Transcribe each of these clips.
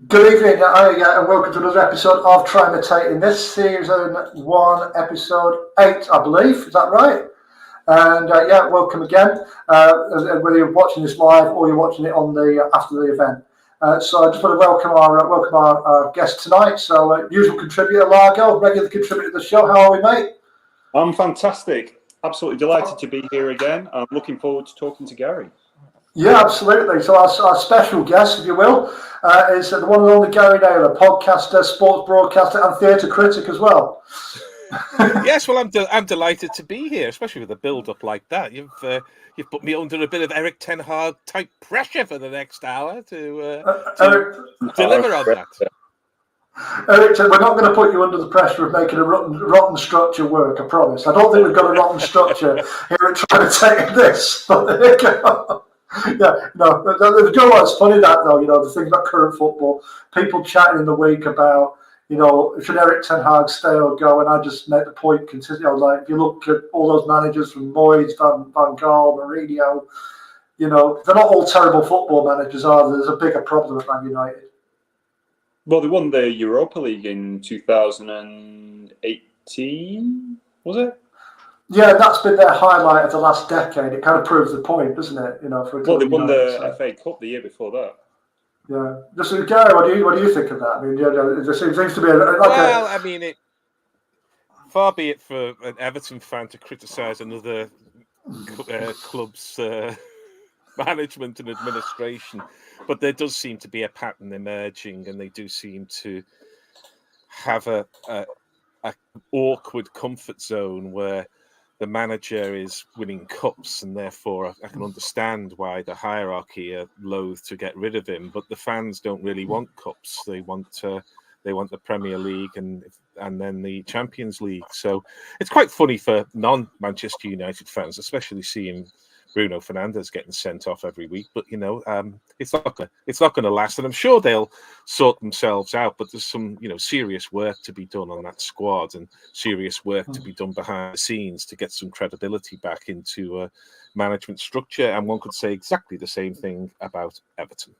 Good evening, and welcome to another episode of Try Imitating. This season 1, episode 8, I believe. Is that right? And welcome again. Whether you're watching this live or you're watching it on the after the event. So I just want to welcome our guest tonight. So usual contributor Largo, regular contributor to the show. How are we, mate? I'm fantastic. Absolutely delighted to be here again. I'm looking forward to talking to Gary. Yeah, absolutely. So our special guest, if you will, is the one and only Gary Naylor, podcaster, sports broadcaster, and theatre critic as well. Yes, well, I'm delighted to be here, especially with a build-up like that. You've put me under a bit of Eric Ten Hag type pressure for the next hour to deliver on that. Eric, we're not going to put you under the pressure of making a rotten structure work, I promise. I don't think we've got a rotten structure here at trying to take this, but there you go. Yeah, no, it's funny that though, the thing about current football, people chatting in the week about, should Eric Ten Hag stay or go, and I just make the point, like if you look at all those managers from Moyes, Van Gaal, Mourinho, they're not all terrible football managers, are they? There's a bigger problem at Man United. Well, they won the Europa League in 2018, was it? Yeah, that's been their highlight of the last decade. It kind of proves the point, doesn't it? They won the FA Cup the year before that. Yeah. Just Gary, what do you think of that? I mean, there seems to be far be it for an Everton fan to criticise another club's management and administration, but there does seem to be a pattern emerging, and they do seem to have a awkward comfort zone where the manager is winning cups, and therefore I can understand why the hierarchy are loath to get rid of him. But the fans don't really want cups; they want the Premier League and then the Champions League. So it's quite funny for non-Manchester United fans, especially seeing Bruno Fernandes getting sent off every week. But it's not going to last, and I'm sure they'll sort themselves out. But there's some serious work to be done on that squad, and serious work to be done behind the scenes to get some credibility back into management structure. And one could say exactly the same thing about Everton.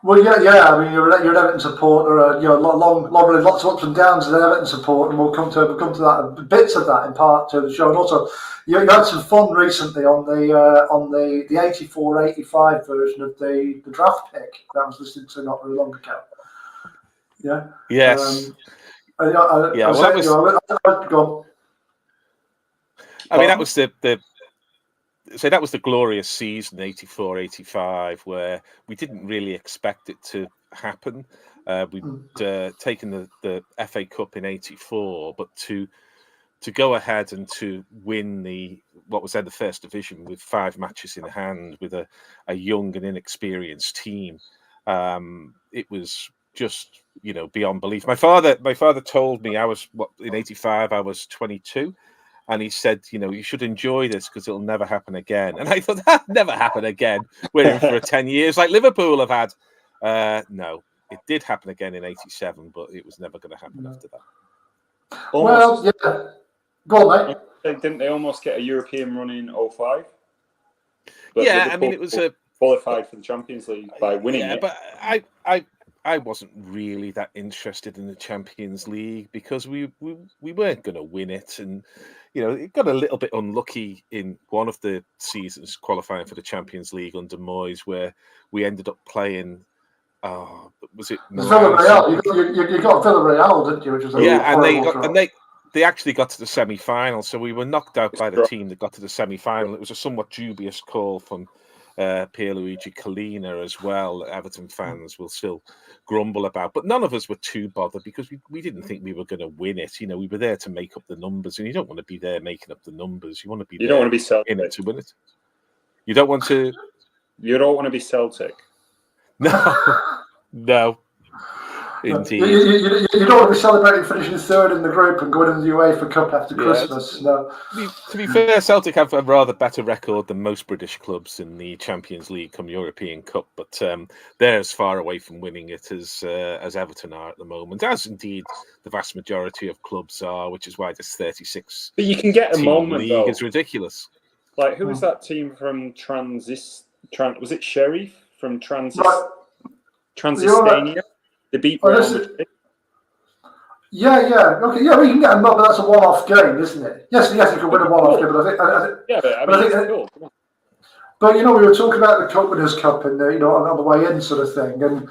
Well, yeah. I mean, you're an Everton supporter. Lots of ups and downs as an Everton supporter, and we'll come to that, bits of that in part to the show. And also, you had some fun recently on the 84-85 version of the draft pick that I was listening to not very long ago. Yeah. Yes. Go on. I mean, that was that was the glorious season, 84-85, where we didn't really expect it to happen. We'd taken the FA Cup in 84, but to go ahead and to win what was then the First Division with 5 matches in hand with a young and inexperienced team, it was just beyond belief. My father told me in 85 I was 22. And he said, you should enjoy this because it'll never happen again. And I thought, that never happen again. We're in for 10 years like Liverpool have had. No, it did happen again in 87, but it was never going to happen after that. Well, yeah. Go on, mate. Didn't they almost get a European run in 05? But yeah, Liverpool, I mean, it was qualified for the Champions League by winning it. But I wasn't really that interested in the Champions League because we weren't going to win it, and it got a little bit unlucky in one of the seasons qualifying for the Champions League under Moyes, where we ended up playing. Was it Villarreal? You got Villarreal, didn't you? Which was and they actually got to the semi-final, so we were knocked out by the team that got to the semi-final. It was a somewhat dubious call from Pierluigi Collina as well. Everton fans will still grumble about, but none of us were too bothered because we didn't think we were going to win it. We were there to make up the numbers, and you don't want to be there making up the numbers. You want to be. You don't want to be Celtic in it to win it. You don't want to. You don't want to be Celtic. No. Indeed. You don't want to be celebrating finishing third in the group and going in the UEFA Cup after Christmas. No. To be fair, Celtic have a rather better record than most British clubs in the Champions League come European Cup, but they're as far away from winning it as Everton are at the moment, as indeed the vast majority of clubs are, which is why this 36 But you can get a moment, league though. is ridiculous. Like, who was that team from was it Sheriff from Transis? Transistania. They beat Real Madrid. Yeah. Okay, yeah, we can get them up, but that's a one-off game, isn't it? Yes, you can win a one-off game, but it's cool. But we were talking about the Cup Winners' Cup and on the way in sort of thing, and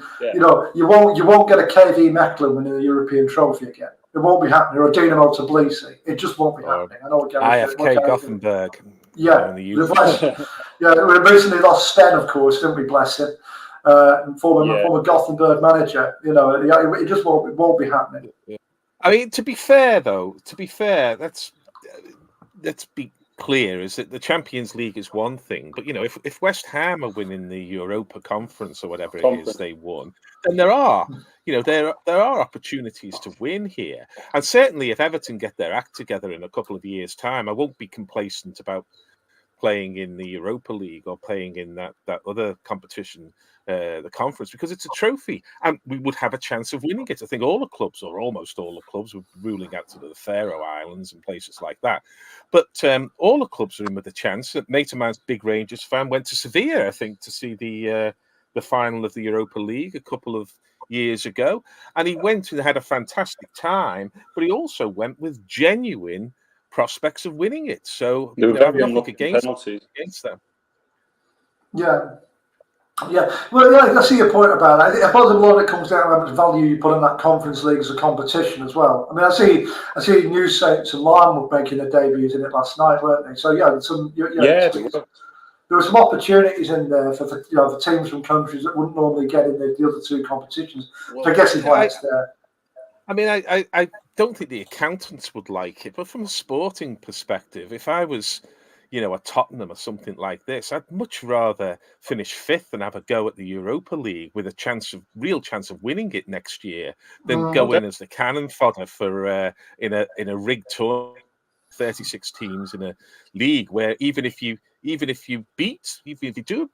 you won't get a KV Mechelen winning the European trophy again. It won't be happening, or a Dynamo Tbilisi. It just won't be happening. I know what IFK Gothenburg. Yeah, we recently lost Sten, of course, didn't we? Bless him, former Gothenburg manager. It just won't be happening. Yeah. I mean, to be fair, let's be clear, is that the Champions League is one thing, but if West Ham are winning the Europa Conference or whatever it is they won, then there are opportunities to win here. And certainly if Everton get their act together in a couple of years' time, I won't be complacent about playing in the Europa League or playing in that other competition, the conference, because it's a trophy and we would have a chance of winning it. I think all the clubs, or almost all the clubs, were ruling out to the Faroe Islands and places like that. But all the clubs are in with a chance. A mate of mine's big Rangers fan went to Sevilla, I think, to see the final of the Europa League a couple of years ago, and he went and had a fantastic time, but he also went with genuine prospects of winning it. So nothing against them. Yeah. Well, I see your point about that. I suppose a lot of it comes down to how much value you put in that Conference League as a competition as well. I mean, I see New Saints and Lime were making their debuts in it last night, weren't they? So there were some opportunities in there for the teams from countries that wouldn't normally get in the other two competitions. Well, I guess it's why it's there. I mean, I don't think the accountants would like it, but from a sporting perspective, if I was, a Tottenham or something like this, I'd much rather finish fifth and have a go at the Europa League with a real chance of winning it next year than go in as the cannon fodder for in a rigged tour, 36 teams in a league where even if you do a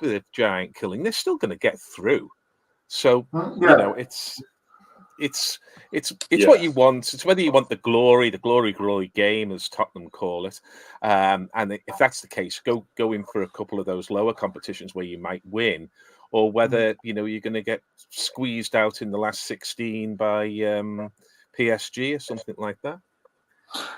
bit of giant killing, they're still going to get through. So it's what you want. It's whether you want the glory game, as Tottenham call it. And if that's the case, go in for a couple of those lower competitions where you might win, or whether you're going to get squeezed out in the last 16 by PSG or something like that.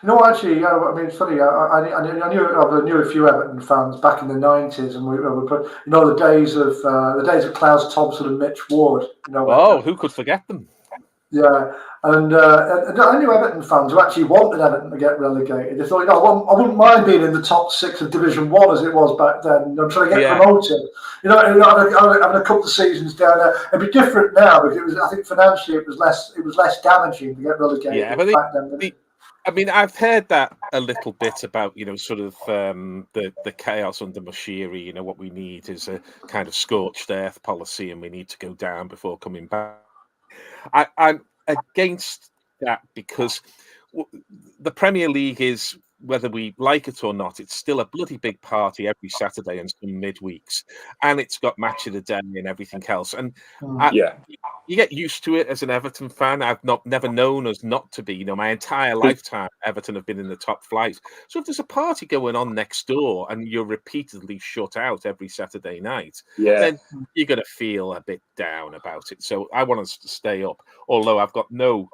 Actually, I mean, it's funny. I knew a few Everton fans back in the 90s, and we put, the days of Klaus Thompson and Mitch Ward. Who could forget them? Yeah, and I knew Everton fans who actually wanted Everton to get relegated. They thought, I wouldn't mind being in the top 6 of Division 1 as it was back then. I'm trying to get promoted. Having a couple of seasons down there. It'd be different now because I think financially it was less damaging to get relegated. Yeah, but back then. I mean, I've heard that a little bit about, sort of the chaos under Moshiri. What we need is a kind of scorched earth policy, and we need to go down before coming back. I'm against that because the Premier League is, whether we like it or not, it's still a bloody big party every Saturday and some midweeks, and it's got match of the day and everything else. And you get used to it as an Everton fan. I've never known us not to be. My entire lifetime, Everton have been in the top flight. So if there's a party going on next door and you're repeatedly shut out every Saturday night, then you're going to feel a bit down about it. So I want us to stay up, although I've got no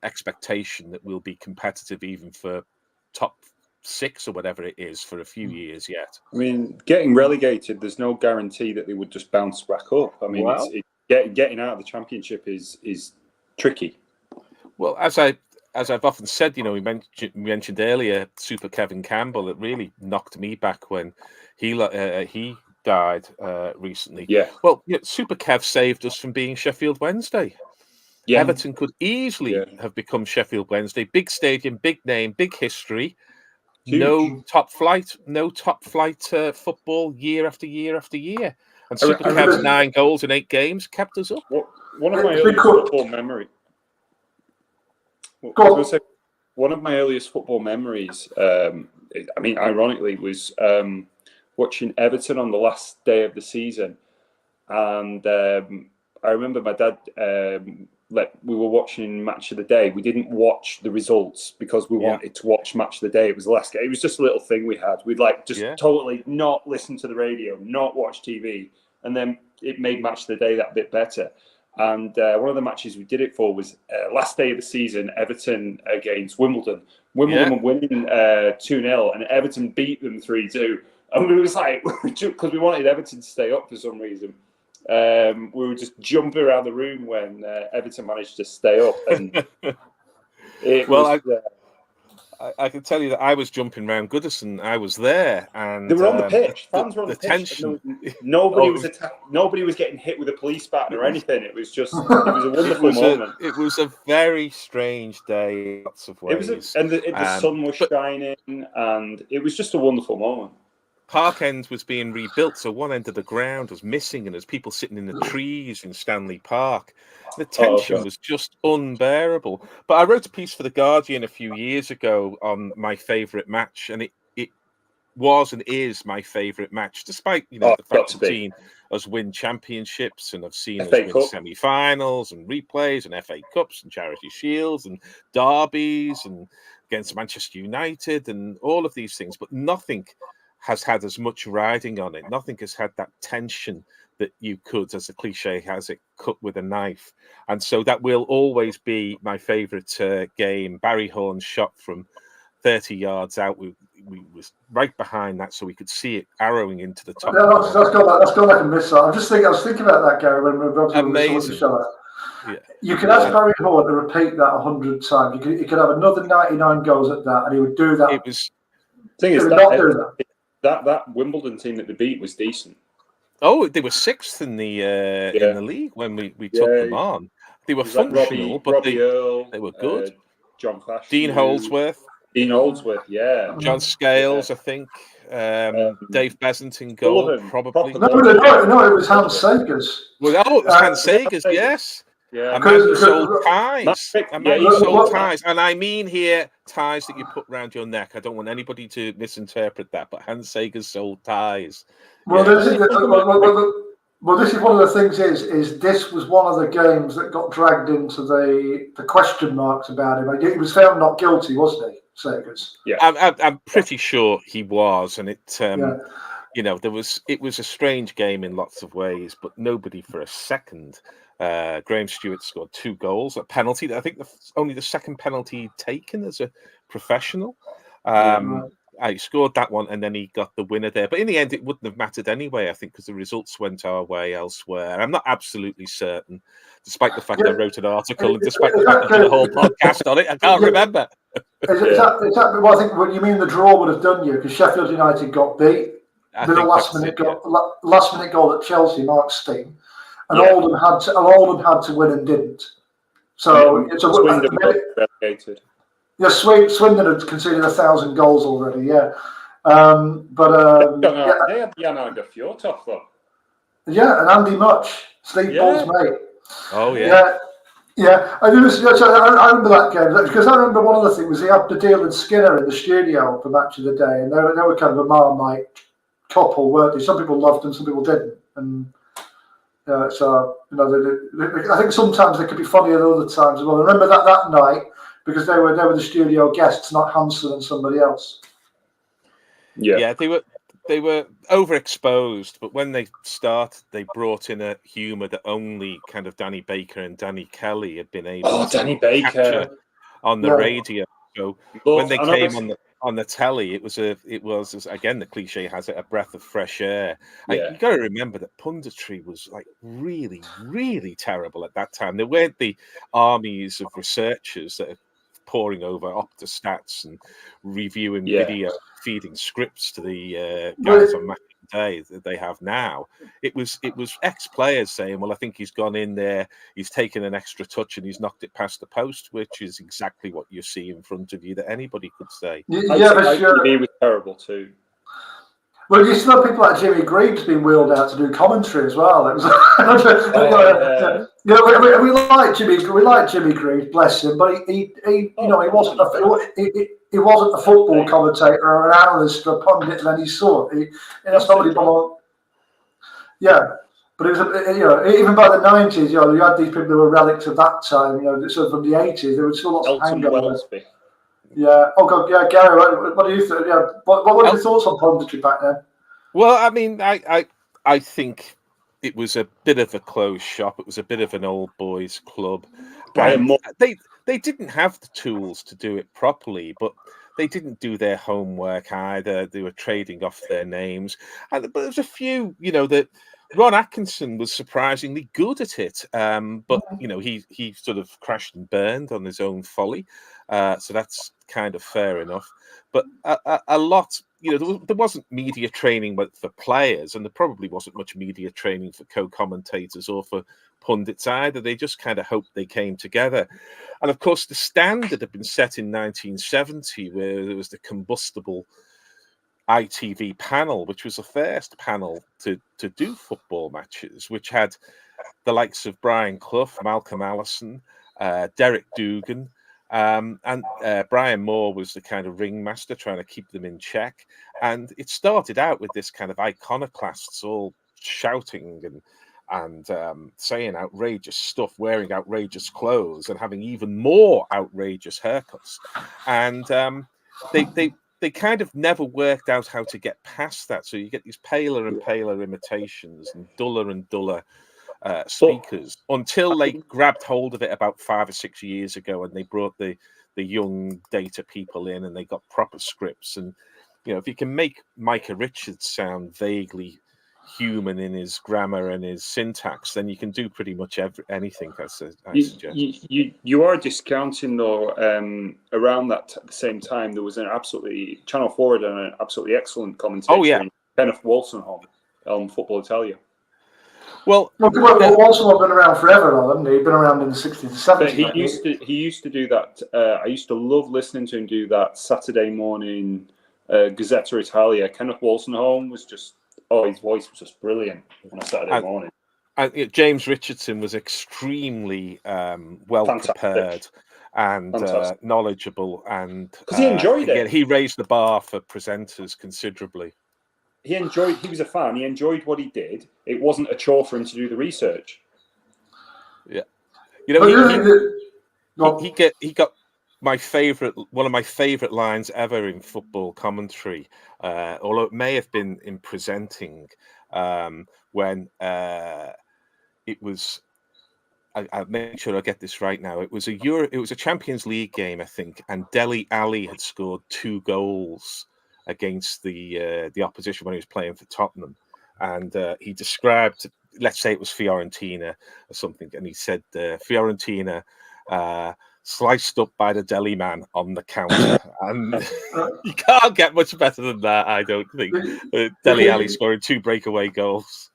expectation that we'll be competitive even for top 6 or whatever it is for a few years yet. I mean, getting relegated, there's no guarantee that they would just bounce back up. I mean, getting out of the Championship is tricky. Well, as I've often said, we mentioned earlier Super Kevin Campbell. It really knocked me back when he died recently. Yeah. Well, Super Kev saved us from being Sheffield Wednesday. Yeah. Everton could easily have become Sheffield Wednesday. Big stadium, big name, big history. Huge. No top flight football year after year after year. And Super Kev's 9 goals in 8 games kept us up. One of my earliest football memories. One of my earliest football memories, ironically, was watching Everton on the last day of the season. And I remember my dad, we were watching Match of the Day. We didn't watch the results because we wanted to watch Match of the Day. It was the last game. It was just a little thing we had. We'd totally not listen to the radio, not watch TV, and then it made match of the day that bit better. And one of the matches we did it for was last day of the season, Everton against Wimbledon. Wimbledon were winning 2-0, and Everton beat them 3-2. And we was like, because we wanted Everton to stay up for some reason, we were just jumping around the room when Everton managed to stay up. And I can tell you that I was jumping around Goodison. I was there, and they were on the pitch. Fans were on the pitch. Tension. Nobody was getting hit with a police baton or anything. It was just, it was a wonderful moment. It was a very strange day in lots of ways. The sun was shining, and it was just a wonderful moment. Park End was being rebuilt, so one end of the ground was missing, and there's people sitting in the trees in Stanley Park. The tension was just unbearable. But I wrote a piece for The Guardian a few years ago on my favourite match, and it was and is my favourite match, despite the fact I've seen us win championships and I've seen us win semi-finals and replays and FA Cups and Charity Shields and derbies and against Manchester United and all of these things, but nothing has had as much riding on it. Nothing has had that tension that you could, as the cliche has it, cut with a knife. And so that will always be my favourite game. Barry Horn's shot from 30 yards out, we was right behind that, so we could see it arrowing into the top. That's gone like a missile. I was thinking about that, Gary, when we were amazing. Yeah. You could ask Barry Horn to repeat that 100 times. You could have another 99 goals at that, and he would do that. It was. Thing is, that Wimbledon team that they beat was decent. Oh, they were sixth in the league when we took them on. They were functional, but they were good. John Clash, Dean Holdsworth, yeah. John Scales, I think. Dave Besant in goal, probably. No, it was Hans Sagers. Well, it was Hans Sagers, yes. Yeah, a man who sold ties. Ties. And I mean here ties that you put round your neck. I don't want anybody to misinterpret that, but Hans Sagers sold ties. Well, this is one of the things is this was one of the games that got dragged into the question marks about him. He was found not guilty, wasn't he, Sagers? Yeah, I'm pretty sure he was, and it it was a strange game in lots of ways, but nobody for a second. Graham Stewart scored 2 goals, a penalty. I think only the second penalty taken as a professional. He scored that one, and then he got the winner there. But in the end, it wouldn't have mattered anyway, I think, because the results went our way elsewhere. I'm not absolutely certain, despite the fact I wrote an article and despite the fact I did a whole podcast on it. I can't remember. Is that well, I think what you mean the draw would have done you, because Sheffield United got beat. With a last minute goal at Chelsea, Mark Steen. And Oldham had to win and didn't. So it's Swindon relegated. Yeah, Swindon had conceded 1,000 goals already. Yeah, they had Jan Fjortoft though. Yeah, and Andy Much, Steve Ball's mate. Oh yeah. Yeah. I remember that game because I remember one of the things was he had Badil and Skinner in the studio for Match of the Day, and they were kind of a Marmite couple, weren't they? Some people loved them, some people didn't, and. So I think sometimes they could be funnier than other times. Well, I remember that night because they were the studio guests, not Hanson and somebody else. Yeah, they were overexposed, but when they started, they brought in a humour that only kind of Danny Baker and Danny Kelly had been able to capture on the radio. So when they came on the telly, it was again, the cliche has it, a breath of fresh air. You got to remember that punditry was like really, really terrible at that time. There weren't the armies of researchers that are poring over Opta stats and reviewing video, feeding scripts to the guys on Match of the Day that they have now. It was ex-players saying, well, I think he's gone in there, he's taken an extra touch and he's knocked it past the post, which is exactly what you see in front of you that anybody could say. He was terrible too. Well, you still have people like Jimmy Greaves being wheeled out to do commentary as well. It was, we like Jimmy Greaves, bless him, but he wasn't a football commentator or an analyst or a pundit of any sort. Somebody belonged. Yeah, but it was even by the 90s, you had these people who were relics of that time. So from the 80s, there was still lots of hangovers. Yeah. Oh God. Yeah, Gary. What do you think? Yeah. What were your thoughts on punditry back then? Well, I mean, I think it was a bit of a closed shop. It was a bit of an old boys club. Brian And Moore. they didn't have the tools to do it properly, but they didn't do their homework either. They were trading off their names. But there's a few, that Ron Atkinson was surprisingly good at it. But, he sort of crashed and burned on his own folly. So that's kind of fair enough. But a lot, there wasn't media training for players, and there probably wasn't much media training for co-commentators or for pundits either. They just kind of hoped they came together. And of course, the standard had been set in 1970, where there was the combustible ITV panel, which was the first panel to do football matches, which had the likes of Brian Clough, Malcolm Allison, Derek Dougan, and Brian Moore was the kind of ringmaster trying to keep them in check. And it started out with this kind of iconoclasts all shouting and saying outrageous stuff, wearing outrageous clothes, and having even more outrageous haircuts. And they kind of never worked out how to get past that. So you get these paler and paler imitations and duller speakers until they grabbed hold of it about 5 or 6 years ago, and they brought the young data people in, and they got proper scripts. And if you can make Micah Richards sound vaguely human in his grammar and his syntax, then you can do pretty much anything. I suggest. You are discounting though. Around that same time, there was Channel 4 had an absolutely excellent commentator, Kenneth Wolstenholme on Football Italia. Well, Wolstenholme has been around forever, hasn't he? He's been around in the 60s and 70s. But he used to do that. I used to love listening to him do that Saturday morning Gazzetta Italia. Kenneth Wolstenholme was just. Oh, his voice was just brilliant on a Saturday morning. James Richardson was extremely well prepared and knowledgeable, and because he enjoyed it. He raised the bar for presenters considerably. He was a fan. He enjoyed what he did. It wasn't a chore for him to do the research. Yeah, he got one of my favorite lines ever in football commentary, although it may have been in presenting, when it was. I'll make sure I get this right now. It was a Champions League game, I think, and Dele Alli had scored 2 goals against the opposition when he was playing for Tottenham, and he described, let's say it was Fiorentina or something, and he said Fiorentina sliced up by the deli man on the counter, and you can't get much better than that, I don't think. Dele Alli scoring 2 breakaway goals.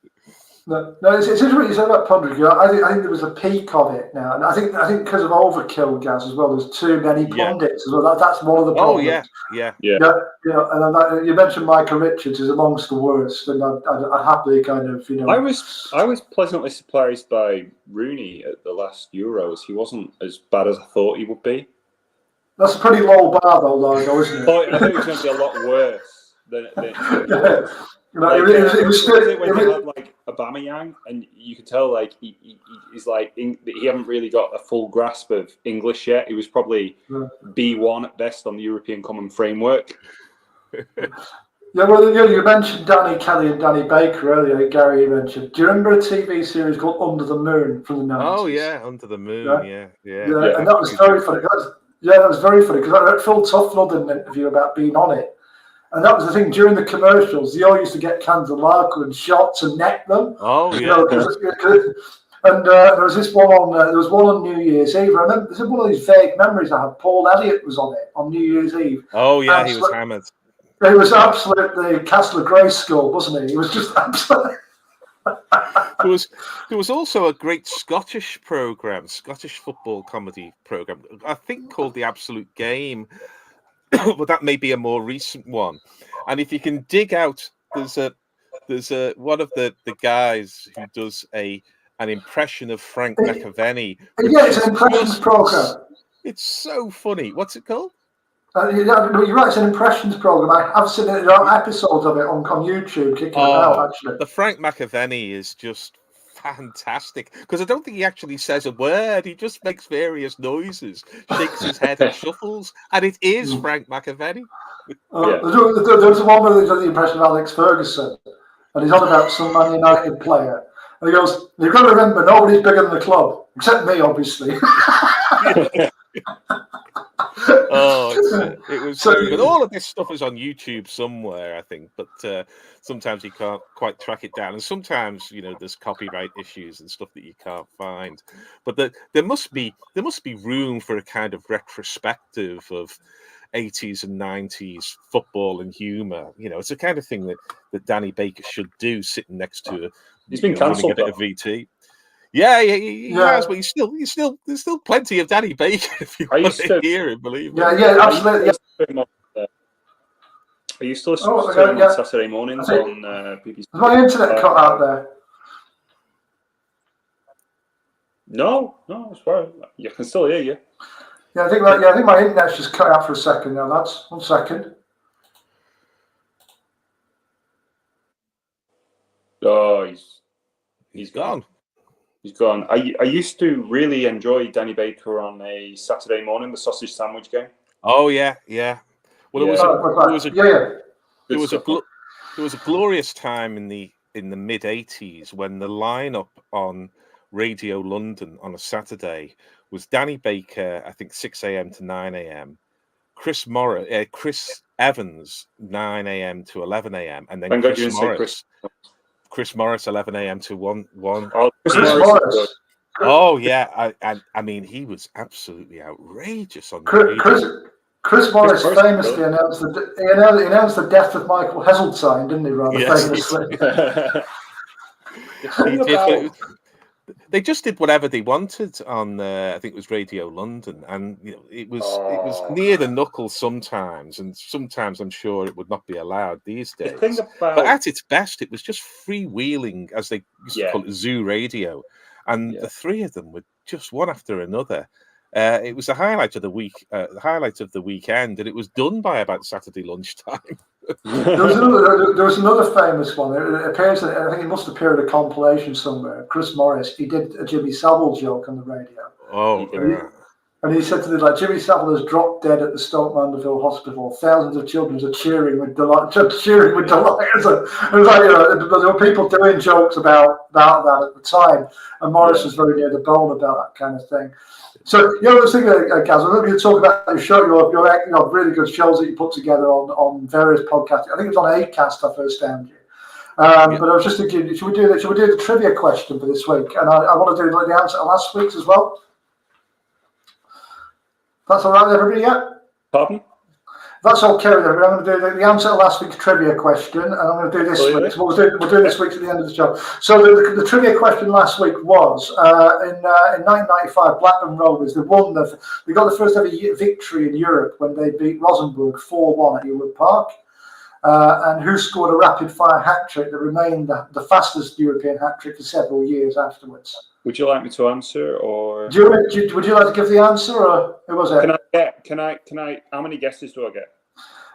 No, it's interesting what you said about punditry. I think there was a peak of it now, and I think because of overkill, Gaz, as well. There's too many pundits as well. That's one of the problems. Oh yeah. And you mentioned Micah Richards is amongst the worst, and I'd happily kind of I was pleasantly surprised by Rooney at the last Euros. He wasn't as bad as I thought he would be. That's a pretty low bar, though, Largo, isn't it? I thought it was going to be a lot worse than it was still when you had like Aubameyang, and you could tell like he's like he hadn't really got a full grasp of English yet. He was probably B1 at best on the European Common Framework. You mentioned Danny Kelly and Danny Baker earlier. Gary, you mentioned. Do you remember a TV series called Under the Moon from the 90s? Oh yeah, Under the Moon. Yeah. And that was very funny. That was very funny because I heard Phil Tufnell did an interview about being on it. And that was the thing, during the commercials, they all used to get cans of Largo and shots and neck them. Oh, yeah. And there was one on New Year's Eve. I remember, this is one of these vague memories I had. Paul Elliott was on it on New Year's Eve. Oh, yeah, he was hammered. He was absolutely Castle of Grayskull, wasn't he? He was just absolutely... There was also a great Scottish football comedy program, I think called The Absolute Game. Well, that may be a more recent one. And if you can dig out, there's a one of the guys who does an impression of Frank McAvenny. Yeah, it's an impressions program. It's so funny. What's it called? You're right, it's an impressions program. I've seen it, there are episodes of it on YouTube kicking about, actually. The Frank McAvenny is just fantastic, because I don't think he actually says a word. He just makes various noises, shakes his head and shuffles, and it is Frank McAvenny. There's one where they did the impression of Alex Ferguson, and he's on about some Man United player, And he goes, "You've got to remember, nobody's bigger than the club, except me, obviously." It was So- very good. All of this stuff is on YouTube somewhere, I think, but sometimes you can't quite track it down, and sometimes there's copyright issues and stuff that you can't find. But there must be room for a kind of retrospective of 80s and 90s football and humour. It's the kind of thing that Danny Baker should do, sitting next to He's been running cancelled a bit of VT. Yeah, he has, but there's still plenty of Danny Baker if you want to hear him. Believe me. Yeah, absolutely. Are you still listening to him on Saturday mornings on BBC? Is my internet cut out there? No, it's fine. You can still hear you. Yeah, I think my internet's just cut out for a second now. That's 1 second. Oh, he's gone. He's gone. I used to really enjoy Danny Baker on a Saturday morning, the sausage sandwich game. Oh yeah. Well, there was a glorious time in the mid '80s when the lineup on Radio London on a Saturday was Danny Baker, I think 6 a.m. to 9 a.m. Chris Evans 9 a.m. to 11 a.m. and then Chris Morris 11 a.m. to 1. Oh, Chris Morris. Oh yeah, I mean he was absolutely outrageous on the radio. Chris Morris famously announced the death of Michael Heseltine, didn't he? Rather famously. They just did whatever they wanted on, I think it was Radio London, and it was near the knuckle sometimes, and sometimes I'm sure it would not be allowed these days. But at its best, it was just freewheeling, as they used to call it, zoo radio, and the three of them were just one after another. It was the highlight of the week, the highlight of the weekend, and it was done by about Saturday lunchtime. There was another famous one. It appears, I think it must appear at a compilation somewhere. Chris Morris, he did a Jimmy Savile joke on the radio. Oh, and he said to them, like, Jimmy Savile has dropped dead at the Stoke Mandeville Hospital. Thousands of children are cheering with delight. It was like, there were people doing jokes about that at the time, and Morris was very near the bone about that kind of thing. So, the other thing, Gaz, I'm going to talk about your show, your really good shows that you put together on various podcasts. I think it was on Acast I first found you. But I was just thinking, should we do the trivia question for this week? And I want to do the answer to last week's as well. That's all right with everybody, yeah? Pardon? That's okay with everybody. I'm going to do the answer to last week's trivia question, and I'm going to do this week's. We'll do this week's at the end of the show. So the trivia question last week was, in 1995, Blackburn Rovers, they got the first ever victory in Europe when they beat Rosenborg 4-1 at Ewood Park. And who scored a rapid-fire hat-trick that remained the fastest European hat-trick for several years afterwards? Would you like me to answer, or would you like to give the answer, or who was it? Can I? How many guesses do I get?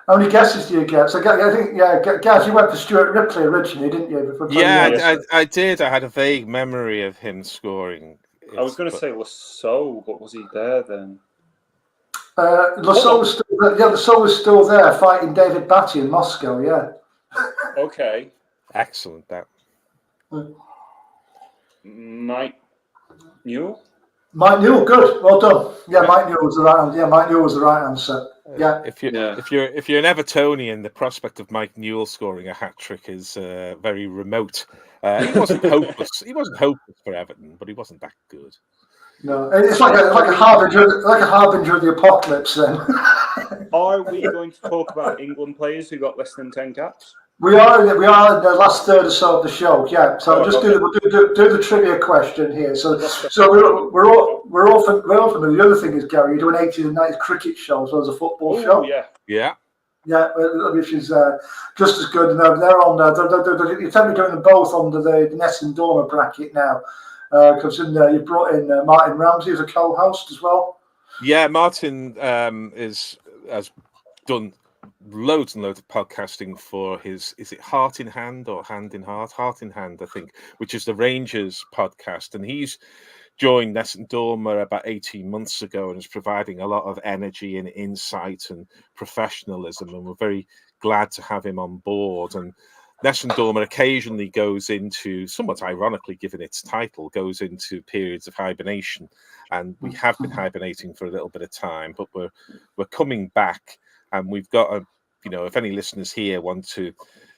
How many guesses do you get? So I think, Gaz, you went for Stuart Ripley originally, didn't you? I did. I had a vague memory of him scoring. I was going to say Lasso, but was he there then? Lasso was still there fighting David Batty in Moscow. Yeah. Okay. Excellent. That. Mike Newell. Mike Newell, good, well done. Yeah, Mike Newell was the right answer. Yeah, Mike Newell was the right answer. Yeah. If you're an Evertonian, the prospect of Mike Newell scoring a hat trick is very remote. He wasn't hopeless. He wasn't hopeless for Everton, but he wasn't that good. No, it's like a harbinger of the apocalypse. Then. Are we going to talk about England players who got less than 10 caps? We are in the last third or so of the show, yeah. So we'll just do the trivia question here. So we're all familiar. The other thing is, Gary, you do an 80s and 90s cricket show as well as a football show. Yeah, which is just as good. And they're on. You're telling me doing them both under the Ness and Dormer bracket now, because you brought in Martin Ramsey as a co-host as well. Yeah, Martin has done loads and loads of podcasting for is it Heart in Hand or Hand in Heart? Heart in Hand, I think, which is the Rangers podcast. And he's joined Ness and Dormer about 18 months ago and is providing a lot of energy and insight and professionalism. And we're very glad to have him on board. And Nessun Dorma occasionally goes into, somewhat ironically given its title, goes into periods of hibernation, and we have been hibernating for a little bit of time, but we're coming back, and we've got a, if any listeners here want to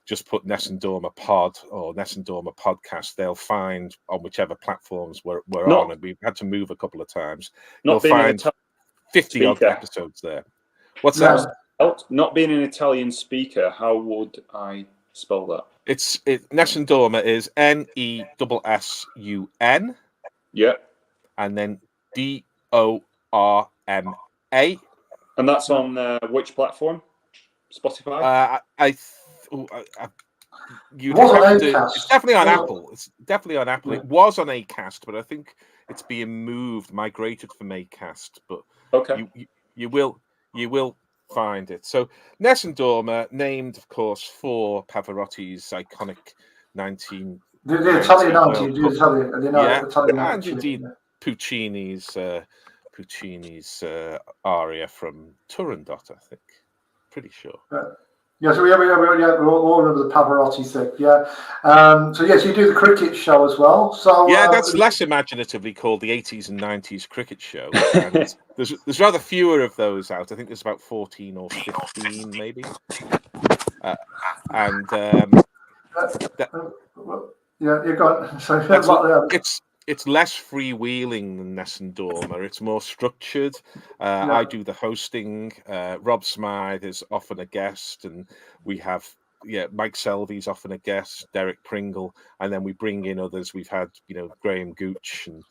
just put Nessun Dorma Pod or Nessun Dorma Podcast, they'll find on whichever platforms we're on, and we've had to move a couple of times. You'll find 50 odd episodes there. What's that? Not being an Italian speaker, how would I spell that? Nessun Dorma is Nessun. Yeah. And then Dorma. And that's on which platform? Spotify? It's definitely on Apple. It's definitely on Apple. It was on Acast, but I think it's being migrated from Acast. But okay, you will find it. So Nessun Dorma, named, of course, for Pavarotti's iconic 19. The Italian 90s, and indeed Puccini's aria from Turandot, I think. Pretty sure. Yeah, so we all remember the Pavarotti thing. Yeah. So yes, you do the cricket show as well. So yeah, that's less imaginatively called the 80s and 90s cricket show. And there's rather fewer of those out. I think there's about 14 or 15, maybe. Yeah, you got. So it's less freewheeling than Nessun Dorma. It's more structured. I do the hosting. Rob Smythe is often a guest, and we have Mike Selvey's often a guest, Derek Pringle, and then we bring in others. We've had Graham Gooch and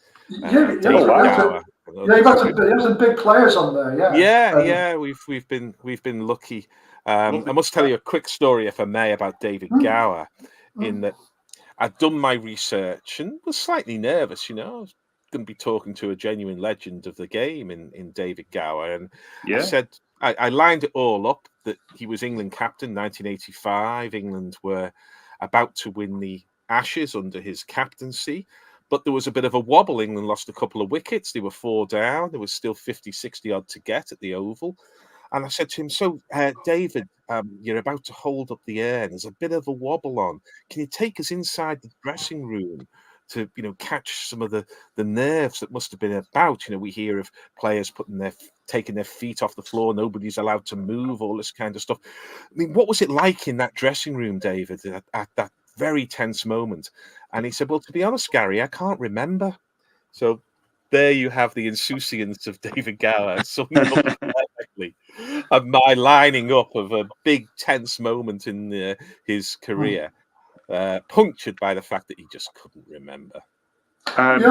David Gower. You've got some big players on there. Yeah. We've been lucky. I must tell you a quick story, if I may, about David Gower. In that, I'd done my research and was slightly nervous. I was going to be talking to a genuine legend of the game in David Gower, and I said I lined it all up that he was England captain 1985. England were about to win the Ashes under his captaincy, but there was a bit of a wobble. England lost a couple of wickets. They were 4 down. There was still 50, 60 odd to get at the Oval. And I said to him, so, David, you're about to hold up the air. There's a bit of a wobble on. Can you take us inside the dressing room to, catch some of the nerves that must have been about? We hear of players taking their feet off the floor. Nobody's allowed to move, all this kind of stuff. I mean, what was it like in that dressing room, David, at that very tense moment? And he said, well, to be honest, Gary, I can't remember. So there you have the insouciance of David Gower, summed up perfectly, of my lining up of a big tense moment in his career, punctured by the fact that he just couldn't remember. I was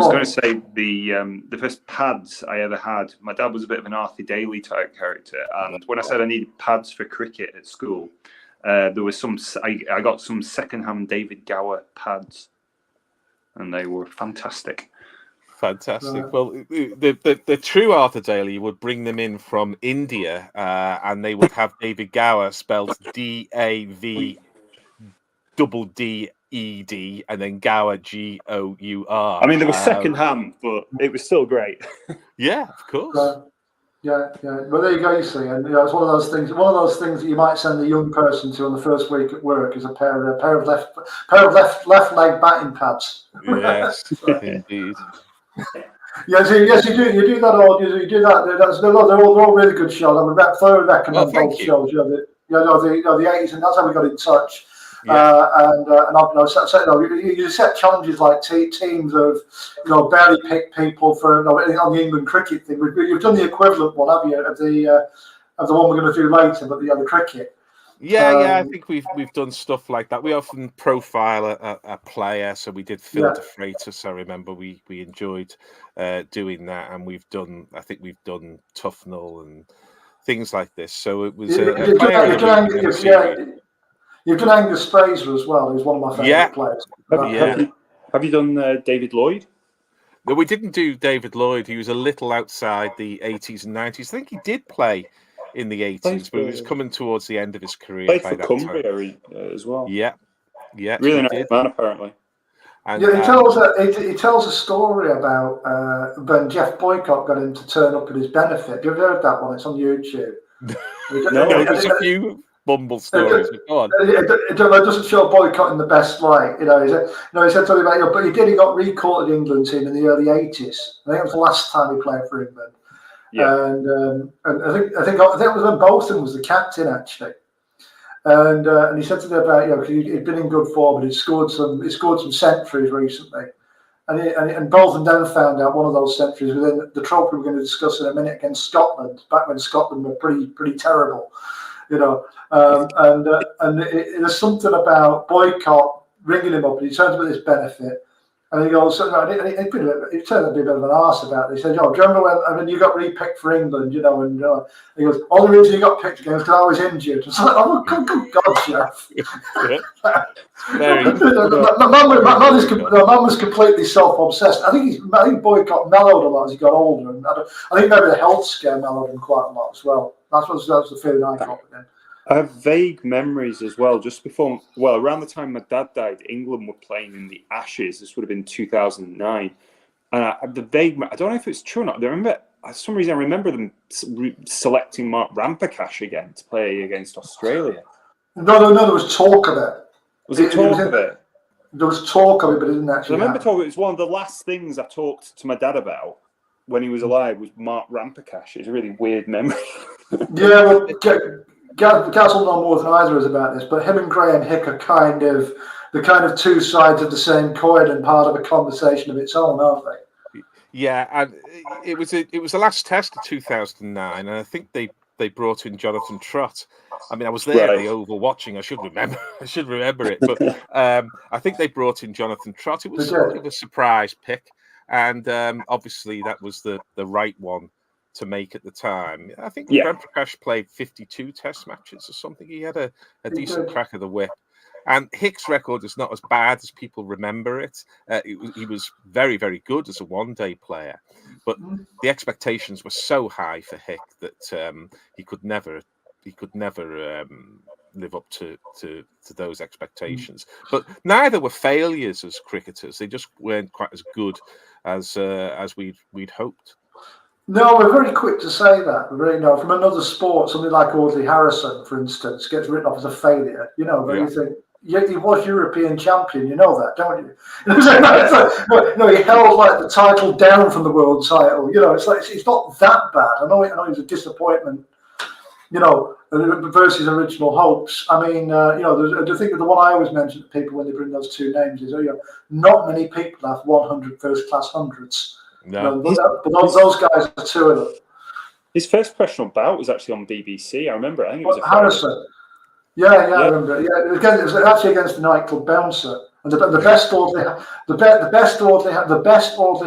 going to say the first pads I ever had. My dad was a bit of an Arthur Daly type character, and when I said I needed pads for cricket at school, there was I got some second-hand David Gower pads. And they were fantastic. Fantastic. Well, the true Arthur Daly would bring them in from India, and they would have David Gower spelled DAVDDED, and then Gower GOUR. I mean, they were second hand, but it was still great. Yeah, of course. Yeah. Well, there you go. You see, and it's one of those things. One of those things that you might send a young person to on the first week at work is a pair of left leg batting pads. Yes, indeed. Yes, you do that. Or you do that. They're all really good shows. I would thoroughly recommend both shows. The 80s, and that's how we got in touch. You set challenges like teams of barely picked people for on the England cricket thing. You've done the equivalent one, have you, of the one we're going to do later, but the cricket. I think we've done stuff like that. We often profile a player, so we did Phil de Freitas. I remember we enjoyed doing that, and we've done Tufnell and things like this. So it was a player. You've done Angus Fraser as well, who's one of my favourite players. Have you done David Lloyd? No, we didn't do David Lloyd. He was a little outside the 80s and 90s. I think he did play in the 80s, but he was coming towards the end of his career. Played for Cumbria as well. Yeah. Really nice man, apparently. And, he tells a story about when Jeff Boycott got him to turn up at his benefit. Have you ever heard that one? It's on YouTube. No, there's a few. bumble stories. But go on. It doesn't show boycotting the best light. He said something about, but he got recalled the England team in the early 80s. I think it was the last time he played for England. Yeah. And I think it was when Bolton was the captain, actually. And he said to me about, because he'd been in good form, but he scored some centuries recently. And Bolton then found out one of those centuries within the trophy we're going to discuss in a minute against Scotland, back when Scotland were pretty terrible, there's something about boycott ringing him up, and he turns with this benefit, and he goes, he turned out to be a bit of an arse about it. He said, do you remember when you got re-picked for England, and he goes, all the reason you got picked again was because I was injured. It's like, oh, good God, Jeff. My man was completely self-obsessed. I think boycott mellowed a lot as he got older, and I think maybe the health scare mellowed him quite a lot as well. That was the feeling I got with him. I have vague memories as well. Just before, around the time my dad died, England were playing in the Ashes. This would have been 2009. And I don't know if it's true or not. I remember, for some reason, I remember them selecting Mark Rampakash again to play against Australia. No, there was talk of it. Was it talk of it? There was talk of it, but it didn't actually. I remember talking. It was one of the last things I talked to my dad about when he was alive. Was Mark Rampakash? It's a really weird memory. Yeah, well, Gaz will know more than either of us about this, but him and Graham Hick are kind of two sides of the same coin and part of a conversation of its own, aren't they? Yeah, and it was the last test of 2009, and I think they brought in Jonathan Trott. I mean, I was there at the Oval watching. I should remember it, but I think they brought in Jonathan Trott. It was sort of a surprise pick, and obviously that was the right one to make at the time. I think Rampakash played 52 test matches or something. He had a decent crack of the whip. And Hick's record is not as bad as people remember it. He was very, very good as a one-day player. But the expectations were so high for Hick that he could never live up to those expectations. But neither were failures as cricketers. They just weren't quite as good as we'd hoped. No, we're very quick to say that. From another sport, something like Audley Harrison, for instance, gets written off as a failure. But you think, he was European champion. You know that, don't you? He held like the title down from the world title. It's not that bad. I know it was a disappointment. Versus original hopes. I mean, I think the one I always mention to people when they bring those two names is, not many people have 100 first-class hundreds. No, but those guys are two of them. His first professional bout was actually on BBC. I remember. I think it was Harrison. Yeah, I remember. Yeah, it was actually against the nightclub bouncer. And the best Audley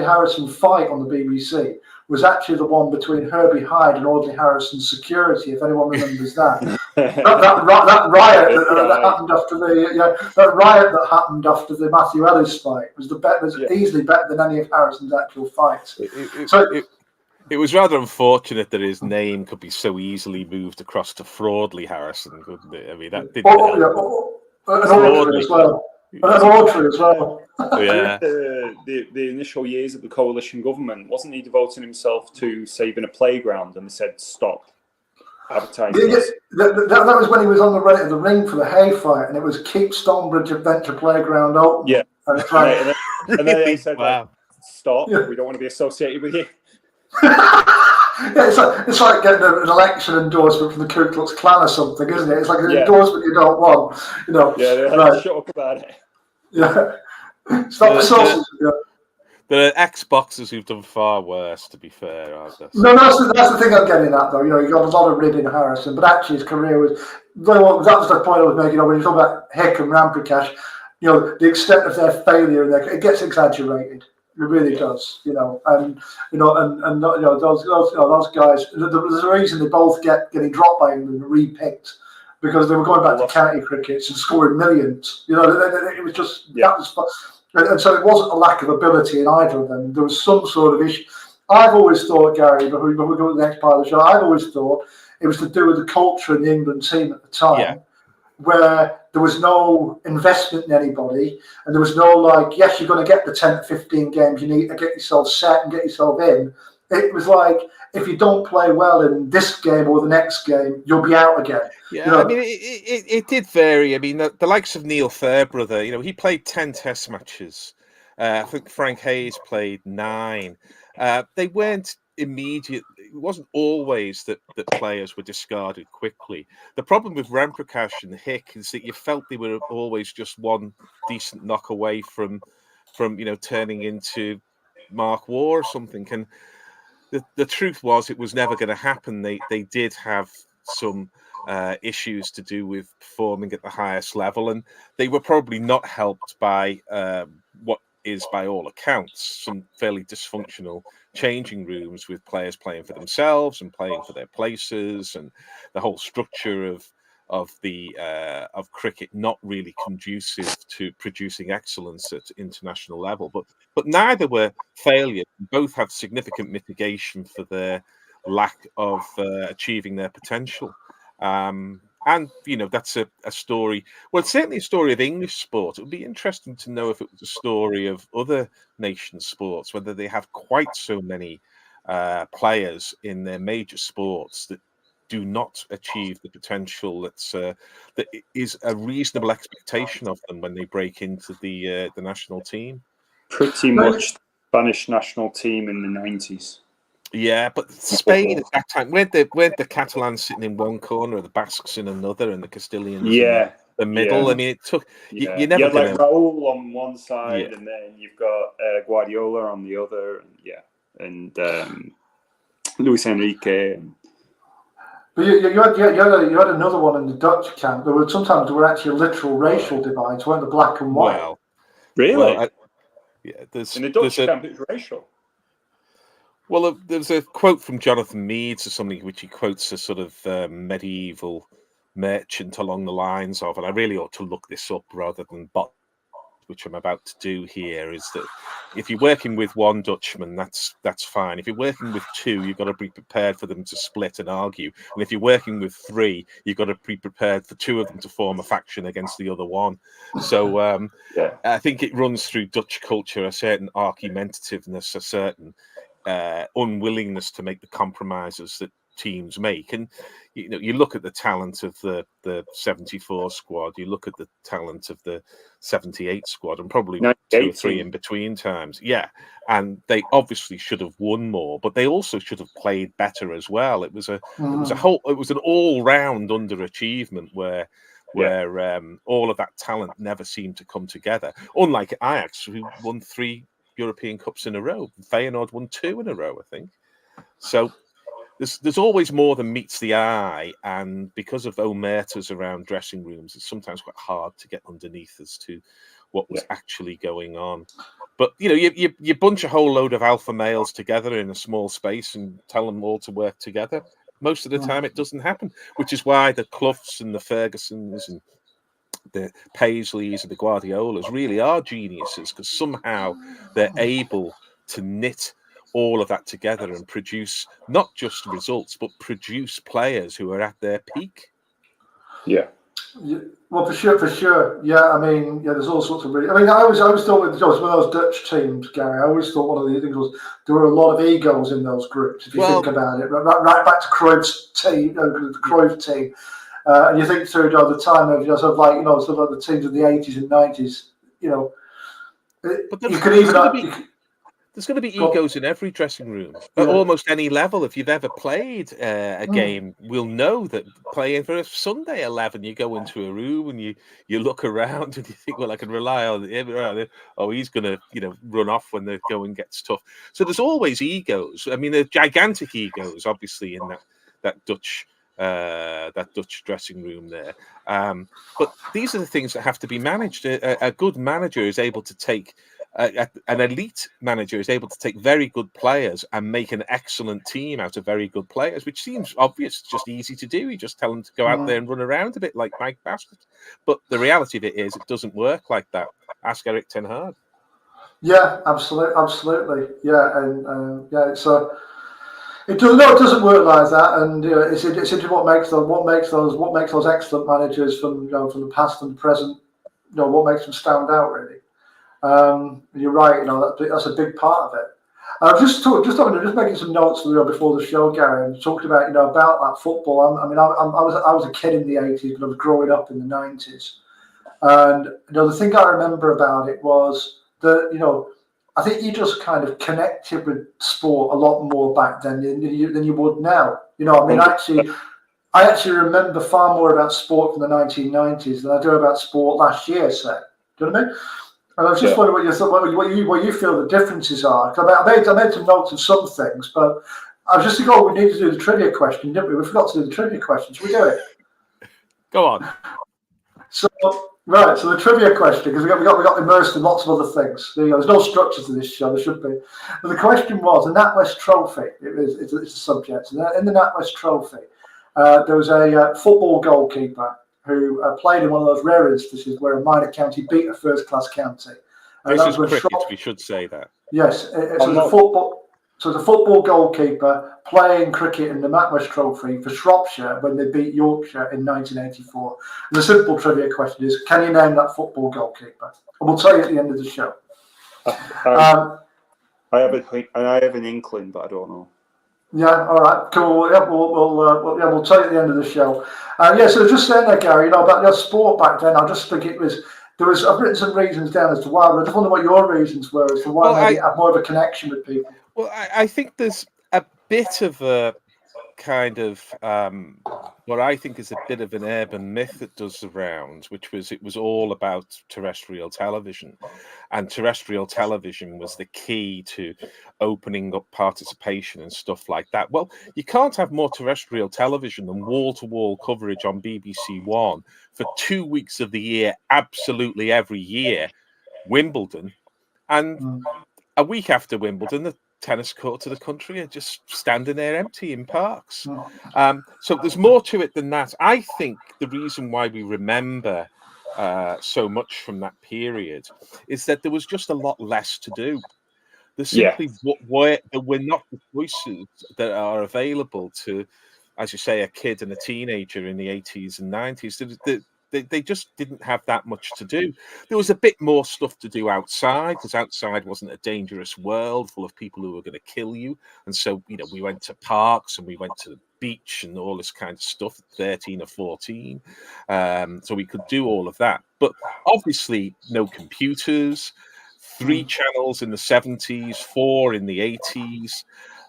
Harrison fight on the BBC was actually the one between Herbie Hyde and Audley Harrison's security, if anyone remembers that. that riot that happened after the Matthew Ellis fight was easily better than any of Harrison's actual fights. It was rather unfortunate that his name could be so easily moved across to Fraudley Harrison, couldn't it? I mean, that didn't help. Audrey as well. Yeah. The initial years of the coalition government, wasn't he devoting himself to saving a playground? And they said stop advertising. That was when he was on the right of the ring for the hay fight, and it was keep Stonebridge Adventure Playground open. Yeah, and then they said, wow. Stop. Yeah. We don't want to be associated with you. It's like getting an election endorsement from the Ku Klux Klan or something, isn't it? It's like an endorsement you don't want. Yeah, they're like, shut up about it. Yeah. Stop the sausage. There are ex-boxers who've done far worse, to be fair, aren't there? No, that's the thing I'm getting at, though. He got a lot of rid in Harrison, but actually his career was... That was the point I was making. When you talk about Hick and Rampakash, the extent of their failure, it gets exaggerated. It really does, and those guys. There's a reason they both getting dropped by England and re-picked, because they were going back to county crickets and scoring millions. It was just that was, and so it wasn't a lack of ability in either of them. There was some sort of issue. I've always thought, Gary, but we go to the next part of the show. I've always thought it was to do with the culture in the England team at the time. Where there was no investment in anybody, and there was no yes, you're going to get the 10 to 15 games you need to get yourself set and get yourself in, It was like, if you don't play well in this game or the next game, you'll be out again. Yeah, You know, I mean, it did vary. I mean, the likes of Neil Fairbrother, he played 10 Test matches. I think Frank Hayes played 9. They weren't immediate. It wasn't always that players were discarded quickly. The problem with Ramprakash and Hick is that you felt they were always just one decent knock away from turning into Mark Waugh or something. And the truth was, it was never going to happen. They did have some issues to do with performing at the highest level, and they were probably not helped by what is, by all accounts, some fairly dysfunctional changing rooms with players playing for themselves and playing for their places, and the whole structure of cricket not really conducive to producing excellence at international level. But neither were failures. Both have significant mitigation for their lack of achieving their potential. And that's a story. Well, it's certainly a story of English sport. It would be interesting to know if it was a story of other nations' sports, whether they have quite so many players in their major sports that do not achieve the potential that is a reasonable expectation of them when they break into the national team. Pretty much the Spanish national team in the 90s. Yeah, but Spain at that time, weren't the Catalans sitting in one corner, the Basques in another, and the Castilians in the middle? Yeah. I mean, it took you You never had like gonna Raúl on one side, and then you've got Guardiola on the other, and Luis Enrique. but you had another one in the Dutch camp. There were actually literal racial divides, weren't the black and white? Well, Really? Well, in the Dutch camp, it's racial. Well, there's a quote from Jonathan Meades or something, which he quotes a sort of medieval merchant along the lines of, and I really ought to look this up rather than bot, which I'm about to do here, is that if you're working with one Dutchman, that's fine. If you're working with 2, you've got to be prepared for them to split and argue. And if you're working with 3, you've got to be prepared for 2 of them to form a faction against the other one. So I think it runs through Dutch culture a certain argumentativeness, a certain unwillingness to make the compromises that teams make. And you look at the talent of the 74 squad, you look at the talent of the 78 squad, and probably 2 or 3 in between times. Yeah, and they obviously should have won more, but they also should have played better as well. It was an all-round underachievement where all of that talent never seemed to come together. Unlike Ajax, who won 3 European Cups in a row. Feyenoord won 2 in a row, I think. So there's always more than meets the eye, and because of omertas around dressing rooms, it's sometimes quite hard to get underneath as to what was actually going on. But you bunch a whole load of alpha males together in a small space and tell them all to work together. Most of the time, it doesn't happen, which is why the Cloughs and the Fergusons and the Paisleys and the Guardiolas really are geniuses, because somehow they're able to knit all of that together and produce not just results, but produce players who are at their peak. Yeah, well, for sure. Yeah, I mean, there's all sorts of really. I mean, I always thought with those Dutch teams, Gary. I always thought one of the things was there were a lot of egos in those groups. If you think about it, right back to Cruyff's team, the Cruyff team. And you think through the time of sort of like the teams of the 80s and 90s, But there's going to be egos in every dressing room at almost any level. If you've ever played a game, we'll know that playing for a Sunday 11, you go into a room and you look around and you think, well, I can rely on him. Oh, he's going to run off when the going gets tough. So there's always egos. I mean, there are gigantic egos, obviously, in that Dutch dressing room there. But these are the things that have to be managed. A good manager is able to take an elite manager is able to take very good players and make an excellent team out of very good players, which seems obvious, just easy to do. You just tell them to go out there and run around a bit like Mike Bassett. But the reality of it is, it doesn't work like that. Ask Erik ten Hag. Yeah, absolutely. Yeah, and so. It doesn't work like that, and it's interesting what makes those excellent managers from the past and the present. What makes them stand out really. You're right. That's a big part of it. I'm just making some notes before the show, Gary, and talking about about that football. I was a kid in the '80s, but I was growing up in the '90s, and the thing I remember about it was that I think you just kind of connected with sport a lot more back then than you would now. I actually remember far more about sport from the 1990s than I do about sport last year. Say, do you know what I mean? And I was just wondering what you feel the differences are. I made some notes of some things, but I was just thinking, we need to do the trivia question, didn't we? We forgot to do the trivia question. Should we do it? Go on. So the trivia question, because we got immersed in lots of other things. There's no structure to this show. There should be. But the question was the NatWest Trophy. It's a subject. And in the NatWest Trophy, there was a football goalkeeper who played in one of those rare instances where a minor county beat a first-class county. This is cricket. We should say that. Yes, it's a football. So the football goalkeeper playing cricket in the NatWest Trophy for Shropshire when they beat Yorkshire in 1984. And the simple trivia question is, can you name that football goalkeeper? And we'll tell you at the end of the show. I have an inkling, but I don't know. Yeah, all right, cool. Yeah, we'll tell you at the end of the show. So just saying there, Gary, about your sport back then, I just think I've written some reasons down as to why, but I just wonder what your reasons were as to why you have more of a connection with people. Well, I think there's a bit of a kind of what I think is a bit of an urban myth that does the rounds, which was it was all about terrestrial television, and terrestrial television was the key to opening up participation and stuff like that. Well, you can't have more terrestrial television than wall-to-wall coverage on BBC One for 2 weeks of the year, absolutely every year, Wimbledon, and a week after Wimbledon, the tennis courts of the country are just standing there empty in parks. So there's more to it than that. I think the reason why we remember so much from that period is that there was just a lot less to do. There simply were not the choices that are available to, as you say, a kid and a teenager in the 80s and 90s. They just didn't have that much to do. There was a bit more stuff to do outside, because outside wasn't a dangerous world full of people who were going to kill you. And so, we went to parks and we went to the beach and all this kind of stuff at 13 or 14. So we could do all of that. But obviously, no computers, 3 channels in the 70s, 4 in the 80s.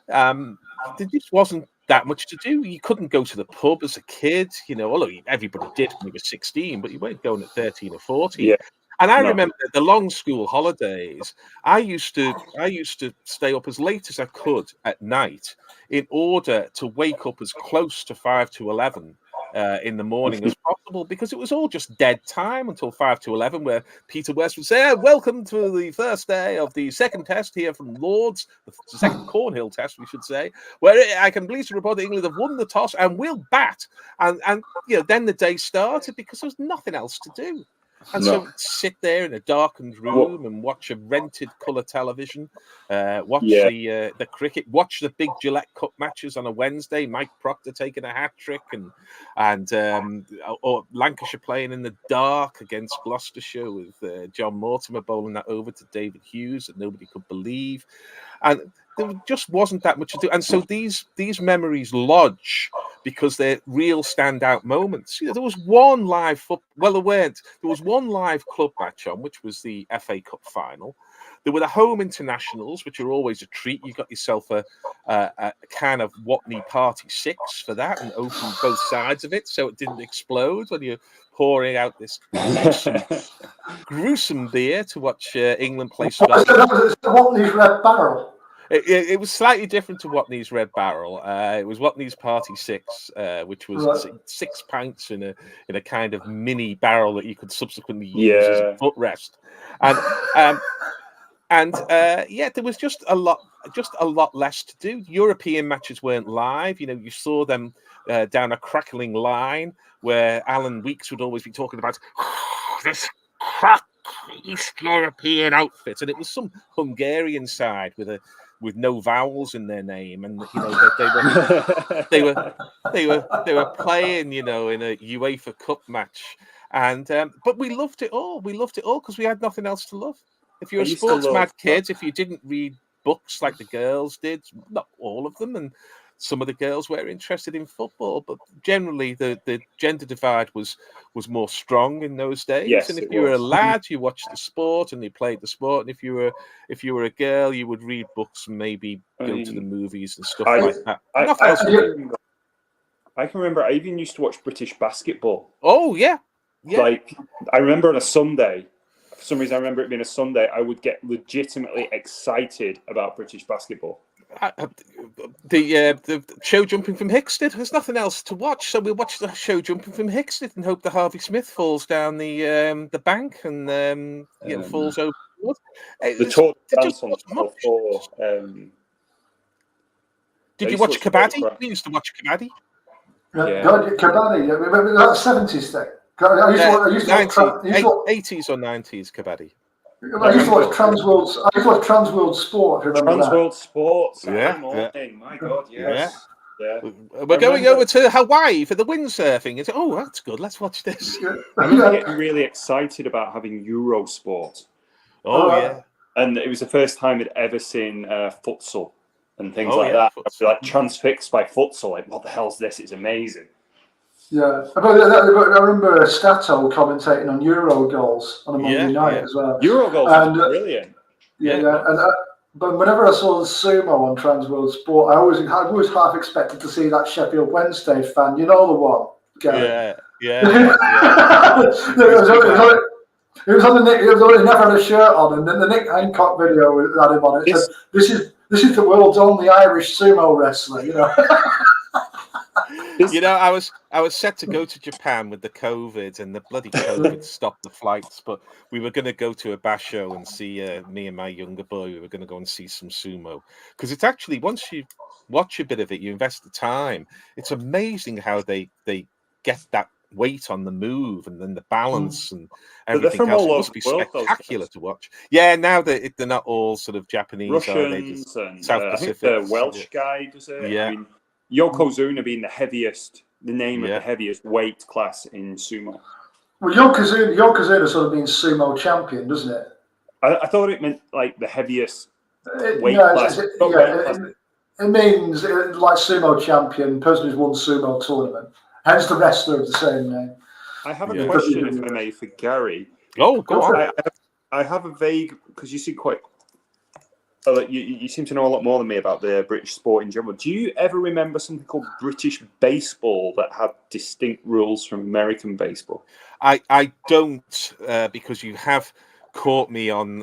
There just wasn't that much to do. You couldn't go to the pub as a kid, although everybody did when you were 16, but you weren't going at 13 or 14. Yeah. And I remember the long school holidays. I used to stay up as late as I could at night in order to wake up as close to 5 to 11 in the morning as possible, because it was all just dead time until 5 to 11, where Peter West would say, welcome to the first day of the second test here from Lords, the second Cornhill test, we should say, where I can please to report that England have won the toss and will bat. And then the day started, because there was nothing else to do. And so sit there in a darkened room and watch a rented colour television, watch the cricket, watch the big Gillette Cup matches on a Wednesday, Mike Proctor taking a hat-trick or Lancashire playing in the dark against Gloucestershire with John Mortimer bowling that over to David Hughes that nobody could believe. And there just wasn't that much to do. And so these memories lodge because they're real standout moments. There was one live there was one live club match on, which was the FA Cup final. There were the home internationals, which are always a treat. You got yourself a can of Watney Party 6 for that, and opened both sides of it so it didn't explode when you're pouring out this gruesome beer to watch England play Scotland. Watney's Red Barrel. It was slightly different to Watney's Red Barrel. It was Watney's Party 6, which was 6 pints in a kind of mini barrel that you could subsequently use as a footrest. And there was just a lot less to do. European matches weren't live. You saw them down a crackling line where Alan Weeks would always be talking about this crack East European outfit, and it was some Hungarian side with no vowels in their name, and they were playing, in a UEFA Cup match, and but we loved it all. We loved it all because we had nothing else to love. If you're a sports mad kid, if you didn't read books like the girls did. Not all of them, and some of the girls were interested in football, but generally the gender divide was more strong in those days. Yes, and if it you were a was. lad, you watched the sport and you played the sport, and if you were a girl, you would read books and maybe go to the movies and stuff like that. Nothing else. I can remember. I even used to watch British basketball. Oh yeah. Like I remember on a Sunday. For some reason, I remember it being a Sunday. I would get legitimately excited about British basketball. The show Jumping from Hickstead. There's nothing else to watch, so we watch the show Jumping from Hickstead and hope that Harvey Smith falls down the bank and falls over. The Tour de France on Channel 4. Did you watch Kabaddi? We used to watch Kabaddi. Kabaddi. That's 70s thing. I used to watch 80s or 90s Kabaddi. I used to watch Transworld Sport. Remember Transworld Sport Saturday morning. My God, yes. Yeah. We're going over to Hawaii for the windsurfing. It's, oh, that's good. Let's watch this. I remember getting really excited about having Eurosport. Oh, yeah. And it was the first time I'd ever seen futsal and things like that. I'd be like transfixed by futsal. Like, what the hell's this? It's amazing. Yeah, I remember Stato commentating on Euro goals on a Monday night as well. Euro goals was brilliant. But whenever I saw the sumo on Transworld Sport, I always half expected to see that Sheffield Wednesday fan. You know the one. Yeah. It was on the Nick. He never had a shirt on, and then the Nick Hancock video had him on it. Said, "This is the world's only Irish sumo wrestler." You know. I was set to go to Japan with the COVID, and the bloody COVID stopped the flights. But we were going to go to a basho and see me and my younger boy. We were going to go and see some sumo, because it's actually, once you watch a bit of it, you invest the time. It's amazing how they get that weight on the move and then the balance and everything else. It must be spectacular to watch. Yeah, now they're not all sort of Japanese, Russians and South Pacific. I think the Welsh guy does it. Yeah. I mean, Yokozuna being the name of the heaviest weight class in sumo. Well, Yokozuna sort of means sumo champion, doesn't it? I thought it meant like the heaviest weight class. It means like sumo champion, person who's won sumo tournament. Hence the wrestler of the same name. I have a question, if I may, for Gary. Oh, go on. I have a vague, because you seem quite... You seem to know a lot more than me about the British sport in general. Do you ever remember something called British baseball that had distinct rules from American baseball? I don't, because you have caught me on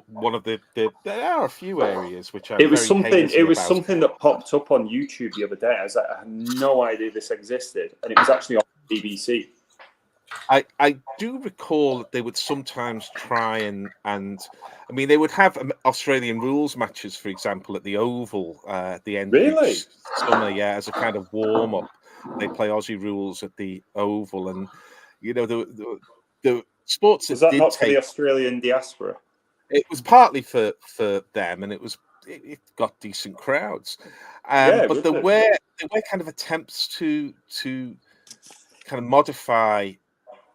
one of the there are a few areas which it was something that popped up on YouTube the other day. I was like, I had no idea this existed, and it was actually on BBC. I do recall that they would sometimes try and I mean, they would have Australian rules matches, for example, at the Oval at the end of each summer, as a kind of warm up. They play Aussie rules at the Oval, and the sports was that not for the Australian diaspora? It was partly for them, and it got decent crowds. But there were kind of attempts to kind of modify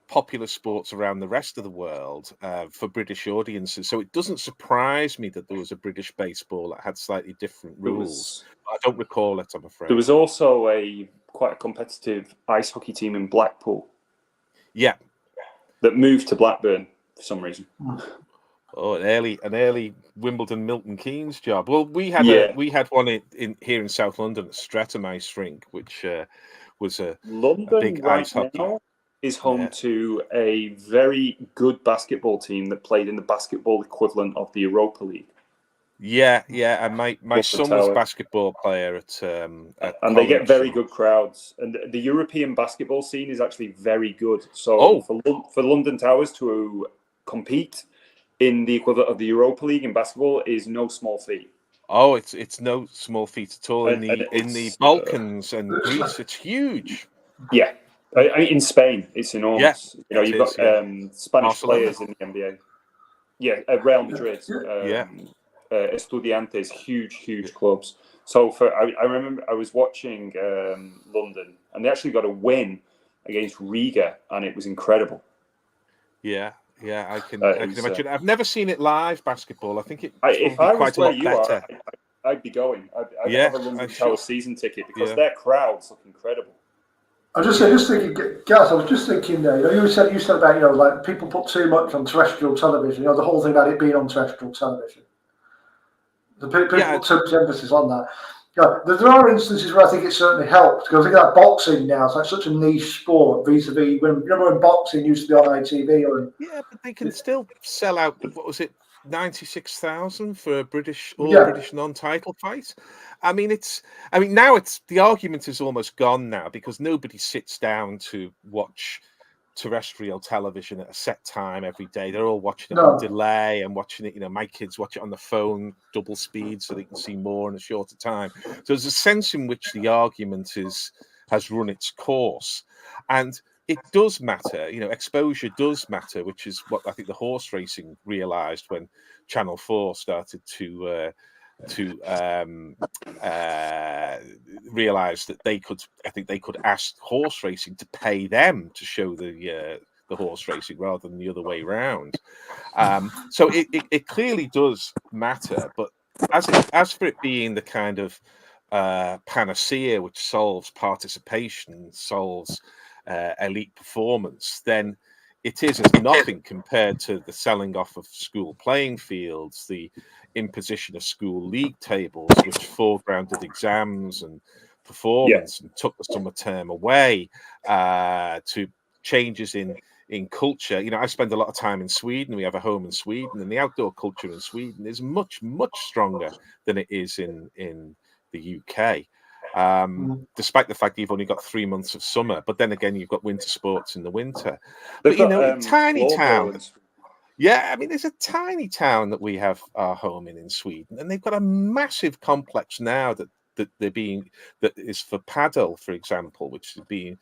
popular sports around the rest of the world for British audiences. So it doesn't surprise me that there was a British baseball that had slightly different rules. I don't recall it, I'm afraid. There was also quite a competitive ice hockey team in Blackpool. Yeah. That moved to Blackburn for some reason. Oh, an early Wimbledon Milton Keynes job. Well, we had one in here in South London at Streatham Ice Rink, which was a big ice hockey. Now is home to a very good basketball team that played in the basketball equivalent of the Europa League. Yeah, and my son was a basketball player at and they get very good crowds. And the European basketball scene is actually very good. So for London Towers to compete in the equivalent of the Europa League in basketball is no small feat. Oh, it's no small feat at all. In the Balkans and Greece, it's huge. Yeah. In Spain, it's enormous. Yeah, you've got Spanish players in the NBA. Yeah, Real Madrid. Estudiantes, huge clubs. So I remember I was watching London, and they actually got a win against Riga, and it was incredible. Yeah, Yeah, I can Is, imagine. I've never seen it live, basketball. I think it's if probably I was quite a where lot you better. I'd be going. I'd Yeah, have a London I Tower should. season ticket because Yeah. their crowds look incredible. I was just thinking, Gaz. I was just thinking there. You said about like people put too much on terrestrial television. The whole thing about it being on terrestrial television. The people Yeah, put too much emphasis on that. There are instances where I think it certainly helped because I think that boxing now is like such a niche sport vis-a-vis when remember when boxing used to be on ITV or yeah, but they can still sell out. What was it? 96,000 for a British yeah non-title fight. I mean, now it's the argument is almost gone now because nobody sits down to watch terrestrial television at a set time every day. They're all watching it on no delay and watching it. My kids watch it on the phone, double speed, so they can see more in a shorter time. So there's a sense in which the argument has run its course, and it does matter. Exposure does matter, which is what I think the horse racing realised when Channel 4 started to realize that they could ask horse racing to pay them to show the horse racing rather than the other way around. So it clearly does matter, but as for it being the kind of panacea which solves participation, solves elite performance, then it is as nothing compared to the selling off of school playing fields, the imposition of school league tables, which foregrounded exams and performance and took the summer term away, to changes in culture. I spend a lot of time in Sweden. We have a home in Sweden, and the outdoor culture in Sweden is much, much stronger than it is in the UK. Despite the fact you've only got 3 months of summer, but then again, you've got winter sports in the winter. They've But got tiny floorball town. Yeah, I mean, there's a tiny town that we have our home in Sweden, and they've got a massive complex now that is for paddle, for example, which is being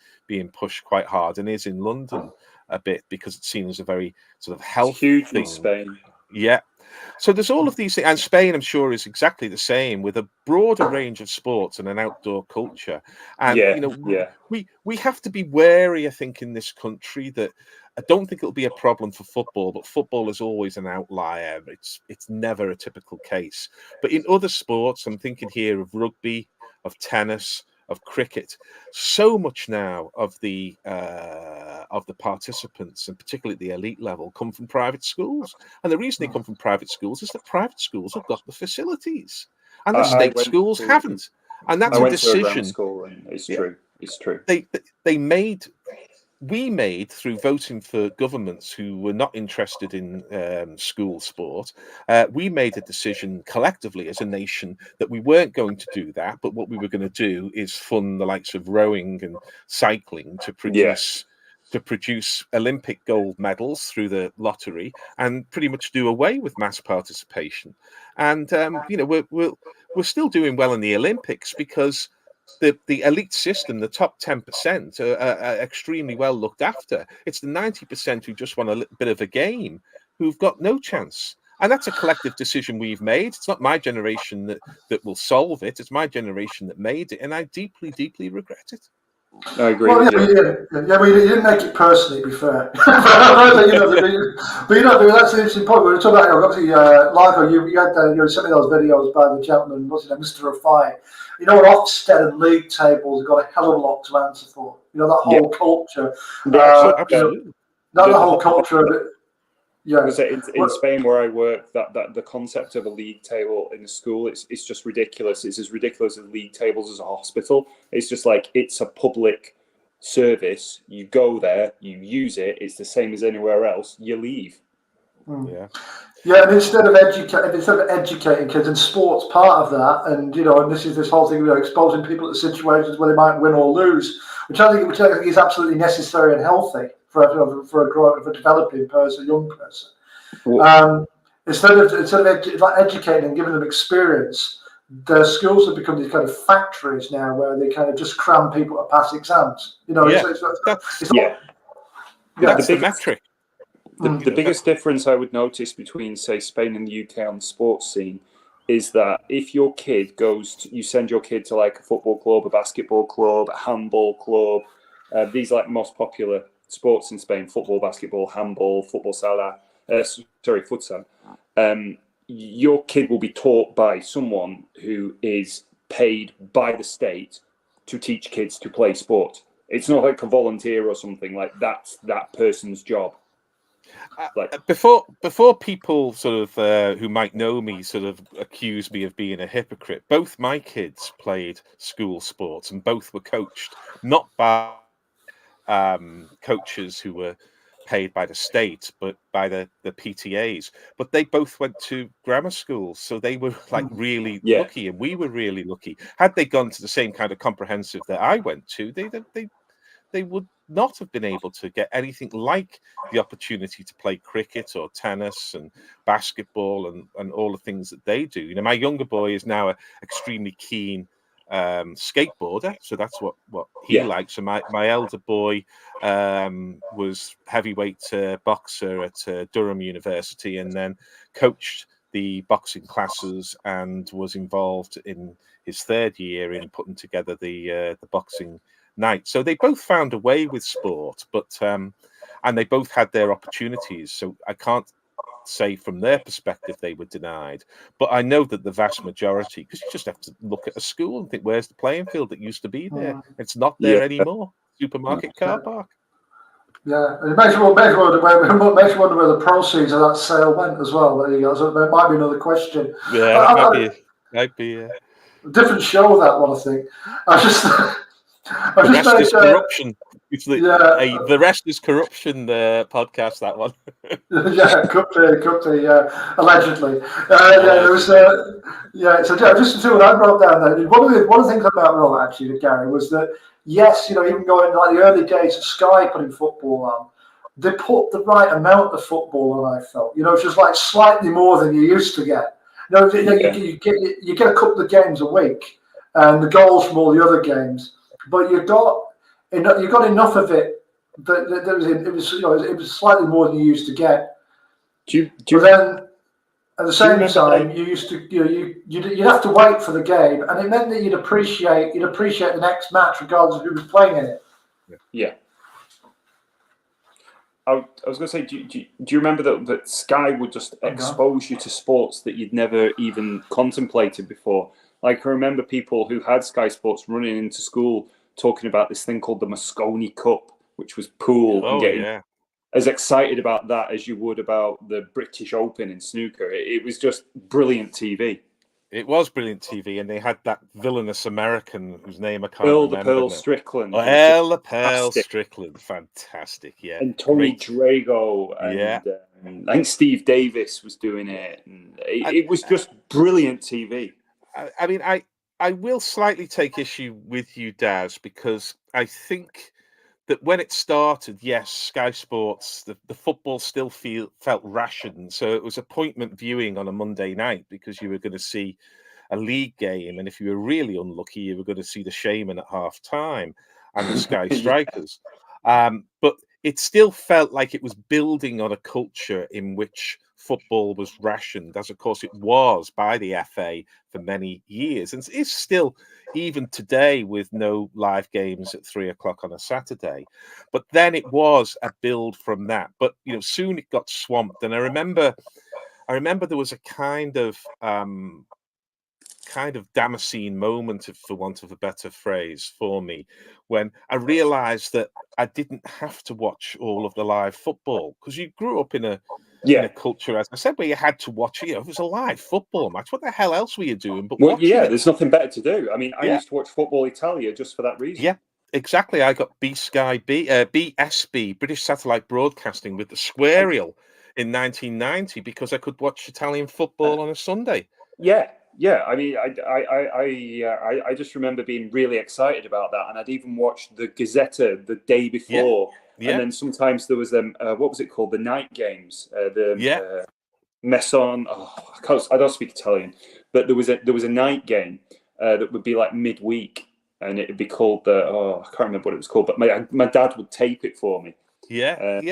pushed quite hard and is in London a bit because it's seen as a very sort of health huge thing. in Spain. Yeah. So there's all of these things, and Spain, I'm sure, is exactly the same with a broader range of sports and an outdoor culture. And we have to be wary, I think, in this country that I don't think it'll be a problem for football, but football is always an outlier. It's never a typical case. But in other sports, I'm thinking here of rugby, of tennis, of cricket. So much now of the participants, and particularly at the elite level, come from private schools. And the reason they come from private schools is that private schools have got the facilities, and the state schools haven't. And that's a decision. I went to a grammar school, and it's true. It's true. We made through voting for governments who were not interested in school sport. We made a decision collectively as a nation that we weren't going to do that, but what we were going to do is fund the likes of rowing and cycling to produce Olympic gold medals through the lottery and pretty much do away with mass participation. And we're still doing well in the Olympics because the elite system, the top 10%, are extremely well looked after. It's the 90% who just want a little bit of a game who've got no chance. And that's a collective decision we've made. It's not my generation that will solve it. It's my generation that made it. And I deeply, deeply regret it. I agree. Well, you didn't make it personally, to be fair. But that's the interesting point. We were talking about, obviously, Largo, you had sent me those videos by the gentleman, what's his name, Mr. Rafai. Ofsted and league tables have got a hell of a lot to answer for. That whole culture. Absolutely. The whole culture of it. Yeah. In Spain, where I work, that the concept of a league table in a school, it's just ridiculous. It's as ridiculous as league tables as a hospital. It's just like it's a public service. You go there, you use it. It's the same as anywhere else. You leave. Yeah, and instead of educating kids, and sports part of that, and and this is this whole thing of exposing people to situations where they might win or lose, which I think is absolutely necessary and healthy for a developing person, a young person. Instead of educating and giving them experience, the schools have become these kind of factories now where they kind of just cram people to pass exams. That's the metric. The biggest difference I would notice between, say, Spain and the UK on the sports scene is that if your kid you send your kid to like a football club, a basketball club, a handball club, these like most popular sports in Spain: football, basketball, handball, futsal. Your kid will be taught by someone who is paid by the state to teach kids to play sport. It's not like a volunteer or something. Like that's that person's job. Before people sort of who might know me sort of accuse me of being a hypocrite, both my kids played school sports and both were coached not by coaches who were paid by the state, but by the PTAs. But they both went to grammar schools, so they were like really lucky, and we were really lucky. Had they gone to the same kind of comprehensive that I went to, they would not have been able to get anything like the opportunity to play cricket or tennis and basketball and all the things that they do. You know, my younger boy is now an extremely keen skateboarder, so that's what he likes. And my elder boy was heavyweight boxer at Durham University, and then coached the boxing classes and was involved in his third year in putting together the boxing night. So they both found a way with sport, but and they both had their opportunities. So I can't say from their perspective they were denied, but I know that the vast majority, because you just have to look at a school and think, where's the playing field that used to be there? It's not there anymore. Supermarket car park. Yeah, and it makes you wonder where the proceeds of that sale went as well. There you go. So there might be another question. Yeah, that might be a different show, that one, I think. The rest is corruption. The rest is corruption. The podcast, that one. Yeah, could be. Allegedly. There was. So just to see what I wrote down there. One of the things about Roll actually, Gary, was that yes, even going like the early days of Sky putting football on, they put the right amount of football on. I felt, it's just like slightly more than you used to get. You get a couple of games a week, and the goals from all the other games. But you got enough of it that it was slightly more than you used to get. But then at the same time, you used to you'd have to wait for the game, and it meant that you'd appreciate the next match regardless of who was playing in it. Yeah. I was going to say, do you remember that Sky would just expose you to sports that you'd never even contemplated before? Like, I remember people who had Sky Sports running into school talking about this thing called the Moscone Cup, which was pool, and getting as excited about that as you would about the British Open in snooker. It was just brilliant TV. It was brilliant TV, and they had that villainous American whose name I can't remember. Pearl Strickland. The Pearl Strickland. Fantastic, yeah. And Tony Drago. And I think Steve Davis was doing it. And it was just brilliant TV. I mean, I will slightly take issue with you, Daz, because I think that when it started, yes, Sky Sports, the football still felt rationed. So it was appointment viewing on a Monday night because you were going to see a league game. And if you were really unlucky, you were going to see the Shaman at half time and the Sky Strikers. But it still felt like it was building on a culture in which football was rationed, as of course it was by the FA for many years, and it's still even today with no live games at 3:00 on a Saturday. But then it was a build from that. But soon it got swamped, and I remember there was a kind of Damascene moment, for want of a better phrase, for me, when I realised that I didn't have to watch all of the live football, because you grew up in a culture, as I said, where you had to watch it. It was a live football match. What the hell else were you doing but watching it? There's nothing better to do. I mean, I used to watch Football Italia just for that reason. Yeah, exactly. I got BSB, British Satellite Broadcasting, with the squarial in 1990 because I could watch Italian football on a Sunday. Yeah. I mean, I just remember being really excited about that, and I'd even watched the Gazzetta the day before. Yeah. And then sometimes there was what was it called? The night games. Messon. I don't speak Italian, but there was a night game that would be like midweek, and it'd be called I can't remember what it was called, but my dad would tape it for me. And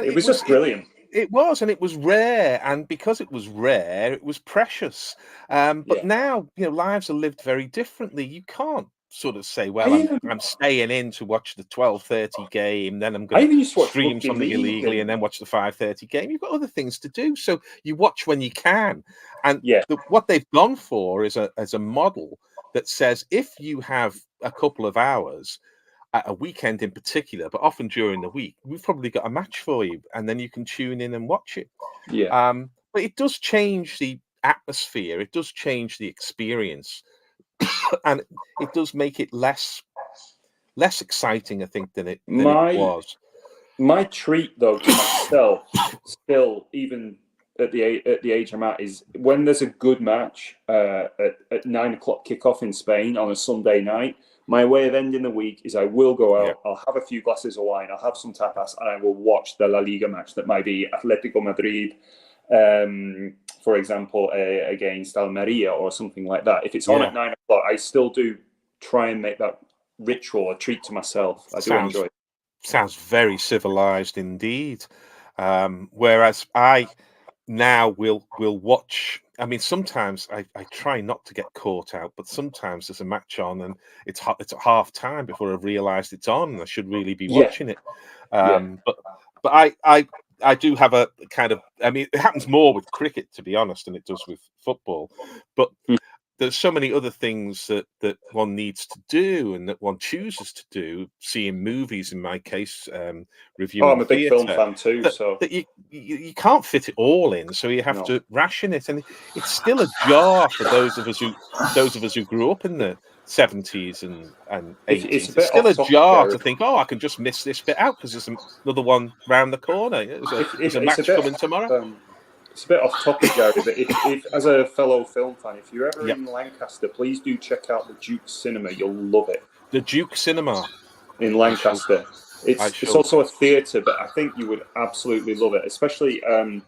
it was just brilliant. It was, and it was rare, and because it was rare, it was precious. But now, lives are lived very differently. You can't sort of say, well, I'm staying in to watch the 12:30 game, then I'm going to stream something illegally and then watch the 5:30 game. You've got other things to do, so you watch when you can. And what they've gone for is a model that says if you have a couple of hours at a weekend in particular, but often during the week, we've probably got a match for you, and then you can tune in and watch it. But it does change the atmosphere, it does change the experience, and it does make it less exciting, I think, than it was. My treat, though, to myself, still, even at the age I'm at, is when there's a good match at 9 o'clock kickoff in Spain on a Sunday night. My way of ending the week is I will go out, I'll have a few glasses of wine, I'll have some tapas, and I will watch the La Liga match that might be Atletico Madrid, for example, against Almeria or something like that. If it's on at 9 o'clock, I still do try and make that ritual a treat to myself. I do enjoy it. Sounds very civilized indeed. Whereas I now will watch. I mean, sometimes I try not to get caught out, but sometimes there's a match on and it's at half time before I've realised it's on and I should really be watching it. But I do have a kind of, I mean, it happens more with cricket, to be honest, than it does with football. But there's so many other things that one needs to do and that one chooses to do. Seeing movies, in my case, reviewing. I'm a big film fan too, that you can't fit it all in, so you have to ration it, and it's still a jar for those of us who grew up in the 70s and 80s. It's still a jar to think, I can just miss this bit out because there's another one round the corner. There's a match coming tomorrow. It's a bit off topic, Gary, but if as a fellow film fan, if you're ever in Lancaster, please do check out the Duke Cinema. You'll love it. The Duke Cinema in Lancaster. It's also a theatre, but I think you would absolutely love it. Especially, for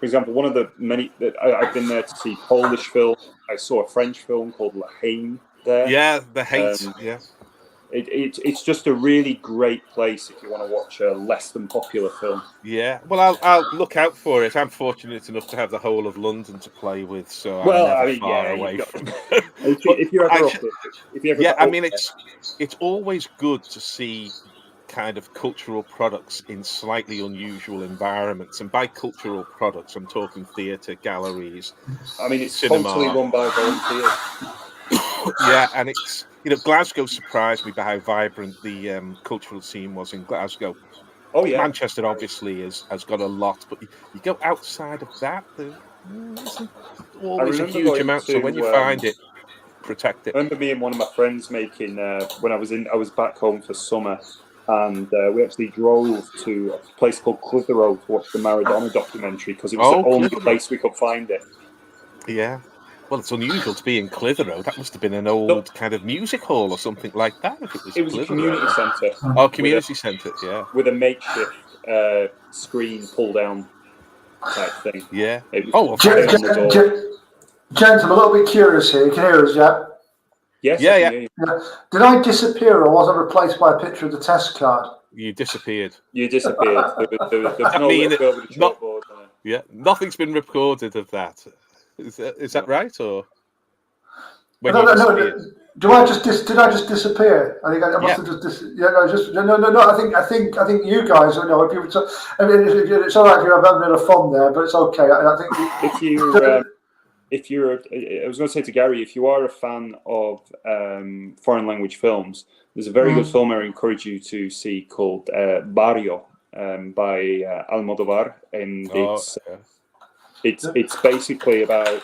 example, one of the many that I've been there to see Polish film. I saw a French film called La Haine there. Yeah, The Hate. It's just a really great place if you want to watch a less than popular film. Yeah, well, I'll look out for it. I'm fortunate enough to have the whole of London to play with, so I'm never far away from. If you're ever up, I mean, it's always good to see kind of cultural products in slightly unusual environments, and by cultural products, I'm talking theatre, galleries. I mean, it's cinema. Totally run by volunteers. And it's, Glasgow surprised me by how vibrant the cultural scene was in Glasgow. Oh yeah, Manchester obviously has got a lot, but you go outside of that, there isn't always a huge amount. So when you find it, protect it. I remember me and one of my friends making when I was back home for summer, and we actually drove to a place called Clitheroe to watch the Maradona documentary because it was the only place we could find it. Yeah. Well, it's unusual to be in Clitheroe. That must have been an old kind of music hall or something like that. If it was a community centre. Oh, community centre, yeah. With a makeshift screen pull-down type thing. Yeah. Gents, I'm a little bit curious here. You can hear us, yeah? Yes. Yeah. Did I disappear, or was I replaced by a picture of the test card? You disappeared. There was no look over the chalkboard. Yeah, nothing's been recorded of that. Is that right, or when you disappeared? Did I just disappear? I think I must have just I think you guys. I mean, it's all right if you're having a bit of fun there, but it's okay. I think if you're, I was going to say to Gary, if you are a fan of foreign language films, there's a very good film I encourage you to see called Barrio by Almodovar, and it's basically about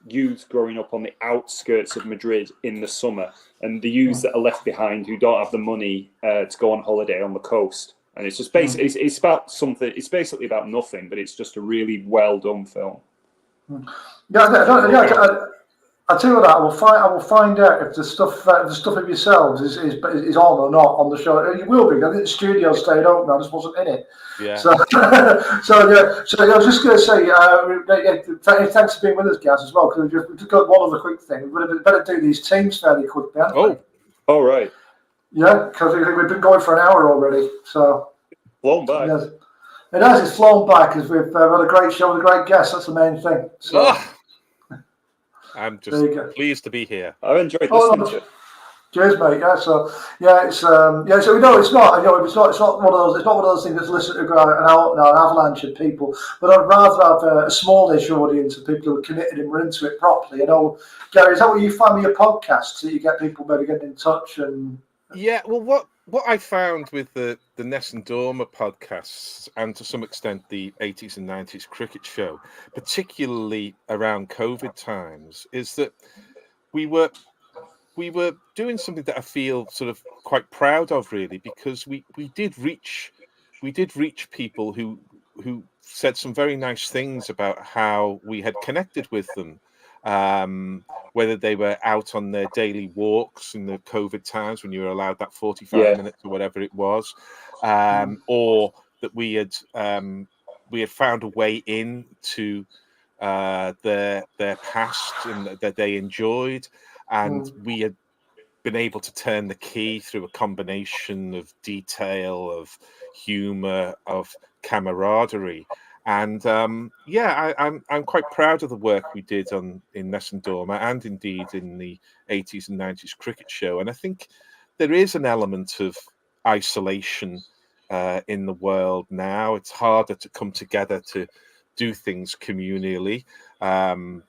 youths growing up on the outskirts of Madrid in the summer, and the youths that are left behind who don't have the money to go on holiday on the coast. And it's just basically it's about something. It's basically about nothing, but it's just a really well done film. I'll tell you what. I will find out if the stuff of yourselves is on or not on the show. It will be. I think the studio stayed open. I just wasn't in it. Yeah. So I was just going to say thanks for being with us, guys, as well. Because we just got one other quick thing. We better do these teams fairly quickly. All right. Yeah, because we've been going for an hour already. So flown by. It has. It's flown by because we've had a great show with a great guest. That's the main thing. So. I'm just pleased to be here. I've enjoyed listening to it. Cheers, mate. Yeah, so yeah, it's yeah. So we know it's not. It's not one of those. It's not one of those things that's listened to an avalanche of people. But I'd rather have a smallish audience of people who are committed and were into it properly. Gary, is that what you find with your podcasts? That you get people maybe getting in touch and Yeah, well, what I found with the Ness and Dormer podcasts, and to some extent the 80s and 90s cricket show, particularly around COVID times, is that we were doing something that I feel sort of quite proud of, really, because we did reach people who said some very nice things about how we had connected with them, whether they were out on their daily walks in the COVID times when you were allowed that 45 Yeah, minutes or whatever it was, or that we had found a way in to their past and that they enjoyed, and we had been able to turn the key through a combination of detail, of humor, of camaraderie. And I'm quite proud of the work we did in Ness and Dormer, and indeed in the 80s and 90s cricket show. And I think there is an element of isolation in the world now. It's harder to come together to do things communally,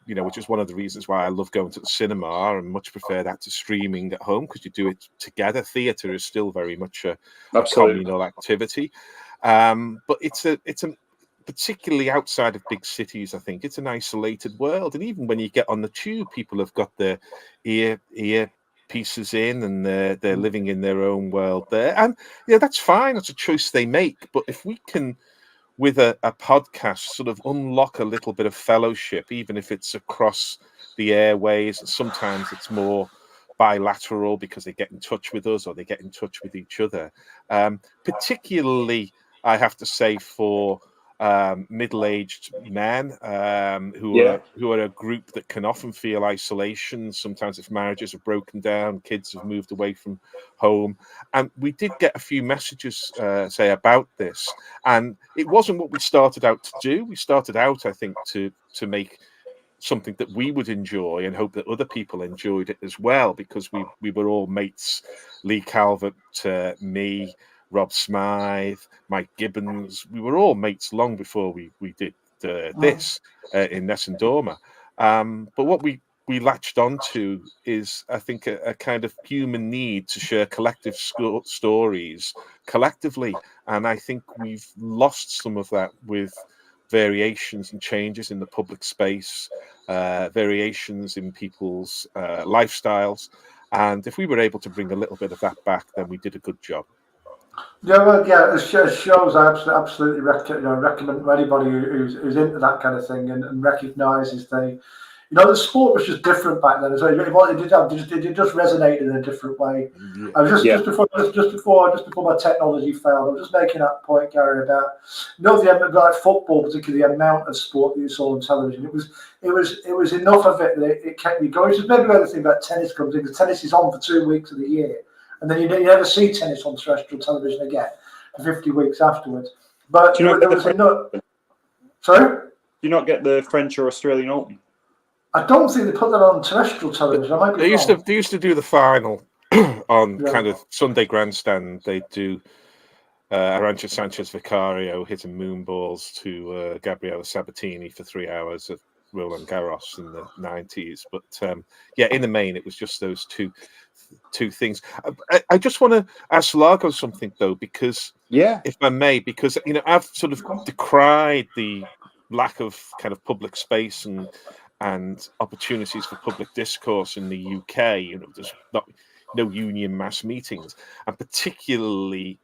which is one of the reasons why I love going to the cinema and much prefer that to streaming at home, because you do it together. Theatre is still very much a absolutely. communal activity, but it's a particularly outside of big cities. I think it's an isolated world, and even when you get on the tube, people have got their ear pieces in, and they're living in their own world there, and that's fine. It's a choice they make. But if we can, with a podcast, sort of unlock a little bit of fellowship, even if it's across the airways. Sometimes it's more bilateral because they get in touch with us or they get in touch with each other. Particularly, I have to say, for middle-aged men who Yeah, are a group that can often feel isolation. Sometimes if marriages have broken down, kids have moved away from home, and we did get a few messages say about this, and it wasn't what we started out to do. We started out, I think, to make something that we would enjoy and hope that other people enjoyed it as well, because we were all mates. Lee Calvert, me, Rob Smythe, Mike Gibbons, we were all mates long before we did this in Ness and Dormer. But what we latched onto is, I think, a kind of human need to share collective stories collectively. And I think we've lost some of that with variations and changes in the public space, variations in people's lifestyles. And if we were able to bring a little bit of that back, then we did a good job. yeah, well, yeah, it shows. I absolutely recommend to anybody who's into that kind of thing and recognises the sport was just different back then. So it just resonated in a different way. Yeah. I was yeah, just before my technology failed. I was just making that point, Gary, about like football, particularly the amount of sport that you saw on television. It was enough of it that it kept me going. It's maybe where the thing about tennis comes in, because tennis is on for 2 weeks of the year, and then you never see tennis on terrestrial television again for 50 weeks afterwards. But do you not there get was enough. Sorry? Do you not get the French or Australian Open? I don't think they put that on terrestrial television. I might be wrong. They used to do the final on Yeah. kind of Sunday grandstand. They do Arantxa Sanchez Vicario hitting moon balls to Gabriela Sabatini for 3 hours at Roland Garros in the 90s. But in the main, it was just those two things. I just want to ask Largo something, though, because if I may, because I've sort of decried the lack of kind of public space and opportunities for public discourse in the UK. There's no union mass meetings, and particularly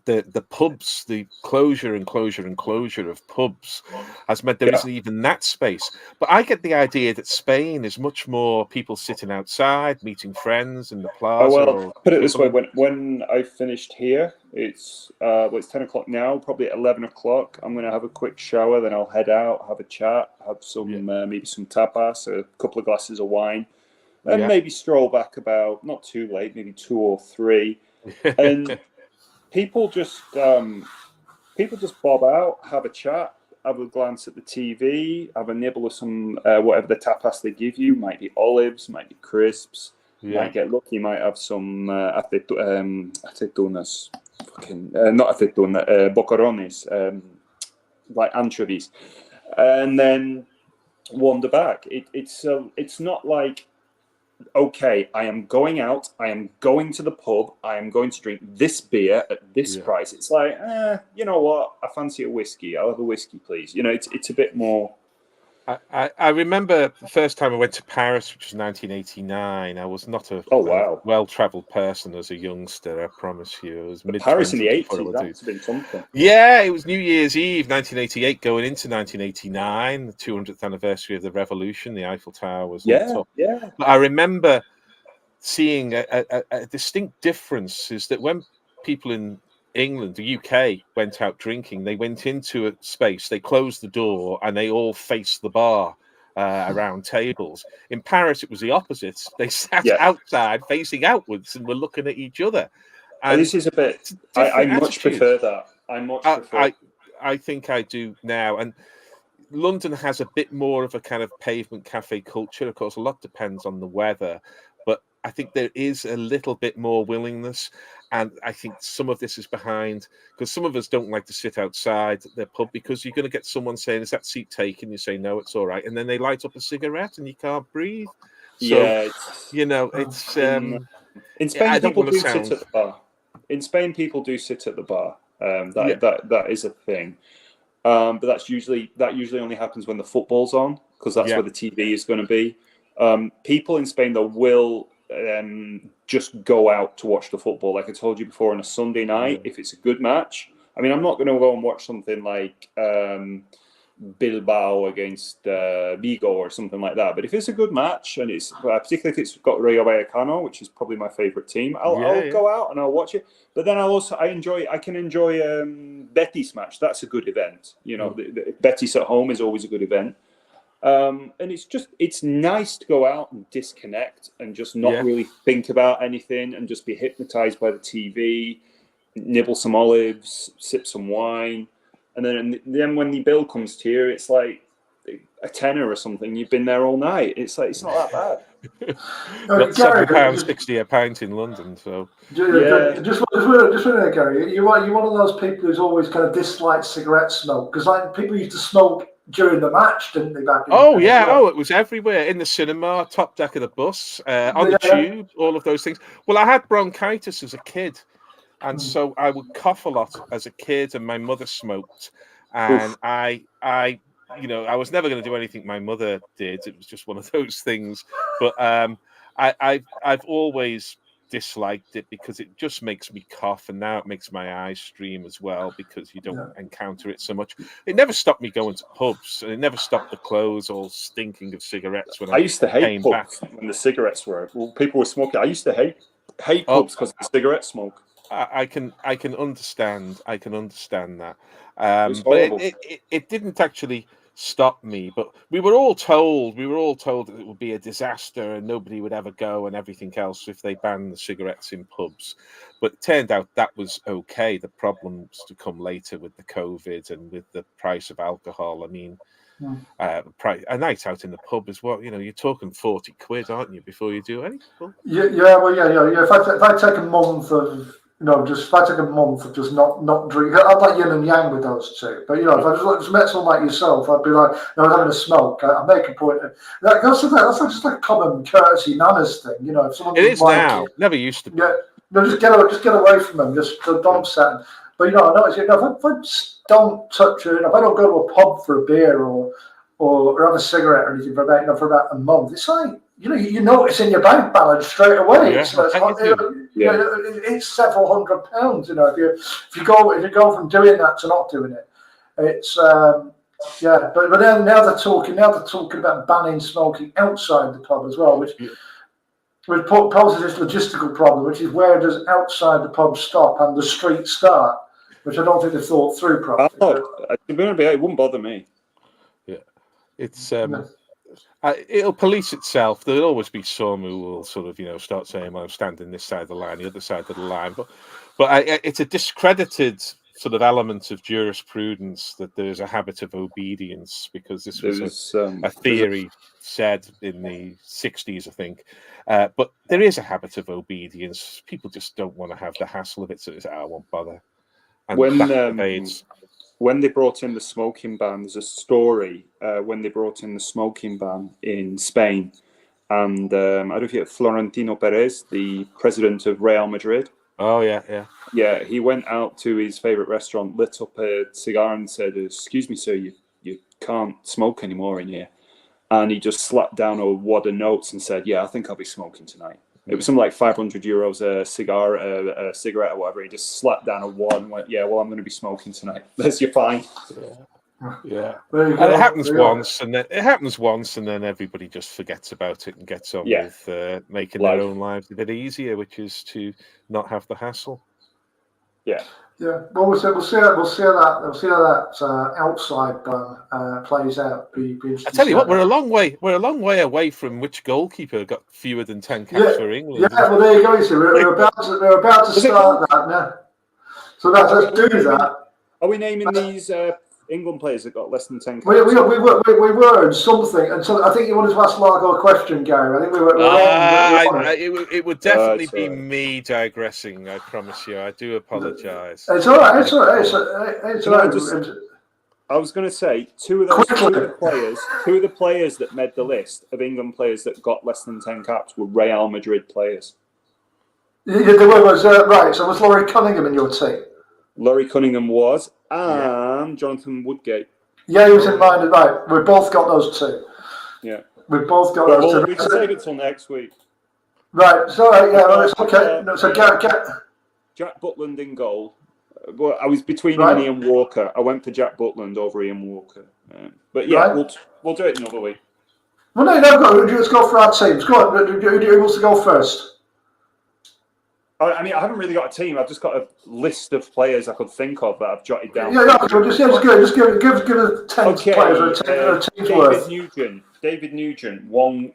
the pubs, the closure of pubs has meant there isn't even that space. But I get the idea that Spain is much more people sitting outside, meeting friends in the Oh plaza. well, Or put it this way: something. when I finished here, it's 10 o'clock now. Probably at 11 o'clock, I'm going to have a quick shower. Then I'll head out, have a chat, have some maybe some tapas, a couple of glasses of wine, and maybe stroll back about not too late, maybe 2 or 3, and people just bob out, have a chat, have a glance at the TV, have a nibble of some whatever the tapas they give you. Might be olives, might be crisps, Might get lucky. Might have some aceitunas, not aceituna, boquerones, like anchovies, and then wander back. It's not like, okay, I am going out, I am going to the pub, I am going to drink this beer at this price. It's like, you know what? I fancy a whiskey. I'll have a whiskey, please. You know, it's a bit more. I remember the first time I went to Paris, which was 1989. I was not a well-travelled person as a youngster, I promise you. It was Paris in the 80s, that's been something. Yeah, it was New Year's Eve, 1988, going into 1989, the 200th anniversary of the revolution. The Eiffel Tower was lit up. Yeah. But I remember seeing a distinct difference is that when people in England, the UK, went out drinking, they went into a space, they closed the door, and they all faced the bar around tables. In Paris, it was the opposite. They sat outside, facing outwards, and were looking at each other. And this is a bit. I much prefer that. I think I do now. And London has a bit more of a kind of pavement cafe culture. Of course, a lot depends on the weather, but I think there is a little bit more willingness. And I think some of this is behind, because some of us don't like to sit outside the pub because you're going to get someone saying, "Is that seat taken?" You say, "No, it's all right." And then they light up a cigarette and you can't breathe. So, you know, it's... in Spain, people do sit at the bar. In Spain, people do sit at the bar. That is a thing. But that usually only happens when the football's on, because that's where the TV is going to be. People in Spain, though, will just go out to watch the football. Like I told you before, on a Sunday night, if it's a good match. I mean, I'm not going to go and watch something like Bilbao against Vigo or something like that. But if it's a good match, and it's particularly if it's got Rayo Vallecano, which is probably my favourite team, I'll go out and I'll watch it. But then I can enjoy Betis match. That's a good event. You know, the Betis at home is always a good event. And it's nice to go out and disconnect and just not really think about anything and just be hypnotized by the TV, nibble some olives, sip some wine. And then when the bill comes to you, it's like a tenner or something. You've been there all night. It's like, it's not that bad. £7.60 a pint in London. So just Gary, you're one of those people who's always kind of disliked cigarette smoke, because like people used to smoke during the match, didn't they? Back in the day? It was everywhere, in the cinema, top deck of the bus, on the tube, all of those things. Well, I had bronchitis as a kid. And so I would cough a lot as a kid, and my mother smoked. And I was never going to do anything my mother did. It was just one of those things. But I've always disliked it because it just makes me cough, and now it makes my eyes stream as well because you don't encounter it so much. It never stopped me going to pubs, and it never stopped the clothes all stinking of cigarettes when I used to hate pubs when the cigarettes were. Well, people were smoking. I used to hate pubs because of the cigarette smoke. I can understand. I can understand that. But it didn't actually stop me. But we were all told that it would be a disaster and nobody would ever go and everything else if they banned the cigarettes in pubs. But it turned out that was okay. The problems to come later with the COVID and with the price of alcohol. I mean, a night out in the pub as well. You know, you're talking 40 quid, aren't you, before you do anything? Yeah. If I take a month of if I take a month of just not drink, I'd like yin and yang with those two. But if I just met someone like yourself, I'd be like, no, I'm having a smoke. I make a point. That's just like a common courtesy manners thing. If someone it is now. Never used to be. Yeah, just get away from them. Just don't upset them. But I notice if I just don't touch it, if I don't go to a pub for a beer or have a cigarette or anything for about a month, it's like you notice in your bank balance straight away. It's several £100. If you go from doing that to not doing it, it's But now they're talking about banning smoking outside the pub as well, which poses this logistical problem, which is where does outside the pub stop and the street start, which I don't think they've thought through properly. It wouldn't bother me. Yeah, it's it'll police itself. There'll always be some who will sort of start saying, "Well, I'm standing this side of the line, the other side of the line," but it's a discredited sort of element of jurisprudence that there's a habit of obedience, because this was a theory said in the 60s, I think. But there is a habit of obedience. People just don't want to have the hassle of it, so it's, I won't bother. And when they brought in the smoking ban, there's a story when they brought in the smoking ban in Spain. And I don't know if you have Florentino Perez, the president of Real Madrid. Oh, yeah. Yeah, he went out to his favourite restaurant, lit up a cigar and said, "Excuse me, sir, you can't smoke anymore in here." And he just slapped down a wad of notes and said, "Yeah, I think I'll be smoking tonight." It was something like €500 a cigar, a cigarette or whatever. He just slapped down a wad and went, "Yeah, well, I'm going to be smoking tonight. There's your fine." Yeah. There you go. And it happens once, and then everybody just forgets about it and gets on with making their own lives a bit easier, which is to not have the hassle. Yeah. Yeah. Well, we'll see how that outside ban plays out. I tell you what, we're a long way away from which goalkeeper got fewer than 10 caps for England. Yeah. Well, there you go. You see, we're about to start that now. So let's do that. Are we naming these England players that got less than 10 caps? We were in something, and so I think you wanted to ask Largo a question, Gary. I think we were it would definitely be me digressing. I promise you. I do apologise. It's all right. It's all right. I was going to say two of the players that made the list of England players that got less than 10 caps were Real Madrid players. Yeah, there was right. So was Laurie Cunningham in your team? Laurie Cunningham was, and Jonathan Woodgate. Yeah, he was in mine. Right, we've both got those two. Yeah, we've both got those two. We can save it till next week. Right, so it's okay. So Jack Butland in goal. Well, I was between him and Ian Walker. I went for Jack Butland over Ian Walker. But yeah, we'll do it another week. Well, no, let's go for our teams. Go on. Who wants to go first? I mean, I haven't really got a team. I've just got a list of players I could think of that I've jotted down. Just give us 10 players or a team's worth. David Nugent, one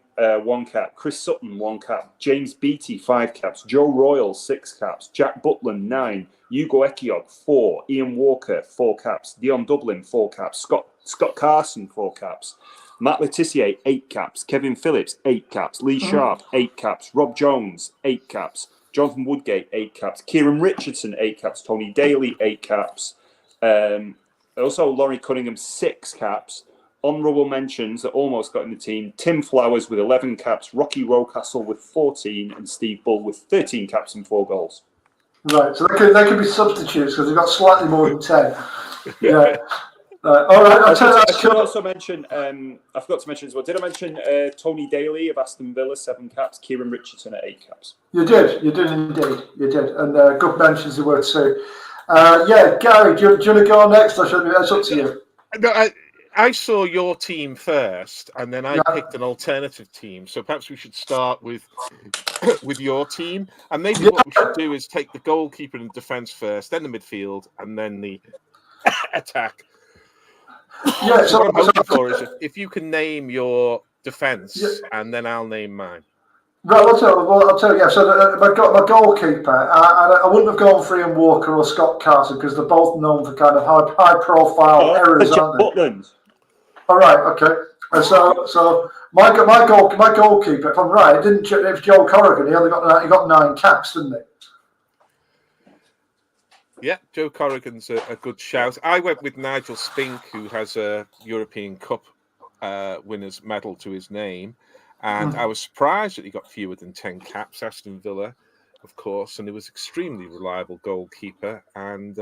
cap. Chris Sutton, 1 cap. James Beattie, 5 caps. Joe Royal, 6 caps. Jack Butland, 9. Hugo Ekiog, 4. Ian Walker, 4 caps. Dion Dublin, 4 caps. Scott Carson, 4 caps. Matt Letitia, 8 caps. Kevin Phillips, 8 caps. Lee Sharp, 8 caps. Rob Jones, 8 caps. Jonathan Woodgate, 8 caps. Kieran Richardson, 8 caps. Tony Daly, 8 caps. Also, Laurie Cunningham, 6 caps. Honourable mentions that almost got in the team. Tim Flowers with 11 caps. Rocky Rocastle with 14. And Steve Bull with 13 caps and 4 goals. Right, so they could be substitutes because they've got slightly more than 10. Yeah. All right, I should also mention, I forgot to mention as well, did I mention Tony Daly of Aston Villa, 7 caps, Kieran Richardson at 8 caps? You did indeed. You did. And good mentions there were too. Gary, do you want to go on next? Or should we? It's up to you. No, I saw your team first, and then I picked an alternative team. So perhaps we should start with your team, and maybe what we should do is take the goalkeeper and defence first, then the midfield, and then the attack. Yeah, so what I'm hoping for is if you can name your defence, and then I'll name mine. Right, I'll tell you. Yeah, so my goalkeeper, I wouldn't have gone for Ian Walker or Scott Carson because they're both known for kind of high-profile errors, aren't they? Butland. All right, okay. And so my goalkeeper, if I'm right, it was Joe Corrigan. He got 9 caps, didn't he? Yeah, Joe Corrigan's a good shout. I went with Nigel Spink, who has a European Cup winner's medal to his name. And I was surprised that he got fewer than 10 caps. Aston Villa, of course, and he was extremely reliable goalkeeper. And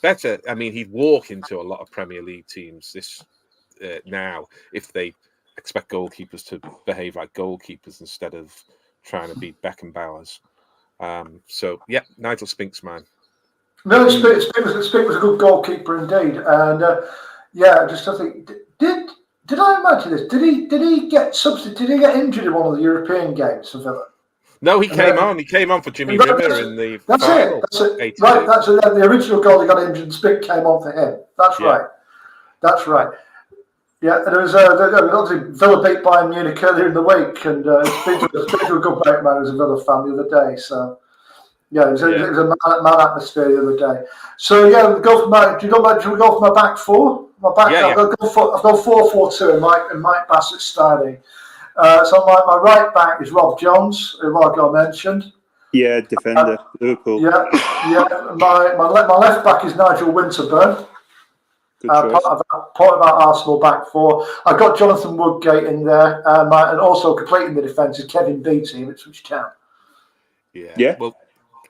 better, I mean, he'd walk into a lot of Premier League teams now if they expect goalkeepers to behave like goalkeepers instead of trying to beat Beckenbauer's. So, yeah, Nigel Spink's mine. No, Spink was a good goalkeeper indeed. And, just I think, did I imagine this? Did he get substituted? Did he get injured in one of the European games for Villa? No, he came on. He came on for Jimmy Rimmer in the final. That's it. Right, that's it. The original goal he got injured, and Spink came on for him. That's right. Yeah, and it was obviously Villa beat Bayern Munich earlier in the week, and Spink was a good break man as a Villa fan the other day. So Yeah, it was a mad atmosphere the other day. So yeah, we go for should we go for my back four? My back. Yeah. I've got 4-4-2 in Mike Bassett starting. So my right back is Rob Jones, who Largo mentioned. Yeah, defender, Liverpool. Yeah. My left back is Nigel Winterburn. Good choice. Part of our Arsenal back four. I've got Jonathan Woodgate in there, and also completing the defence is Kevin Beattie, Ipswich Town. Yeah. Well,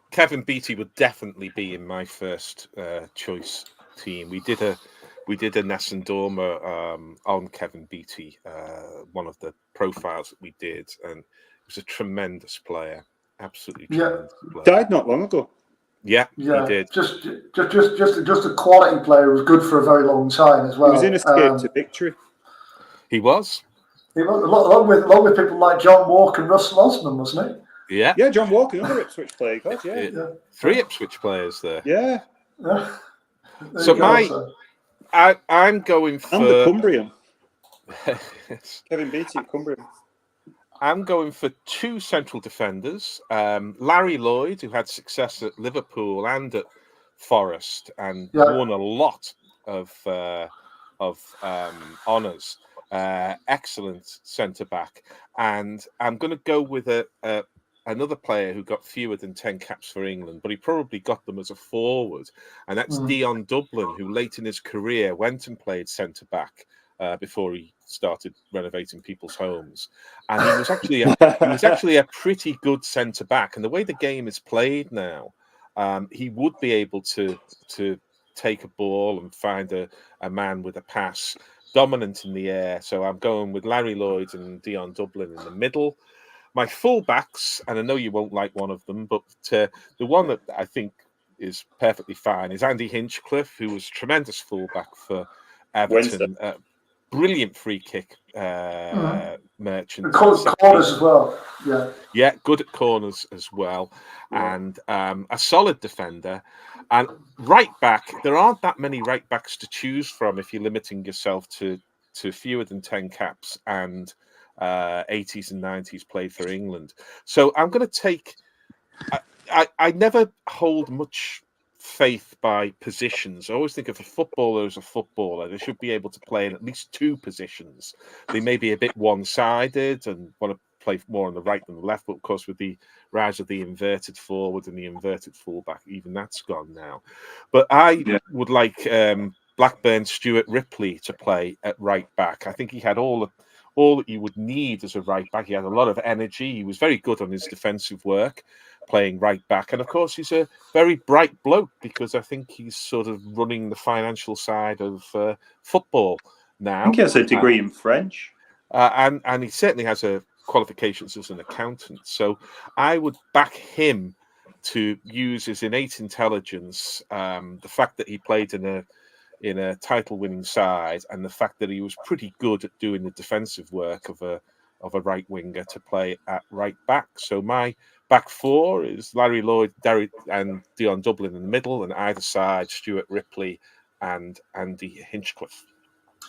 Kevin Beattie would definitely be in my first choice team. We did a Nessun Dorma on Kevin Beattie, one of the profiles that we did, and he was a tremendous player, absolutely tremendous player. Died not long ago. Yeah, he did. Just a quality player who was good for a very long time as well. He was in Escape to Victory. He was. Along with people like John Walker and Russell Osman, wasn't he? Yeah. Yeah, John Walker, another Ipswich player. God, yeah. 3 Ipswich players there. Yeah. So I'm going for... And the Cumbrian. Kevin Beattie, Cumbrian. I'm going for 2 central defenders. Larry Lloyd, who had success at Liverpool and at Forest and won a lot of honours. Excellent centre-back. And I'm going to go with another player who got fewer than 10 caps for England, but he probably got them as a forward. And that's Dion Dublin, who late in his career went and played centre-back before he started renovating people's homes, and he was actually a pretty good centre back. And the way the game is played now, he would be able to take a ball and find a man with a pass, dominant in the air. So I'm going with Larry Lloyd and Dion Dublin in the middle. My full-backs, and I know you won't like one of them, but the one that I think is perfectly fine is Andy Hinchcliffe, who was tremendous full-back for Everton. Brilliant free kick merchant. Corners as well. Yeah, good at corners as well. Yeah. And a solid defender. And right back, there aren't that many right backs to choose from if you're limiting yourself to fewer than 10 caps and 80s and 90s played for England. So I'm going to take... I never hold much faith by positions. I always think if a footballer is a footballer, they should be able to play in at least 2 positions. They may be a bit one-sided and want to play more on the right than the left, but of course with the rise of the inverted forward and the inverted fullback, even that's gone now. But I would like Blackburn Stuart Ripley to play at right back. I think he had all that you would need as a right back. He had a lot of energy. He was very good on his defensive work, playing right back. And of course, he's a very bright bloke because I think he's sort of running the financial side of football now. I think he has a degree in French. And he certainly has qualifications as an accountant. So I would back him to use his innate intelligence, the fact that he played in a title-winning side, and the fact that he was pretty good at doing the defensive work of a right winger to play at right back. So my back four is Larry Lloyd, Derry, and Dion Dublin in the middle, and either side Stuart Ripley and Andy Hinchcliffe.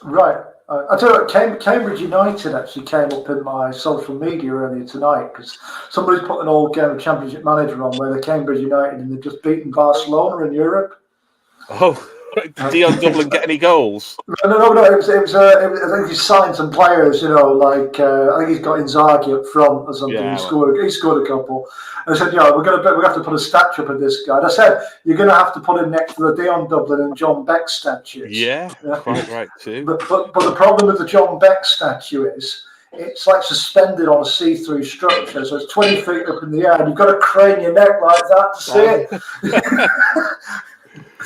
Right. I tell you what, Cambridge United actually came up in my social media earlier tonight because somebody's put an old Game of Championship Manager on where they're Cambridge United and they've just beaten Barcelona in Europe. Oh. Did Dion Dublin get any goals? No. It was I think he signed some players, I think he's got Inzaghi up front or something. Yeah, he scored a couple. And I said, we have to put a statue up of this guy. And I said, you're going to have to put him next to the Dion Dublin and John Beck statues. Yeah, quite right too. But the problem with the John Beck statue is it's like suspended on a see-through structure, so it's 20 feet up in the air, and you've got to crane your neck like that to see it.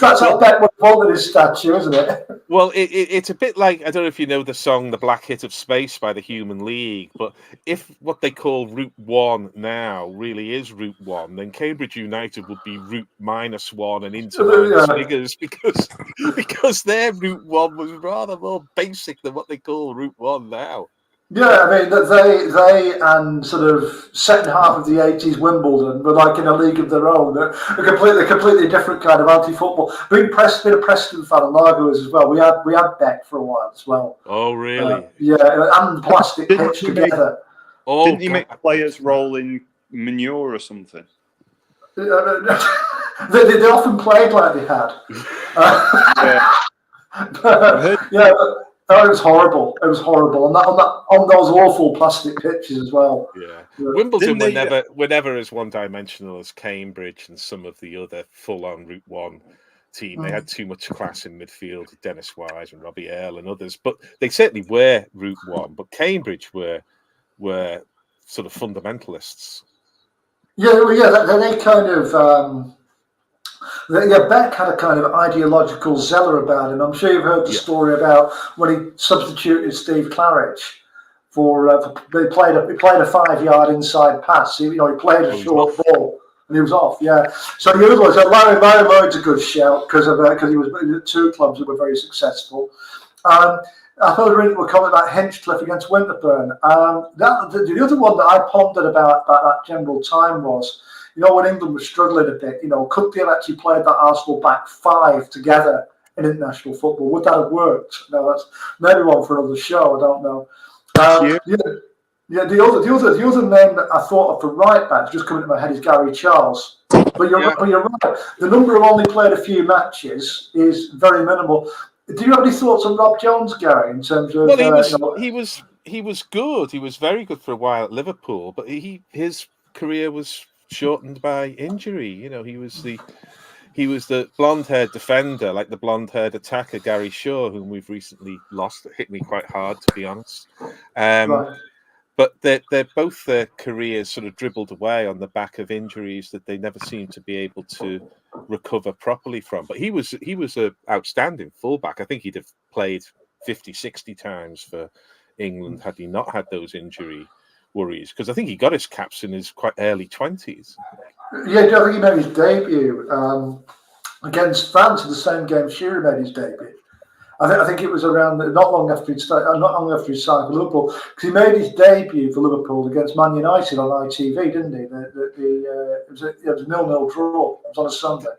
That's how Beck would have wanted his statue, isn't it? Well, it's a bit like, I don't know if you know the song The Black Hit of Space by the Human League, but if what they call Route 1 now really is Route 1, then Cambridge United would be Route -1 and into minus figures because their Route 1 was rather more basic than what they call Route 1 now. Yeah, I mean, they and sort of second half of the 80s Wimbledon were like in a league of their own. They're a completely different kind of anti-football. Been a Preston fan, and Largo as well. We had Beck for a while as well. Oh, really? And plastic pitch together. Didn't he make players roll in manure or something? They often played like they had. It was horrible. It was horrible, on those awful plastic pitches as well. Yeah, Wimbledon were never as one-dimensional as Cambridge and some of the other full-on Route One team. They had too much class in midfield, Dennis Wise and Robbie Earle and others, but they certainly were Route One. But Cambridge were sort of fundamentalists. They kind of. Beck had a kind of ideological zealot about him. I'm sure you've heard the story about when he substituted Steve Claridge for he played a 5-yard inside pass. He played a short ball and he was off. Yeah. So the other was Larry Lloyd's a good shout because he was at two clubs that were very successful. I thought we were comment about Hinchcliffe against Winterburn. The other one that I pondered about that general time was, when England was struggling a bit, could they have actually played that Arsenal back five together in international football? Would that have worked? No, that's maybe one for another show. I don't know. The other name that I thought of for right back just coming to my head is Gary Charles. But you're right. The number of only played a few matches is very minimal. Do you have any thoughts on Rob Jones, Gary, in terms of? Well, he was good. He was very good for a while at Liverpool, but his career was shortened by injury. He was the blonde-haired defender, like the blonde-haired attacker Gary Shaw, whom we've recently lost. It hit me quite hard, to be honest. Right. But they're both their careers sort of dribbled away on the back of injuries that they never seemed to be able to recover properly from. But he was an outstanding fullback. I think he'd have played 50, 60 times for England had he not had those injury worries, because I think he got his caps in his quite early 20s. Yeah, I think he made his debut against France in the same game Shearer made his debut. I think it was around not long after he signed for Liverpool, because he made his debut for Liverpool against Man United on ITV, didn't he? It was a 0-0 draw. It was on a Sunday.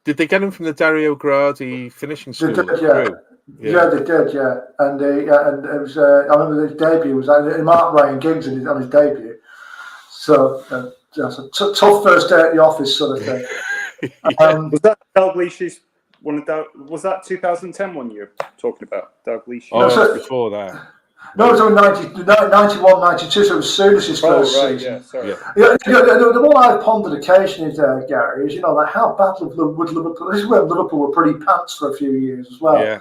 Did they get him from the Dario Gradi finishing school? They did, yeah, they did, yeah. And it was. I remember his debut was Mark Ryan Giggs on his debut. So that's a tough first day at the office, sort of thing. Was that Dalglish's one? Was that 2010 one you're talking about? Dalglish? Oh, no, before that. No, it was 91, 92, so it was Souness's first season. Yeah, sorry. The one I've pondered occasionally, Gary, is like how bad would Liverpool? This is when Liverpool were pretty pants for a few years as well. Yeah.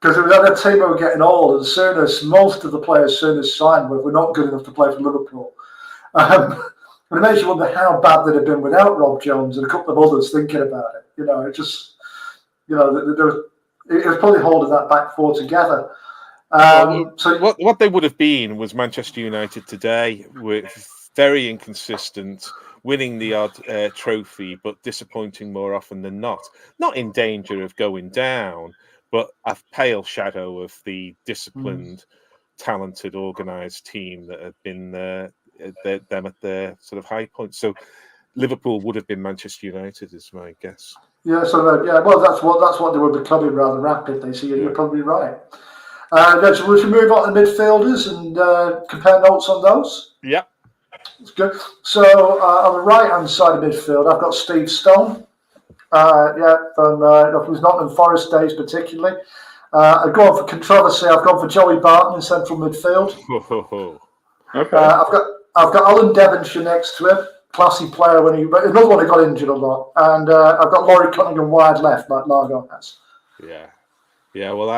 Because we had a team who were getting old, and most of the players signed were not good enough to play for Liverpool. And it makes you wonder how bad they'd have been without Rob Jones and a couple of others thinking about it. It just, it was probably holding that back four together. So what they would have been was Manchester United today, with very inconsistent, winning the odd trophy, but disappointing more often than not. Not in danger of going down, but a pale shadow of the disciplined, talented, organised team that had been them at their sort of high point. So Liverpool would have been Manchester United, is my guess. Yeah, well, that's what they were becoming rather rapidly. So you're probably right. So we should move on to midfielders and compare notes on those. Yeah. That's good. So on the right-hand side of midfield, I've got Steve Stone. From his Nottingham Forest days particularly. I've gone for controversy. I've gone for Joey Barton in central midfield. Okay. I've got Alan Devonshire next to him. Classy player another one who got injured a lot. And I've got Laurie Cunningham wide left like Largo has. Yeah. Well,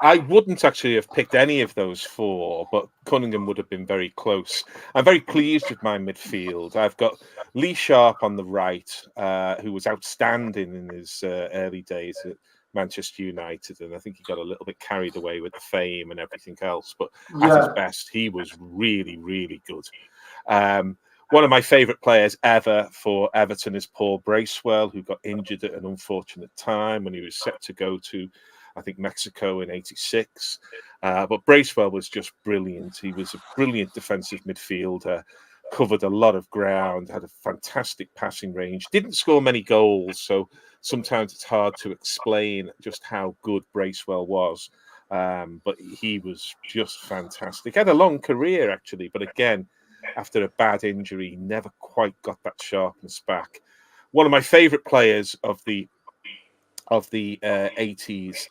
I wouldn't actually have picked any of those four, but Cunningham would have been very close. I'm very pleased with my midfield. I've got Lee Sharp on the right, who was outstanding in his early days at Manchester United, and I think he got a little bit carried away with the fame and everything else. But at his best, he was really, really good. One of my favourite players ever for Everton is Paul Bracewell, who got injured at an unfortunate time when he was set to go to, I think, Mexico in '86. But Bracewell was just brilliant. He was a brilliant defensive midfielder, covered a lot of ground, had a fantastic passing range, didn't score many goals, so sometimes it's hard to explain just how good Bracewell was. But he was just fantastic. Had a long career, actually, but again, after a bad injury. He never quite got that sharpness back. One of my favourite players of the 80s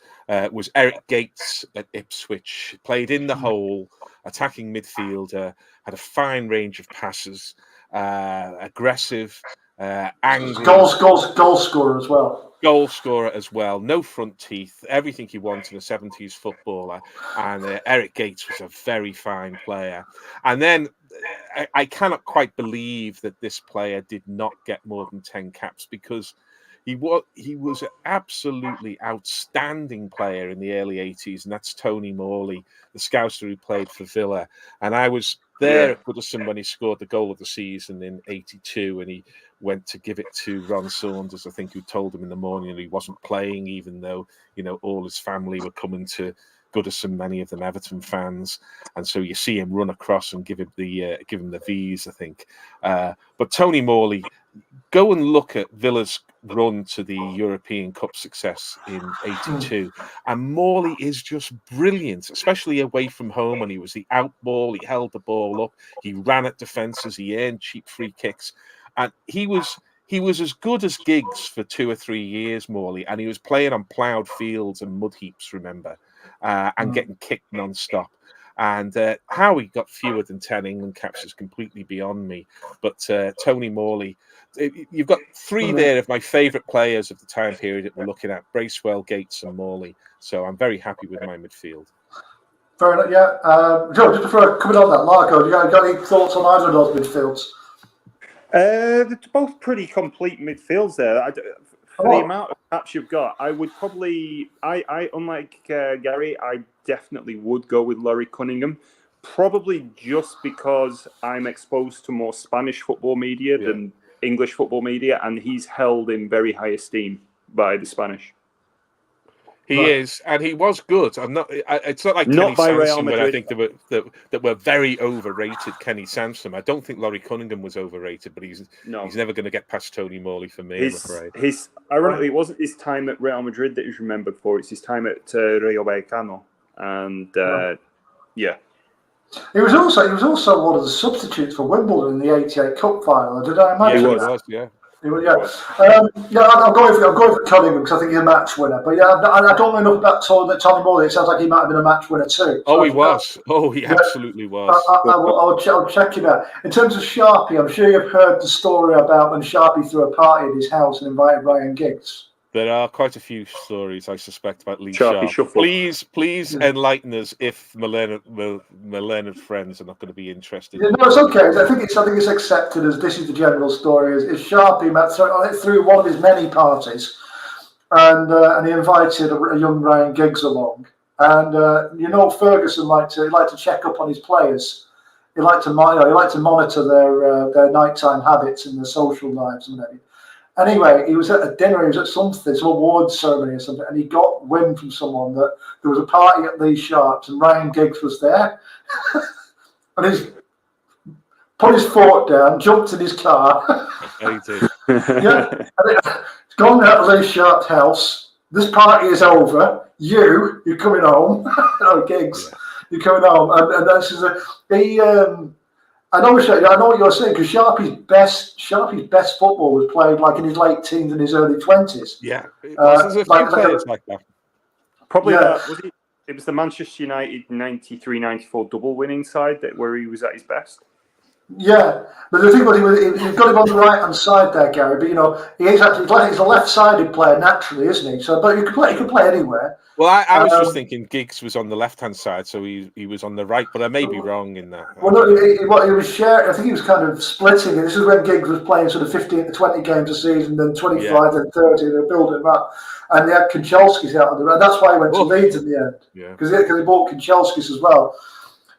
was Eric Gates at Ipswich. Played in the hole, attacking midfielder, had a fine range of passes, aggressive, angry. Goal scorer as well. Goal scorer as well, no front teeth, everything you want in a 70s footballer. And Eric Gates was a very fine player. And then I cannot quite believe that this player did not get more than 10 caps, because he was an absolutely outstanding player in the early 80s, and that's Tony Morley, the Scouser who played for Villa. And I was there at Goodison when he scored the goal of the season in 82, and he went to give it to Ron Saunders, I think, who told him in the morning that he wasn't playing, even though, all his family were coming to Goodison, many of them Everton fans. And so you see him run across and give him the V's, I think. But Tony Morley, go and look at Villa's run to the European Cup success in 82. And Morley is just brilliant, especially away from home when he was the out ball. He held the ball up. He ran at defences. He earned cheap free kicks. And he was as good as Giggs for 2 or 3 years, Morley. And he was playing on ploughed fields and mud heaps, remember, and getting kicked non-stop. And how he got fewer than 10 England caps is completely beyond me. But Tony Morley, you've got 3 there of my favourite players of the time period that we're looking at: Bracewell, Gates and Morley. So I'm very happy with my midfield. Fair enough, yeah. Joe, just before I come on that, Largo, you got any thoughts on either of those midfields? They're both pretty complete midfields there. For the amount of caps you've got, I would probably, I unlike Gary, I definitely would go with Laurie Cunningham. Probably just because I'm exposed to more Spanish football media than English football media, and he's held in very high esteem by the Spanish. He is, and he was good. It's not like not Kenny by Real Sansom, where I Madrid. think that were very overrated. Kenny Sansom. I don't think Laurie Cunningham was overrated, but he's never going to get past Tony Morley for me. I'm afraid. Ironically, it wasn't his time at Real Madrid that he's remembered for. It's his time at Rayo Vallecano, and He was also one of the substitutes for Wimbledon in the '88 Cup final. Did I imagine? Yeah, he was. Yeah. I'm going for Cunningham because I think he's a match winner. But I don't know enough about Tony Morley. It sounds like he might have been a match winner too. So he was. He absolutely was. I'll check him out. In terms of Sharpie, I'm sure you've heard the story about when Sharpie threw a party at his house and invited Ryan Giggs. There are quite a few stories, I suspect, about Lee Sharpie Sharp. Shuffle. Please enlighten us if my learned friends are not going to be interested. Yeah, no, it's okay. I think it's accepted as this is the general story. Is Sharpie threw one of his many parties, and he invited a young Ryan Giggs along. And Ferguson liked to check up on his players. He liked to monitor their nighttime habits and their social lives and everything. Anyway, he was at a dinner, he was at some awards ceremony or something, and he got wind from someone that there was a party at Lee Sharp's and Ryan Giggs was there. And he's put his fork down, jumped in his car. And he's gone out to Lee Sharp's house. This party is over. You're coming home. Giggs, you're coming home. And this is I know what you're saying, because Sharpie's best football was played like in his late teens and his early 20s. Yeah, there's a few players like that. Probably it was the Manchester United 93-94 double winning side where he was at his best. Yeah, but the thing was, you've got him on the right hand side there, Gary. But he's a left-sided player naturally, isn't he? So, but he could play anywhere. Well, I was just thinking Giggs was on the left-hand side, so he was on the right, but I may be wrong in that. Well, no, he was sharing. I think he was kind of splitting it. This is when Giggs was playing sort of 15 to 20 games a season, then 25 and 30. They were building him up, and they had Kanchelskis out on the right. That's why he went to Leeds in the end, because he bought Kanchelskis as well.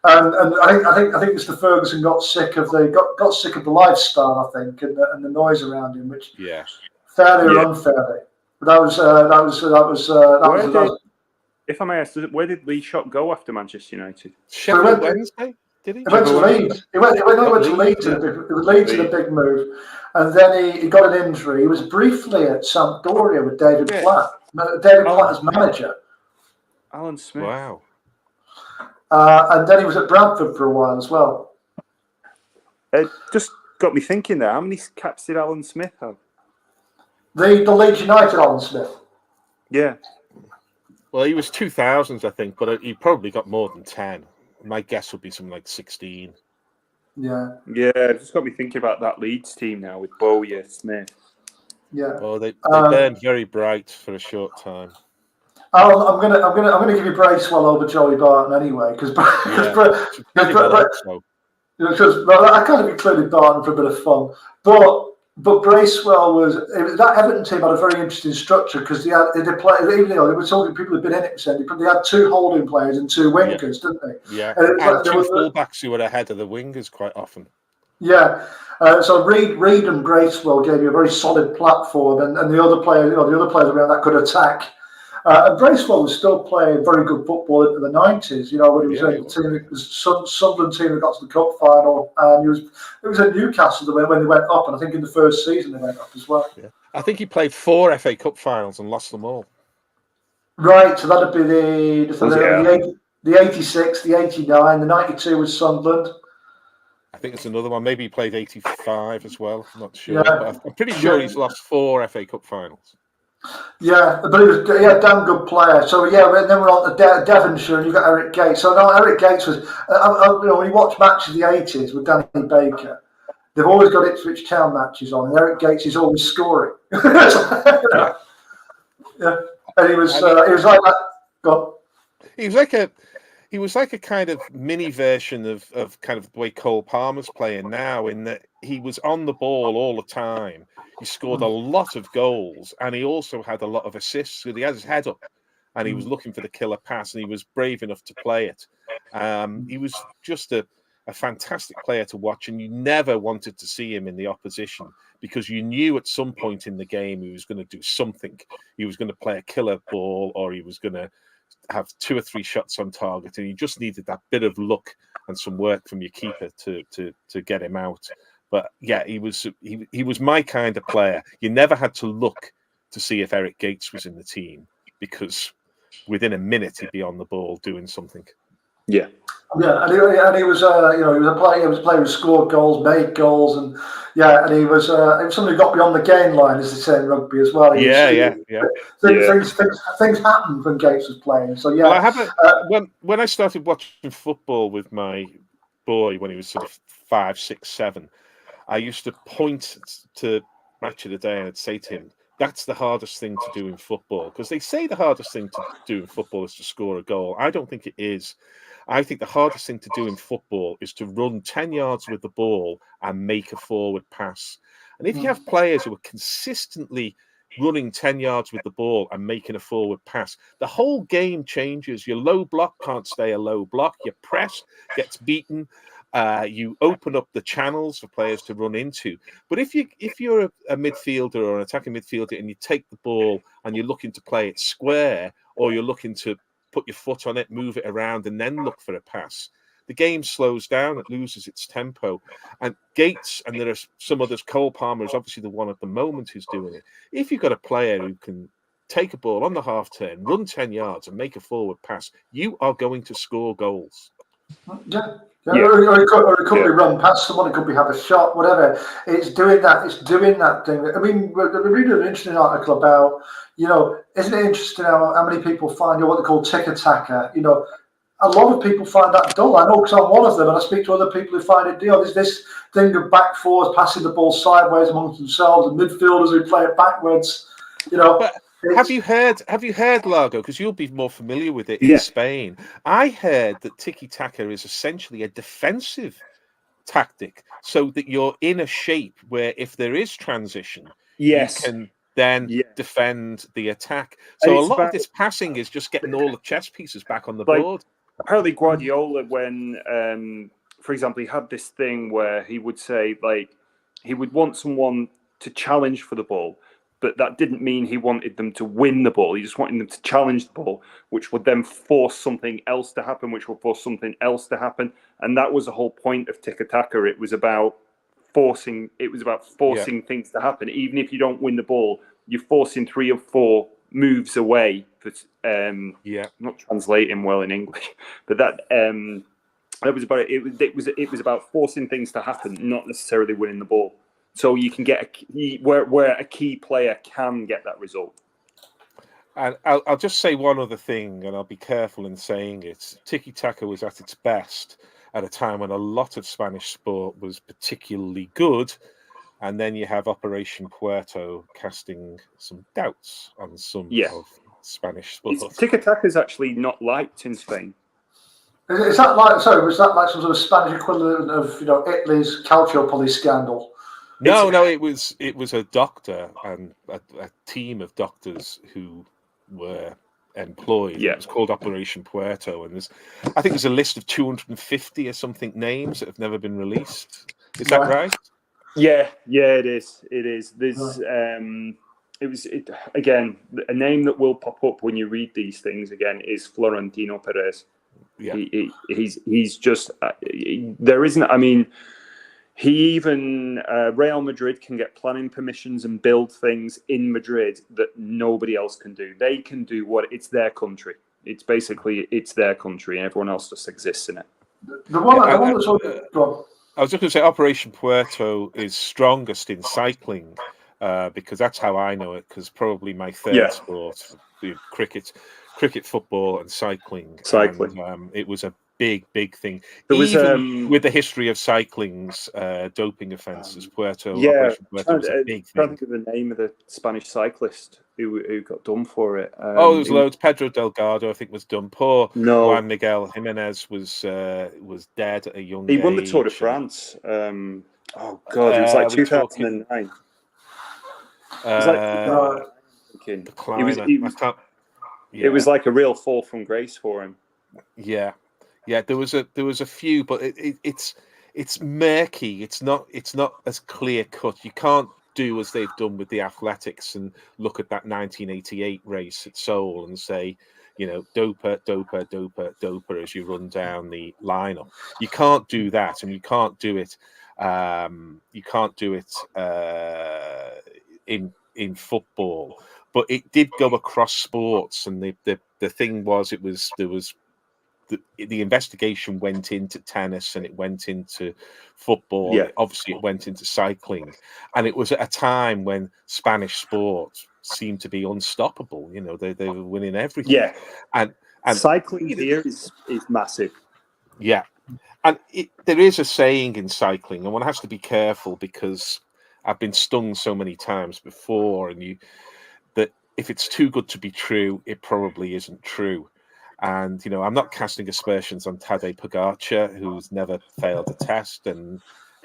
And I think Mr. Ferguson got sick of the lifestyle, I think, and the noise around him, which fairly or unfairly. But that was. If I may ask, where did Lee Sharp go after Manchester United? Sheffield Wednesday, did he? He went to Leeds. He went to Leeds. Leeds in a big move, and then he got an injury. He was briefly at Sampdoria with David Platt. David Platt as manager. Alan Smith. Wow. And then he was at Bradford for a while as well. Just got me thinking there. How many caps did Alan Smith have? The Leeds United Alan Smith. Yeah. Well, he was 2000s, I think, but he probably got more than 10. My guess would be something like 16. Yeah. Yeah, it just got me thinking about that Leeds team now with Bowyer, Smith. Yeah. Oh, they burned very bright for a short time. I'm gonna give you Bracewell over Joey Barton anyway, because I kind of included Barton for a bit of fun, but Bracewell that Everton team had a very interesting structure because they played, even though they were talking people who'd been in it, they had 2 holding players and 2 wingers, didn't they? Yeah, and, and 2 fullbacks who were ahead of the wingers quite often. Yeah, so Reid and Bracewell gave you a very solid platform, and the other players, around that could attack. And Bracewell was still playing very good football into the 90s, when he was in the team, it was Sunderland team that got to the cup final, and it was at Newcastle when they went up, and I think in the first season they went up as well. Yeah. I think he played 4 FA Cup finals and lost them all. Right, so that'd be the 86, the 89, the 92 was Sunderland. I think it's another one. Maybe he played 85 as well. I'm not sure. Yeah. But I'm pretty sure he's lost 4 FA Cup finals. Yeah, but he had a damn good player. So and then we're on to Devonshire, and you've got Eric Gates. So no, Eric Gates was, when you watch matches of the 80s with Danny Baker, they've always got Ipswich Town matches on, and Eric Gates is always scoring. Yeah, and he was like that. Go on. He was like a kind of mini version of kind of the way Cole Palmer's playing now, in that he was on the ball all the time. He scored a lot of goals, and he also had a lot of assists. So he had his head up, and he was looking for the killer pass, and he was brave enough to play it. He was just a fantastic player to watch, and you never wanted to see him in the opposition because you knew at some point in the game he was going to do something. He was going to play a killer ball, or he was going to have 2 or 3 shots on target, and you just needed that bit of luck and some work from your keeper to get him out. But yeah, he was my kind of player. You never had to look to see if Eric Gates was in the team because within a minute he'd be on the ball doing something. Yeah. Yeah, and he was he was a player who scored goals, made goals, and he was somebody who got beyond the gain line, as they say in rugby as well. Things happened when Gates was playing. So yeah, well, when I started watching football with my boy when he was sort of 5, 6, 7, I used to point to Match of the Day and I'd say to him, "That's the hardest thing to do in football," because they say the hardest thing to do in football is to score a goal. I don't think it is. I think the hardest thing to do in football is to run 10 yards with the ball and make a forward pass. And if you have players who are consistently running 10 yards with the ball and making a forward pass, the whole game changes. Your low block can't stay a low block. Your press gets beaten. You open up the channels for players to run into. But if you're a midfielder or an attacking midfielder and you take the ball and you're looking to play it square, or you're looking to put your foot on it, move it around, and then look for a pass, the game slows down, it loses its tempo. And Gates, and there are some others, Cole Palmer is obviously the one at the moment who's doing it. If you've got a player who can take a ball on the half turn, run 10 yards and make a forward pass, you are going to score goals. Yeah. Or it could be run past someone, it could be have a shot, whatever. It's doing that thing. I mean, we're reading an interesting article about, isn't it interesting how many people find what they call tick-attacker? A lot of people find that dull. I know because I'm one of them, and I speak to other people who find it, there's this thing of back fours passing the ball sideways amongst themselves, and midfielders who play it backwards, But have you heard Largo? Because you'll be more familiar with it in Spain. I heard that tiki-taka is essentially a defensive tactic, so that you're in a shape where if there is transition, you can then defend the attack. So a lot of this passing is just getting all the chess pieces back on the board. Apparently Guardiola, when, for example, he had this thing where he would say, he would want someone to challenge for the ball, but that didn't mean he wanted them to win the ball. He just wanted them to challenge the ball, which would then force something else to happen, which would force something else to happen. And that was the whole point of tiki-taka. It was about forcing things to happen. Even if you don't win the ball, you're forcing 3 or 4 moves away. I'm not translating well in English, but that It was about it was about forcing things to happen, not necessarily winning the ball. So you can get where a key player can get that result. And I'll just say one other thing, and I'll be careful in saying it. Tiki-taka was at its best at a time when a lot of Spanish sport was particularly good, and then you have Operation Puerto casting some doubts on some of Spanish sport. Tiki-taka is actually not liked in Spain. Is that like, sorry, was that like some sort of Spanish equivalent of, Italy's Calciopoli scandal? No, it was a doctor and a team of doctors who were employed. Yeah. It was called Operation Puerto, and I think there's a list of 250 or something names that have never been released. Is that right? Yeah, it is. It is. There's again, a name that will pop up when you read these things again is Florentino Perez. Yeah, he's just there isn't. I mean, he even Real Madrid can get planning permissions and build things in Madrid that nobody else can do. They can do it's their country. It's their country, and everyone else just exists in it. The one that's I was just going to say Operation Puerto is strongest in cycling because that's how I know it. Because probably my third sport, cricket, football, and cycling. And, it was a big thing. Even with the history of cycling's doping offences, Operation Puerto was a big thing. I think of the name of the Spanish cyclist who got done for it. There was loads. Pedro Delgado, I think, was done. Poor Juan Miguel Jimenez was dead at a young age. He won the Tour de France. It was like 2009. It was like a real fall from grace for him. Yeah. There was a few, but it's murky. It's not as clear cut. You can't do as they've done with the athletics and look at that 1988 race at Seoul and say, doper as you run down the lineup. You can't do that, and you can't do it. In football, but it did go across sports, and the thing was, the investigation went into tennis, and it went into football. Yeah. Obviously, it went into cycling, and it was at a time when Spanish sport seemed to be unstoppable. They were winning everything. Yeah, and cycling here is massive. Yeah, and there is a saying in cycling, and one has to be careful because I've been stung so many times before, that if it's too good to be true, it probably isn't true. And, I'm not casting aspersions on Tadej Pogačar, who's never failed a test and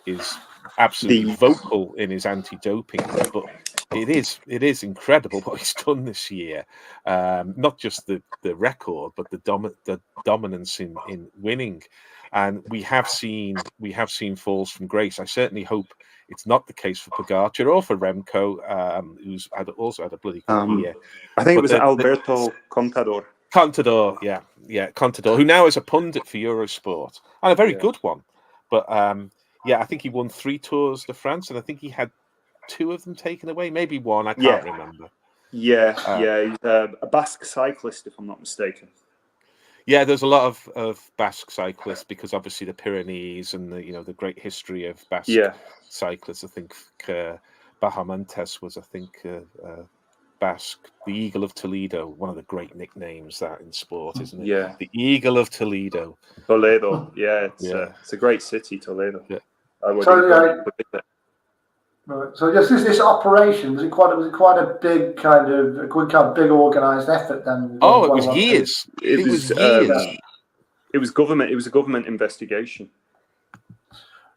is absolutely vocal in his anti-doping, but it is incredible what he's done this year. Not just the record, but the dominance in winning. And we have seen falls from grace. I certainly hope it's not the case for Pogačar or for Remco, who's also had a bloody good year. I think it was Alberto Contador. Contador, yeah, Contador, who now is a pundit for Eurosport, and a very good one. But I think he won 3 Tours de France, and I think he had 2 of them taken away, maybe 1. I can't remember. He's a Basque cyclist, if I'm not mistaken. Yeah, there's a lot of Basque cyclists because obviously the Pyrenees and the great history of Basque cyclists. I think Bahamontes was, Basque, the Eagle of Toledo, one of the great nicknames that in sport, isn't it? Yeah, the Eagle of Toledo. Toledo, it's a great city, Toledo. Yeah. So this operation was it quite a big kind of big organised effort then? Oh, it was years. It was years. It was government. It was a government investigation.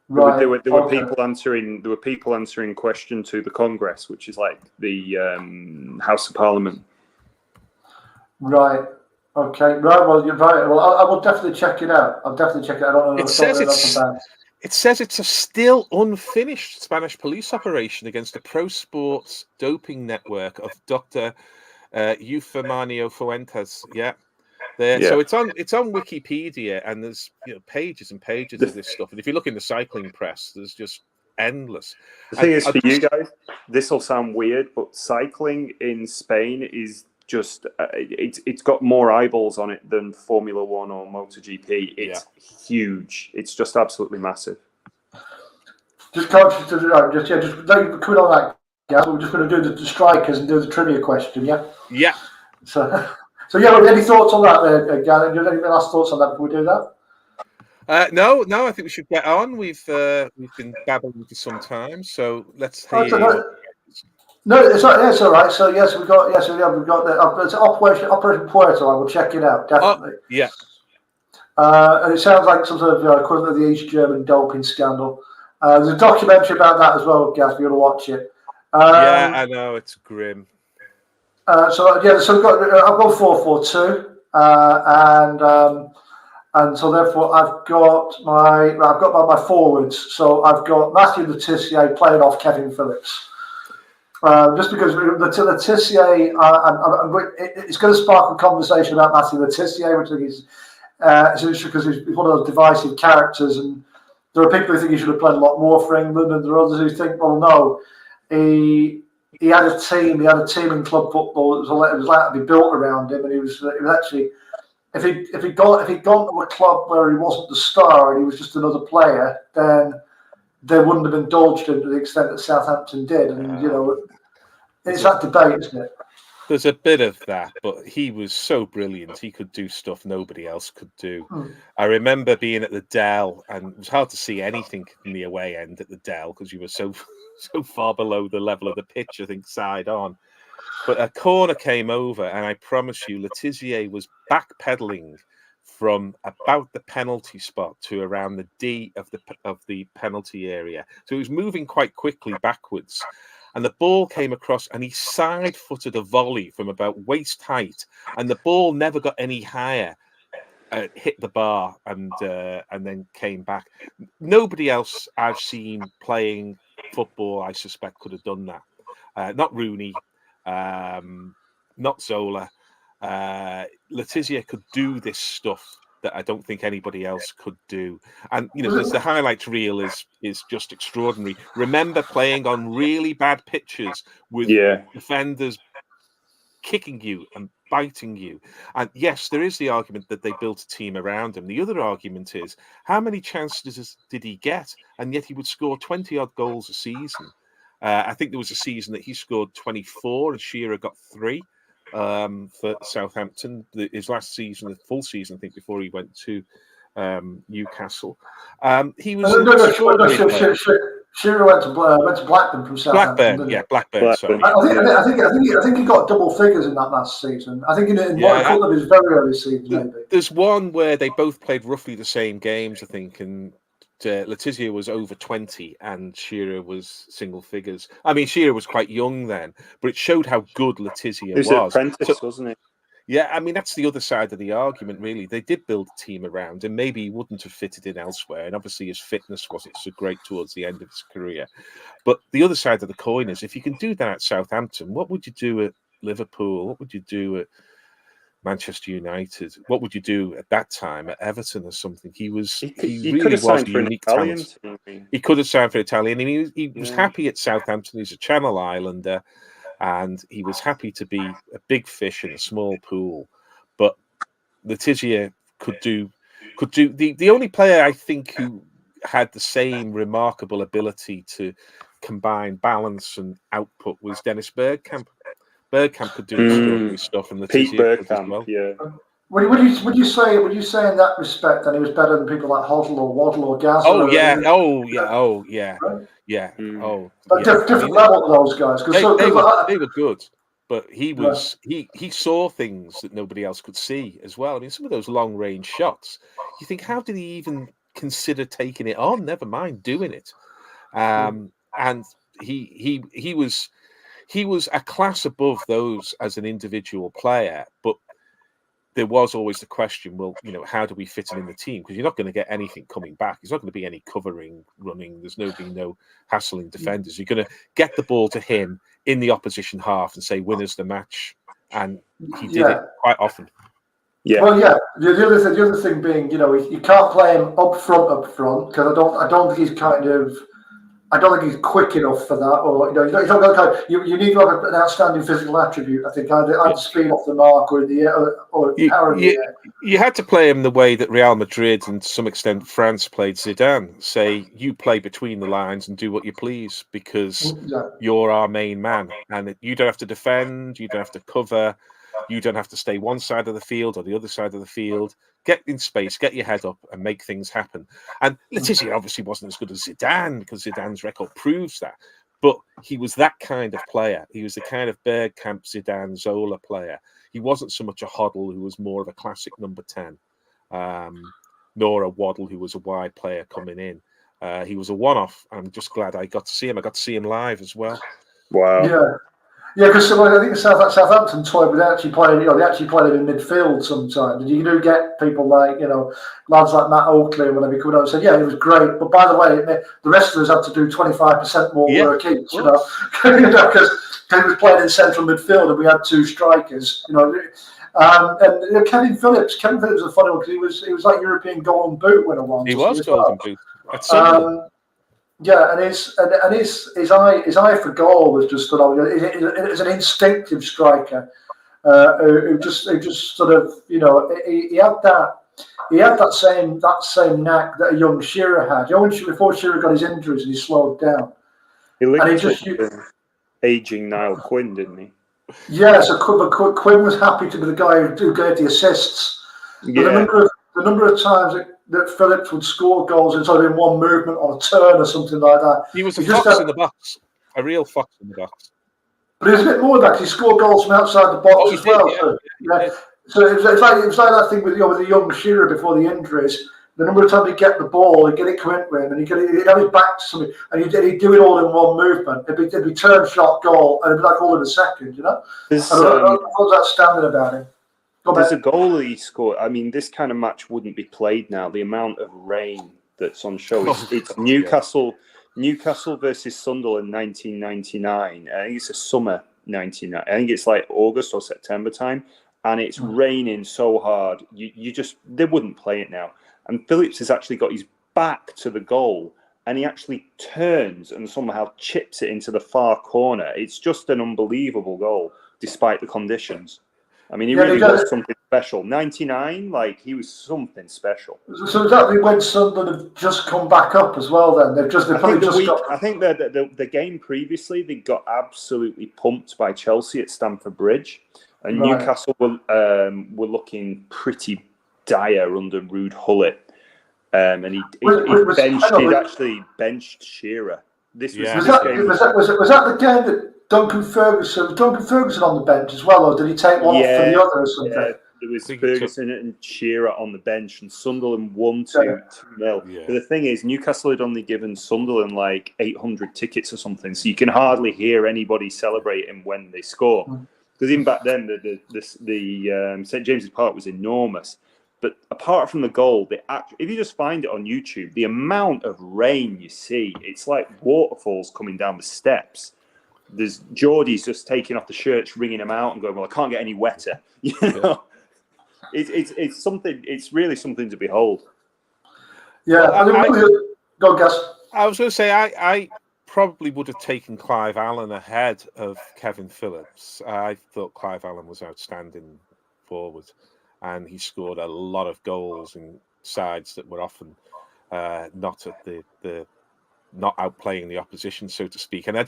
Right. There were people answering. There were people answering question to the Congress, which is like the House of Parliament. Right. Okay. Right. Well, you're right. Well, I will definitely check it out. I'll definitely check it out. I don't know. It says it's a still unfinished Spanish police operation against the pro sports doping network of Dr. Eufemanio Fuentes. Yeah. So it's on Wikipedia, and there's pages and pages of this stuff. And if you look in the cycling press, there's just endless. The thing is, for you guys, this will sound weird, but cycling in Spain is just it's got more eyeballs on it than Formula One or MotoGP. It's huge. It's just absolutely massive. Just conscious to just don't quit on that, guys. We're just going to do the strikers and do the trivia question, yeah. Yeah. So yeah. Any thoughts on that, Gary? Do you have any last thoughts on that before we do that? No. I think we should get on. We've been babbling for some time, so let's hear. No, it's all right. So yes, we've got the Operation Puerto. I will check it out definitely. Oh, yeah. And it sounds like some sort of equivalent of the East German doping scandal. There's a documentary about that as well, guys. We're going to watch it. Yeah, I know, it's grim. So I've got 4-4-2, and so therefore I've got my forwards. So I've got Matthew Le Tissier playing off Kevin Phillips. Just because Le Tissier, it's going to spark a conversation about Matthew Le Tissier, which I think is interesting because he's one of those divisive characters, and there are people who think he should have played a lot more for England, and there are others who think, well, no, he had a team in club football that was like to be built around him, and he was actually, if he'd gone to a club where he wasn't the star and he was just another player, then they wouldn't have indulged him to the extent that Southampton did, and it's that debate, isn't it? There's a bit of that, but he was so brilliant. He could do stuff nobody else could do. I remember being at the Dell, and it was hard to see anything from the away end at the Dell because you were so far below the level of the pitch, I think, side on. But a corner came over, and I promise you, Le Tissier was backpedaling from about the penalty spot to around the D of the penalty area. So he was moving quite quickly backwards. And the ball came across, and he side-footed a volley from about waist height, and the ball never got any higher. Hit the bar and then came back. Nobody else I've seen playing football, I suspect, could have done that. Not Rooney, not Zola. Le Tissier could do this stuff that I don't think anybody else could do. And there's the highlights reel is just extraordinary. Remember playing on really bad pitches with defenders kicking you and biting you. And yes, there is the argument that they built a team around him. The other argument is how many chances did he get? And yet he would score 20 odd goals a season. I think there was a season that he scored 24 and Shearer got 3. For Southampton, his last season, the full season, I think, before he went to Newcastle. He was Shearer went to Blackburn from Southampton. Blackburn. Sorry. I think he got double figures in that last season. I think in a couple of his very early seasons, maybe. There's one where they both played roughly the same games, I think, and Le Tissier was over 20 and Shearer was single figures. I mean, Shearer was quite young then, but it showed how good Le Tissier was. He was an apprentice, wasn't it? Yeah, I mean, that's the other side of the argument, really. They did build a team around him. Maybe he wouldn't have fitted in elsewhere, and obviously his fitness wasn't so great towards the end of his career. But the other side of the coin is, if you can do that at Southampton, what would you do at Liverpool? What would you do at Manchester United? What would you do at that time at Everton or something? He really could have was signed for an Italian team. He could have signed for Italian. And he was happy at Southampton. He's a Channel Islander, and he was happy to be a big fish in a small pool. But Le Tissier could do the only player I think who had the same remarkable ability to combine balance and output was Dennis Bergkamp. Bergkamp could do extraordinary stuff, and Pete Bergkamp, as well. Yeah. Would you say in that respect that he was better than people like Hoddle or Waddle or Gaz? Different level to those guys. They were good, but he was he saw things that nobody else could see as well. I mean, some of those long range shots, you think, how did he even consider taking it on? Never mind doing it. And he was a class above those as an individual player, but there was always the question, well, how do we fit him in the team? Because you're not going to get anything coming back. There's not going to be any covering, running. There's no hassling defenders. You're going to get the ball to him in the opposition half and say, win us the match. And he did it quite often. Yeah. Well, yeah. The other thing being, you can't play him up front because I don't think he's kind of I don't think he's quick enough for that, or he's not you need to have an outstanding physical attribute. I think either speed off the mark or in the air, or power in the air. You had to play him the way that Real Madrid and to some extent France played Zidane. Say, you play between the lines and do what you please because you're our main man, and you don't have to defend, you don't have to cover, you don't have to stay one side of the field or the other side of the field. Get in space, get your head up, and make things happen. And Letizia obviously wasn't as good as Zidane because Zidane's record proves that. But he was that kind of player. He was the kind of Bergkamp, Zidane, Zola player. He wasn't so much a Hoddle who was more of a classic number 10, nor a Waddle who was a wide player coming in. He was a one-off. I'm just glad I got to see him. I got to see him live as well. Wow. Yeah, because I think Southampton toyed with actually playing. They actually played him in midfield sometimes, and you do get people like lads like Matt Oakley when they come out and said, "Yeah, it was great," but by the way, the rest of us had to do 25% more work each, because he was playing in central midfield and we had two strikers, and Kevin Phillips was a funny one because he was like European Golden Boot winner once. He was Golden Boot at Sunderland. Yeah, and his eye for goal was just He's an instinctive striker who just sort of he had that same knack that a young Shearer had. Before Shearer got his injuries and he slowed down. He linked with aging Niall Quinn, didn't he? Yeah, so Quinn was happy to be the guy who gave the assists. Yeah. The number of times that Phillips would score goals in sort of in one movement on a turn or something like that. He was a fox in the box, a real fox in the box. But it was a bit more than that. He scored goals from outside the box as well. So it was like that thing with the young Shearer before the injuries. The number of times he'd get the ball, he'd get it coming to him, and he'd have his back to something, and he'd do it all in one movement. It'd be turn, shot, goal, and it'd be like all in a second, I was outstanding about him. There's a goal that he scored. I mean, this kind of match wouldn't be played now. The amount of rain that's on show. It's Newcastle versus Sunderland 1999. I think it's a summer 99. I think it's like August or September time. And it's raining so hard. They wouldn't play it now. And Phillips has actually got his back to the goal. And he actually turns and somehow chips it into the far corner. It's just an unbelievable goal, despite the conditions. I mean, he really was something special. 99, he was something special. So exactly when Sunderland have just come back up as well. Then I think the game previously they got absolutely pumped by Chelsea at Stamford Bridge, and Newcastle were looking pretty dire under Ruud Gullit, and he actually benched Shearer. Was that the game that Duncan Ferguson on the bench as well, or did he take one off for the other or something? Yeah, there was Ferguson and Shearer on the bench, and Sunderland won 2-0. Yeah. But the thing is, Newcastle had only given Sunderland 800 tickets or something, so you can hardly hear anybody celebrating when they score. Because even back then, the St James's Park was enormous. But apart from the goal, if you just find it on YouTube, the amount of rain you see, it's like waterfalls coming down the steps. There's Geordie's just taking off the shirts, wringing them out, and going, "Well, I can't get any wetter." It's something. It's really something to behold. Yeah, go on, Gus. I was going to say I probably would have taken Clive Allen ahead of Kevin Phillips. I thought Clive Allen was outstanding forward, and he scored a lot of goals in sides that were often not at the not outplaying the opposition, so to speak. And I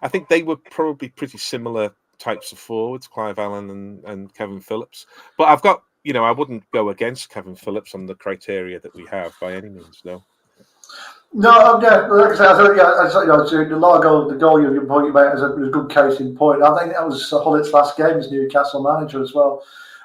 think they were probably pretty similar types of forwards, Clive Allen and Kevin Phillips. But I've got, I wouldn't go against Kevin Phillips on the criteria that we have by any means, no. No, like I said, the Largo, the goal you're pointing about is a good case in point. I think that was Hullit's last game as Newcastle manager as well.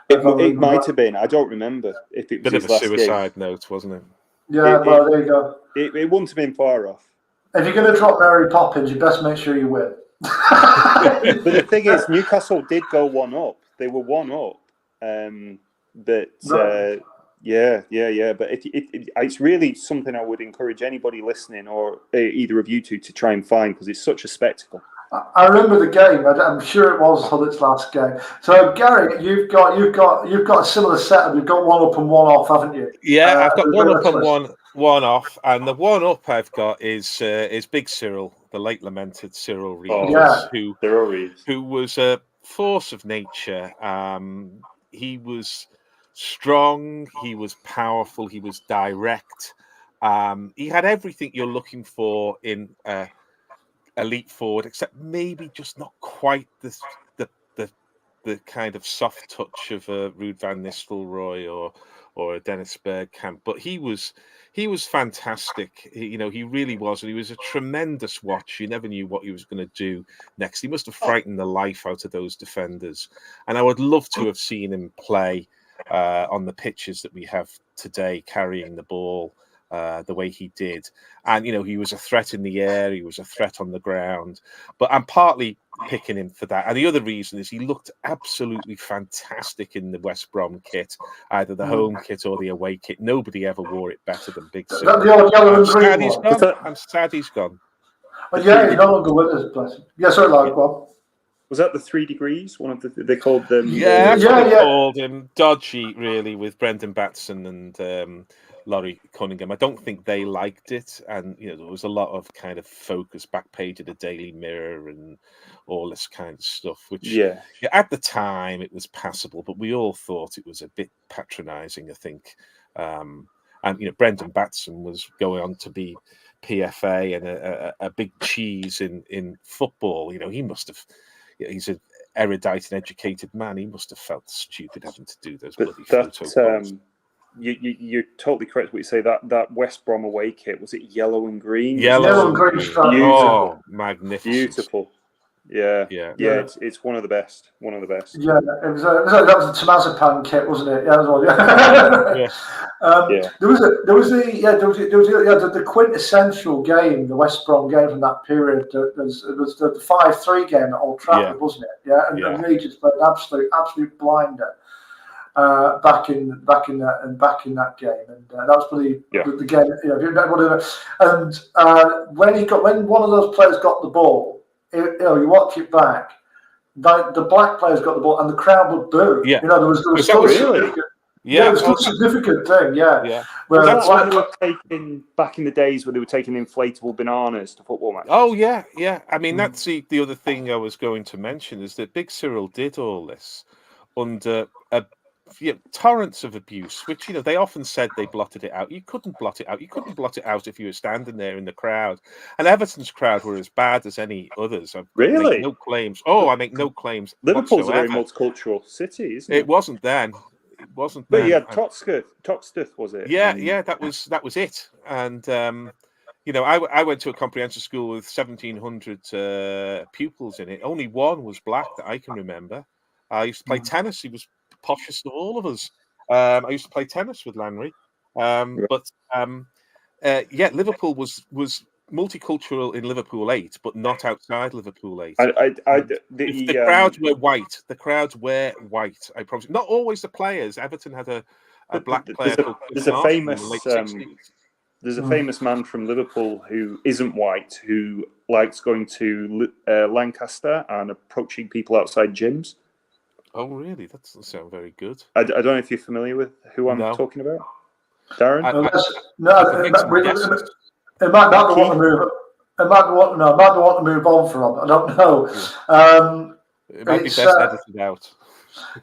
It might have been. I don't remember if it was bit his of a last suicide game. Note, wasn't it? Yeah, there you go. It wouldn't have been far off. If you're going to drop Mary Poppins, you best make sure you win. But the thing is, Newcastle did go 1-up. They were 1-up. But it's really something I would encourage anybody listening or either of you two to try and find, because it's such a spectacle. I remember the game. I'm sure it was Hullet's last game. So Gary, you've got a similar setup. You've got one up and one off, haven't you? Yeah, I've got one up and relentless. one off, and the one up I've got is Big Cyril, the late lamented Cyril Reeves, Yeah. who was a force of nature. He was strong, he was powerful, he was direct. He had everything you're looking for in elite forward, except maybe just not quite the kind of soft touch of a Ruud van Nistelrooy or a Dennis Bergkamp. But he was fantastic. He really was, and he was a tremendous watch. You never knew what he was going to do next. He must have frightened the life out of those defenders, and I would love to have seen him play on the pitches that we have today, carrying the ball the way he did. And he was a threat in the air, he was a threat on the ground. But I'm partly picking him for that, and the other reason is he looked absolutely fantastic in the West Brom kit, either the home kit or the away kit. Nobody ever wore it better than Big Cyril. The old yellow and green one. I'm sad he's gone. But yeah, he's no longer with us, bless him. Yeah, sorry, Largo. Was that the 3 degrees? One of they called them. Yeah, they called him dodgy, really, with Brendan Batson and Laurie Cunningham. I don't think they liked it, and there was a lot of kind of focus, back page of the Daily Mirror and all this kind of stuff. Which, at the time, it was passable, but we all thought it was a bit patronising, I think. And Brendan Batson was going on to be PFA and a big cheese in football. He must have. He's an erudite and educated man. He must have felt stupid having to do those bloody photo calls. You're totally correct what you say. That West Brom away kit, was it yellow and green? Yellow and green. Beautiful. Oh, magnificent. Beautiful. Yeah. It's one of the best. One of the best. Yeah, that was a Tomazepam kit, wasn't it? Yeah, There was the quintessential game, the West Brom game from that period. It was the 5-3 game at Old Trafford, wasn't it? Yeah, and Regis played an absolute blinder back in that game, and that was probably the game. And when one of those players got the ball. You watch it back. The black players got the ball, and the crowd would boo. Yeah, there was still significant. Yeah, it was still a significant thing. Yeah. Well, that's why they were taking back in the days where they were taking inflatable bananas to football matches. Oh yeah. I mean, that's the other thing I was going to mention is that Big Cyril did all this under torrents of abuse, which they often said they blotted it out. You couldn't blot it out. You couldn't blot it out if you were standing there in the crowd. And Everton's crowd were as bad as any others. Really? I make no claims. I make no claims. Liverpool's whatsoever. a very multicultural city, isn't it? It wasn't then. But then. You had Toxteth, was it? Yeah, that was it. And I went to a comprehensive school with 1,700 pupils in it. Only one was black that I can remember. I used to play tennis. He was poshest of all of us. I used to play tennis with Lanry, Liverpool was multicultural in Liverpool 8, but not outside Liverpool 8. The crowds were white. The crowds were white. I promise. Not always the players. Everton had a black player. There's a famous man from Liverpool who isn't white, who likes going to Lancaster and approaching people outside gyms. Oh, really? That doesn't sound very good. I don't know if you're familiar with who I'm talking about. Darren? It might not want to move. It might want to move on from. I don't know. It might be best edited out.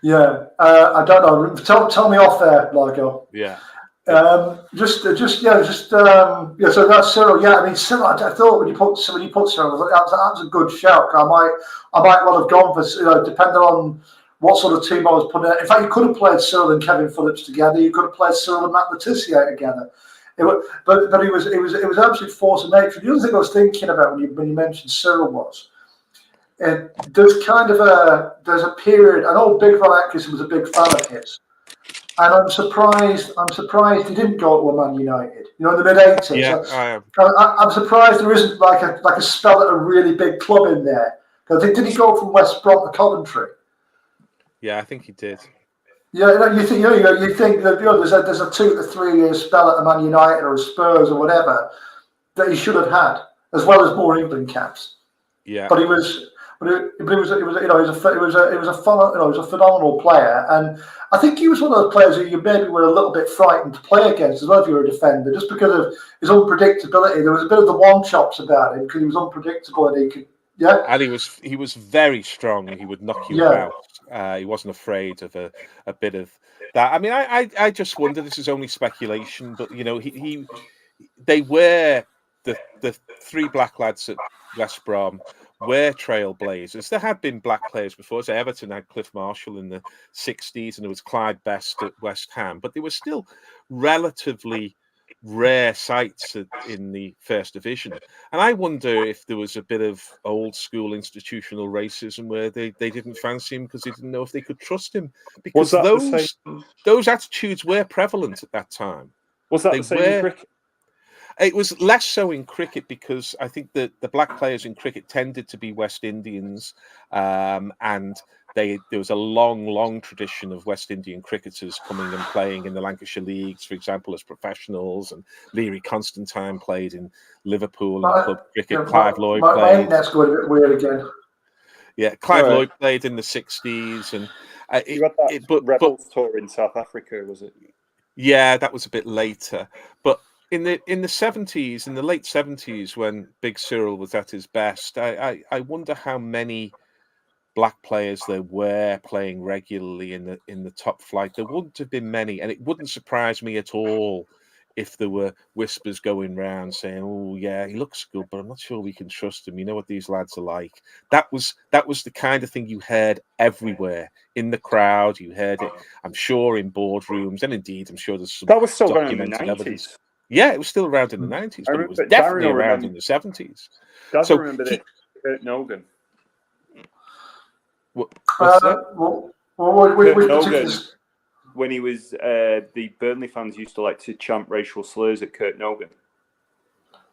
Yeah, I don't know. Tell me off there, Largo. Yeah. So that's Cyril. Yeah, I mean, Cyril. I thought when you put Cyril, that was a good shout. I might well have gone for depending on what sort of team I was putting in. In fact, you could have played Cyril and Kevin Phillips together. You could have played Cyril and Matt Letizia together. But it was absolute force of nature. The other thing I was thinking about when you mentioned Cyril was there's a period. I know Big Van Atkinson was a big fan of his, and I'm surprised he didn't go to Man United. In the mid-80s. Yeah, I am. I'm surprised there isn't like a spell at a really big club in there. Did he go from West Brom to Coventry? Yeah, I think he did. Yeah, you think that there's a 2 to 3 year spell at a Man United or a Spurs or whatever that he should have had, as well as more England caps. Yeah. But he was, it was a phenomenal player, and I think he was one of those players who you maybe were a little bit frightened to play against as well if you were a defender, just because of his unpredictability. There was a bit of the one chops about him because he was unpredictable and he could, yeah, And he was very strong. He would knock you yeah. about. He wasn't afraid of a bit of that. I mean, I just wonder. This is only speculation, but you know, they were the three black lads at West Brom were trailblazers. There had been black players before. So Everton had Cliff Marshall in the 60s, and there was Clyde Best at West Ham, but they were still relatively rare sights in the First Division. And I wonder if there was a bit of old school institutional racism where they didn't fancy him because they didn't know if they could trust him. Because Was that the same? those attitudes were prevalent at that time. Was that They the same in cricket? It was less so in cricket because I think that the black players in cricket tended to be West Indians, and there was a long tradition of West Indian cricketers coming and playing in the Lancashire leagues, for example, as professionals. And Leary Constantine played in Liverpool in club cricket. Clive Lloyd played. My internet's going a bit weird again. Yeah, Clive Lloyd played in the 60s, and you had that Rebels tour in South Africa, was it? Yeah, that was a bit later, but. In the 70s, in the late 70s, when Big Cyril was at his best, I wonder how many black players there were playing regularly in the top flight. There wouldn't have been many, and it wouldn't surprise me at all if there were whispers going round saying, "Oh yeah, he looks good, but I'm not sure we can trust him. You know what these lads are like." That was the kind of thing you heard everywhere in the crowd. You heard it, I'm sure, in boardrooms, and indeed, I'm sure there's some that was still going in the documented 90s. evidence. Yeah, it was still around in the 90s, but it was definitely around in the 70s. Doesn't remember this, Kurt Nogan. What's that? Kurt Nogan, when he was, the Burnley fans used to like to chant racial slurs at Kurt Nogan.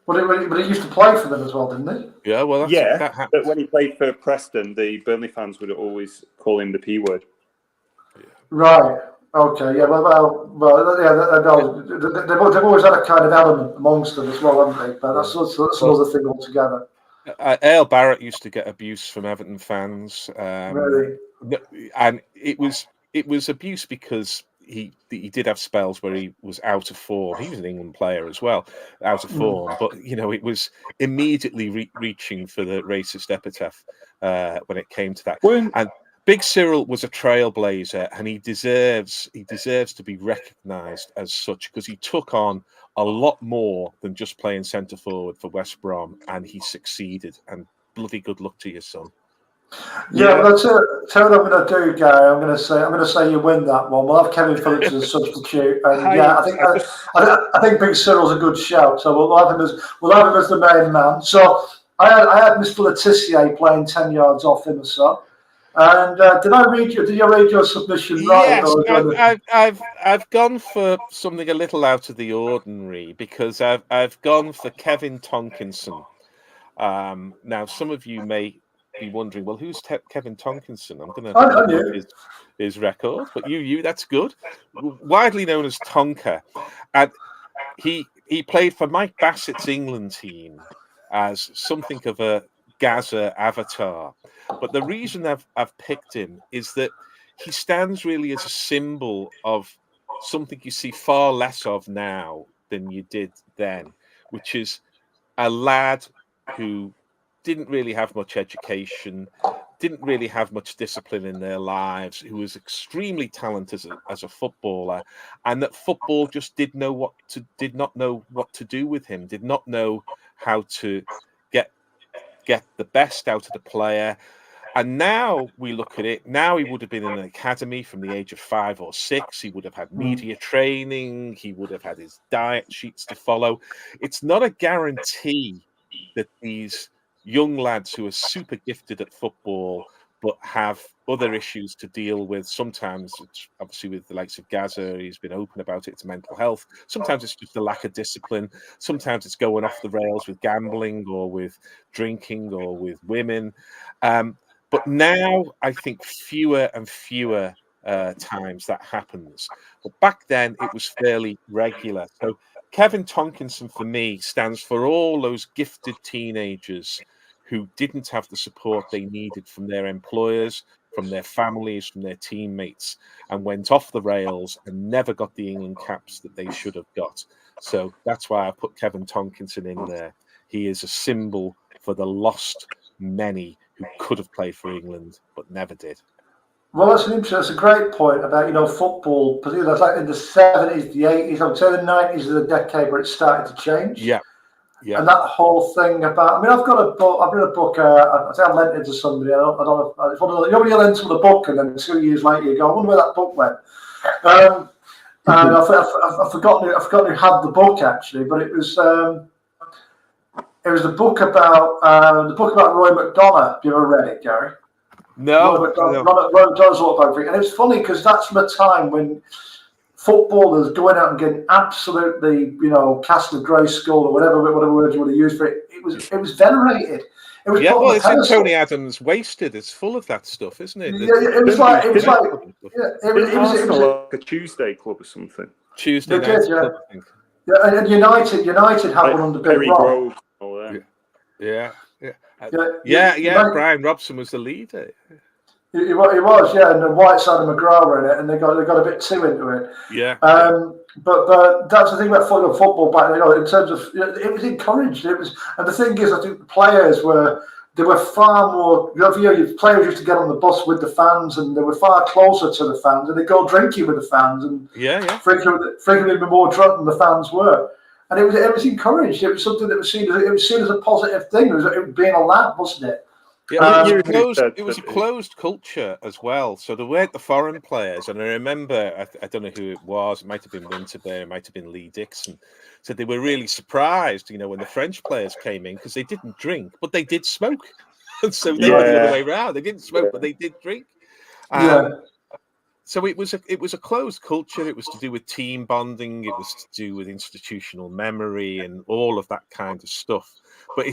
But he used to play for them as well, didn't he? Yeah, well, that happened. But when he played for Preston, the Burnley fans would always call him the P word. Right. Okay. Yeah. They've always had a kind of element amongst them as well, haven't they? But that's another thing altogether. Ale Barrett used to get abuse from Everton fans, Really? and it was abuse because he did have spells where he was out of form. He was an England player as well, out of form. But you know, it was immediately reaching for the racist epithet when it came to that. And Big Cyril was a trailblazer, and he deserves to be recognised as such because he took on a lot more than just playing centre forward for West Brom, and he succeeded. And bloody good luck to your son. Yeah, well, tell what I'm going to do, Gary. I'm going to say you win that one. We'll have Kevin Phillips as a substitute, and I think Big Cyril's a good shout. So we'll have him as the main man. So I had Mr. Letitia playing 10 yards off him or so. And did you read your submission right? Yes, I've gone for something a little out of the ordinary because I've gone for Kevin Tonkinson. Now, some of you may be wondering, well, who's Kevin Tonkinson? I'm going to look up his record, but that's good. Widely known as Tonka, and he played for Mike Bassett's England team as something of a Gaza avatar. But the reason I've picked him is that he stands really as a symbol of something you see far less of now than you did then, which is a lad who didn't really have much education, didn't really have much discipline in their lives, who was extremely talented as a footballer, and that football just did not know what to do with him, did not know how to get the best out of the player. And now we look at it, now he would have been in an academy from the age of 5 or 6. He would have had media training. He would have had his diet sheets to follow. It's not a guarantee that these young lads who are super gifted at football but have other issues to deal with. Sometimes it's obviously with the likes of Gaza, he's been open about it, it's mental health. Sometimes it's just a lack of discipline. Sometimes it's going off the rails with gambling or with drinking or with women. But now I think fewer and fewer times that happens. But back then it was fairly regular. So Kevin Tonkinson for me stands for all those gifted teenagers who didn't have the support they needed from their employers, from their families, from their teammates, and went off the rails and never got the England caps that they should have got. So that's why I put Kevin Tomkinson in there. He is a symbol for the lost many who could have played for England but never did. Well, that's a great point about, football, particularly like in the 70s, the 80s, I would say the 90s is the decade where it started to change. Yeah. Yeah. And that whole thing about, I've got a book, I've read a book, I think I lent it to somebody, I don't know, it's one of the, when you lend someone a book and then 2 years later you go, I wonder where that book went. And I've forgotten who had the book actually, but it was the book about Roy McDonough. Have you ever read it, Gary? No. Roy McDonough's autobiography, and it's funny because that's from a time when footballers going out and getting absolutely, castle grey skull or whatever word you want to use for it. It was venerated. It was it's in Tony Adams' Wasted. It's full of that stuff, isn't it? It was like a Tuesday club or something. Tuesday night club, I think. Yeah, and United had one under Big Rob. Yeah. Brian Robson was the leader. He was, and the Whiteside and McGrath were in it, and they got a bit too into it. Yeah. But that's the thing about football back then. In terms of, it was encouraged. And the thing is, I think the players were far more. Players used to get on the bus with the fans, and they were far closer to the fans, and they go drinking with the fans, and frequently more drunk than the fans were. And it was encouraged. It was something that was seen as a positive thing. It was being a lad, wasn't it? Yeah, it was a closed culture as well. So there weren't the foreign players. And I remember, I don't know who it was. It might have been Winterberg, it might have been Lee Dixon. So they were really surprised, when the French players came in, because they didn't drink, but they did smoke. And so they were the other way around. They didn't smoke, but they did drink. So it was a closed culture. It was to do with team bonding. It was to do with institutional memory and all of that kind of stuff. But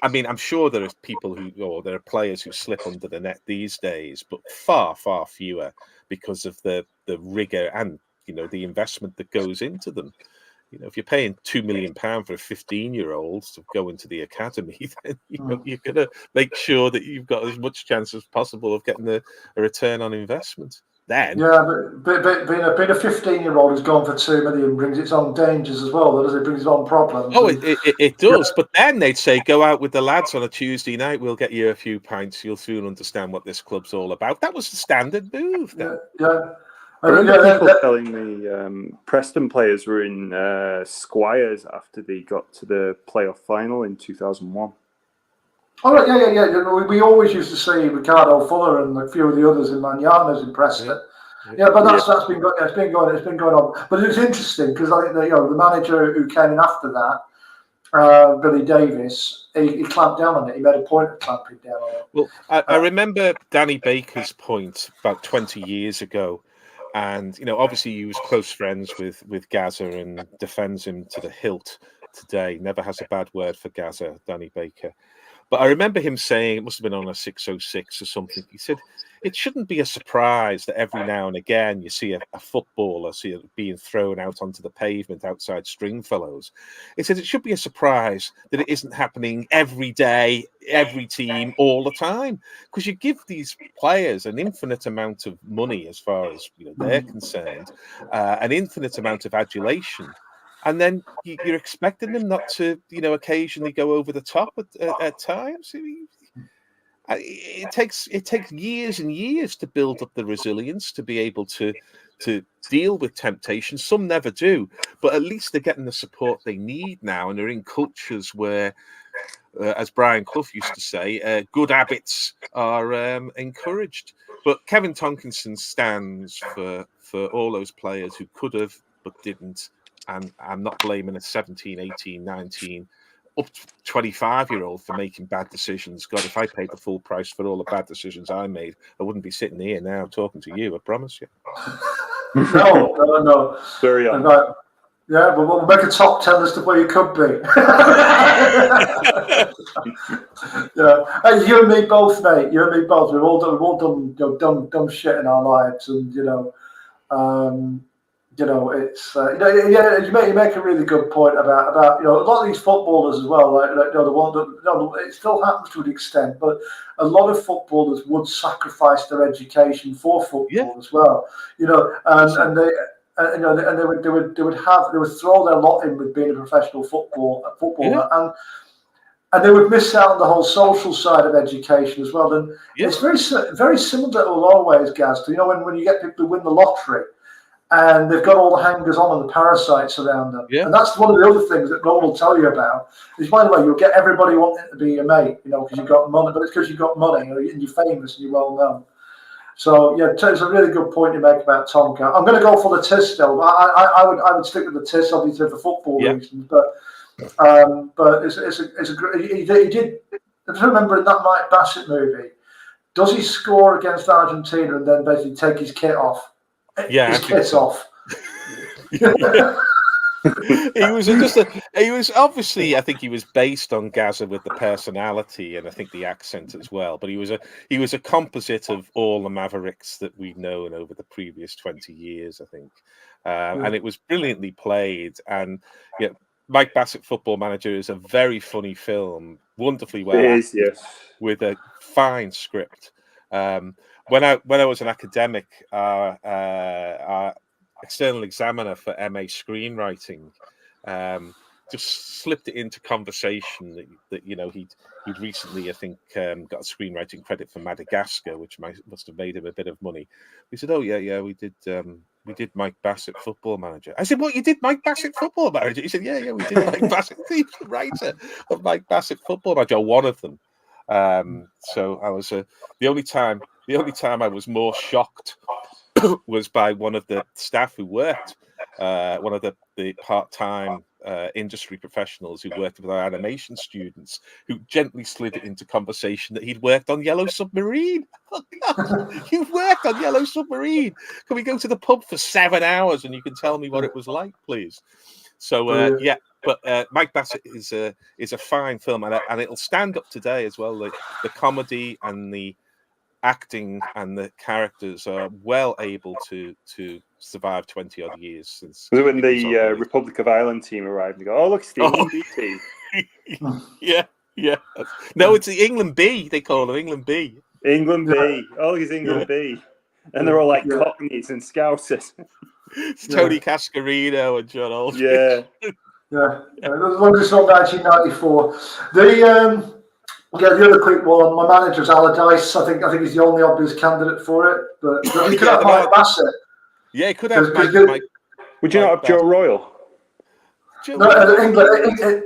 I'm sure there are people there are players who slip under the net these days, but far, far fewer because of the rigor and, the investment that goes into them. If you're paying £2 million for a 15-year-old to go into the academy, then you're going to make sure that you've got as much chance as possible of getting a return on investment. Then, but being a 15-year-old who's gone for $2 million brings its own dangers as well. Does it? Brings its own problems. Oh, it does. Yeah. But then they'd say, go out with the lads on a Tuesday night. We'll get you a few pints. You'll soon understand what this club's all about. That was the standard move. Then. Yeah. I remember people telling me Preston players were in Squires after they got to the playoff final in 2001. Oh, yeah. We always used to see Ricardo Fuller and a few of the others in Manana's in Preston. Yeah, but that's been going. It's been going on. But it's interesting because I think that the manager who came in after that, Billy Davis, he clamped down on it. He made a point of clamping down on it. Well, I remember Danny Baker's point about 20 years ago. And, obviously he was close friends with Gaza and defends him to the hilt today. Never has a bad word for Gaza, Danny Baker. But I remember him saying, it must have been on a 606 or something. He said, it shouldn't be a surprise that every now and again you see a footballer being thrown out onto the pavement outside Stringfellows. He said, it should be a surprise that it isn't happening every day, every team, all the time. Because you give these players an infinite amount of money as far as they're concerned, an infinite amount of adulation. And then you're expecting them not to, occasionally go over the top at times. It takes years and years to build up the resilience to be able to deal with temptation. Some never do, but at least they're getting the support they need now, and they're in cultures where, as Brian Clough used to say, good habits are encouraged. But Kevin Tomkinson stands for all those players who could have but didn't. And I'm not blaming a 17, 18, 19, up to 25-year-old for making bad decisions. God, if I paid the full price for all the bad decisions I made, I wouldn't be sitting here now talking to you, I promise you. No. Very young. Yeah, but we'll make a top 10 list of where you could be. Yeah, hey, you and me both, mate. You and me both. We've all done dumb shit in our lives, and it's yeah. You make a really good point about a lot of these footballers as well. The one that it still happens to an extent, but a lot of footballers would sacrifice their education for football as well. And they. And they would throw their lot in with being a professional footballer, and they would miss out on the whole social side of education as well. And it's very similar to always, Gaz, to when you get people who win the lottery. And they've got all the hangers on and the parasites around them. And that's one of the other things that no one will tell you about. Is, by the way, you'll get everybody wanting to be your mate, because you've got money, but it's because you've got money and you're famous and you're well known. So, it's a really good point you make about Tomka. I'm going to go for the Tiss still. I would stick with the Tiss, obviously, for football reasons. But it's a great. He did. I remember in that Mike Bassett movie, does he score against Argentina and then basically take his kit off? His kit's off. He was obviously, I think he was based on Gaza with the personality and I think the accent as well. But he was a composite of all the Mavericks that we've known over the previous 20 years, I think. And it was brilliantly played. And Mike Bassett, Football Manager, is a very funny film, wonderfully well acted, with a fine script. When I was an academic, our external examiner for MA screenwriting just slipped it into conversation that he'd recently, I think, got a screenwriting credit for Madagascar, which must have made him a bit of money. We said, "Oh yeah, we did Mike Bassett, Football Manager." I said, "What, you did Mike Bassett, Football Manager?" He said, "Yeah, we did Mike Bassett." He's the writer of Mike Bassett, Football Manager, one of them. So I was the only time I was more shocked was by one of the staff who worked, one of the part-time industry professionals who worked with our animation students, who gently slid it into conversation that he'd worked on Yellow Submarine. You've worked on Yellow Submarine. Can we go to the pub for 7 hours and you can tell me what it was like, please? So but Mike Bassett is a fine film, and it'll stand up today as well. The comedy and the acting and the characters are well able to survive 20 odd years since. Was it when the Republic of Ireland team arrived? You go, "Oh, look, it's the England B team." No, it's the England B. They call them England B. England B. Oh, it's England B. And they're all like Cockneys and Scousers. It's Tony Cascarino and John Aldridge. As long as it's not 1994. The other quick one. My manager's Allardyce. I think he's the only obvious candidate for it. But he could have Mike Bassett. Yeah, he could have Mike. Would you not have Joe Royle? England.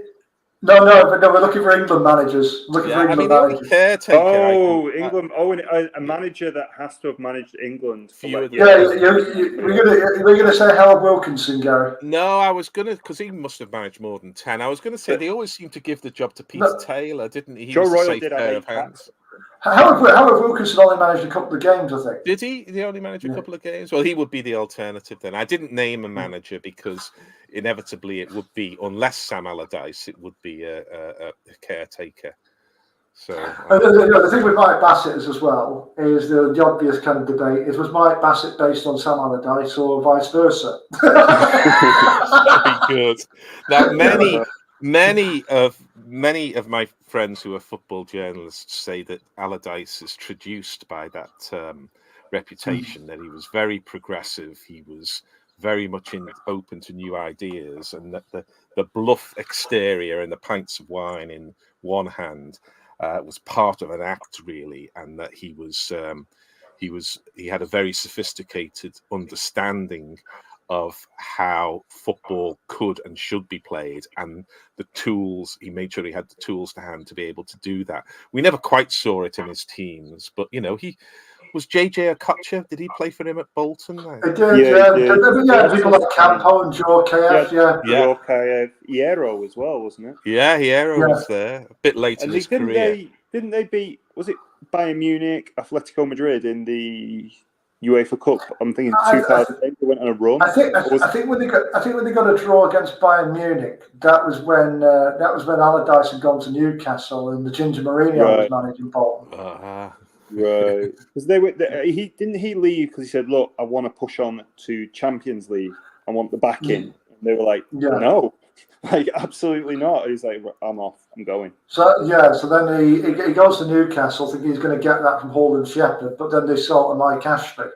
No, we're looking for England managers. Managers. Caretaker, England. A manager that has to have managed England. We're going to say Howard Wilkinson, Gary. No, I was going to, because he must have managed more than 10. I was going to say they always seem to give the job to Peter Taylor, didn't he? Joe Royle did have 8 caps. Howard Wilkinson only managed a couple of games, I think. Did he? Did he only manage a couple of games? Well, he would be the alternative then. I didn't name a manager because inevitably it would be, unless Sam Allardyce, it would be a caretaker. So the thing with Mike Bassett is as well is the obvious kind of debate is, was Mike Bassett based on Sam Allardyce or vice versa? Very good. Now many of my friends who are football journalists say that Allardyce is traduced by that reputation, that he was very progressive, he was very much open to new ideas, and that the bluff exterior and the pints of wine in one hand was part of an act, really, and that he had a very sophisticated understanding of how football could and should be played, and the tools. He made sure he had the tools to hand to be able to do that. We never quite saw it in his teams, but he was JJ Okocha. Did he play for him at Bolton? He did. People like Campo and Joe Kayev. Joe Kayev. Hierro as well, wasn't it? Yeah, Hierro was there a bit later in his career. Didn't they beat? Was it Bayern Munich, Atletico Madrid in the UEFA Cup? I'm thinking 2008. They went on a run. I think when they got a draw against Bayern Munich, that was when Allardyce had gone to Newcastle and the Ginger Mourinho was managing Bolton. Right, because he didn't leave because he said, "Look, I want to push on to Champions League." I want the backing. And they were like, no, like absolutely not. He's like, I'm off. I'm going. So then he goes to Newcastle, thinking he's going to get that from Holden Shepherd, but then they sort of Mike Ashley.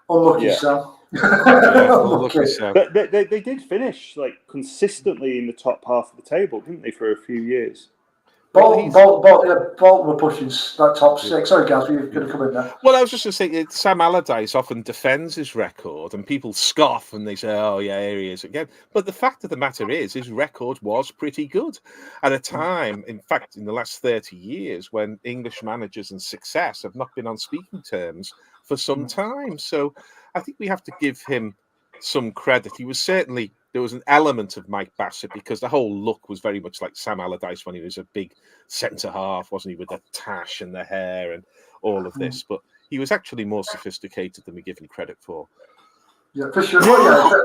Unlucky, Sam. Unlucky, Sam. But they did finish like consistently in the top half of the table, didn't they, for a few years? Bolton were pushing that top six. Sorry, Gaz, you're going to come in there. Well, I was just going to say, Sam Allardyce often defends his record, and people scoff and they say, "Oh, yeah, here he is again." But the fact of the matter is, his record was pretty good at a time. In fact, in the last 30 years, when English managers and success have not been on speaking terms for some time. So, I think we have to give him some credit. He was certainly. There was an element of Mike Bassett because the whole look was very much like Sam Allardyce when he was a big centre half, wasn't he, with the tash and the hair and all of this. But he was actually more sophisticated than we give him credit for. Yeah, for sure. Well,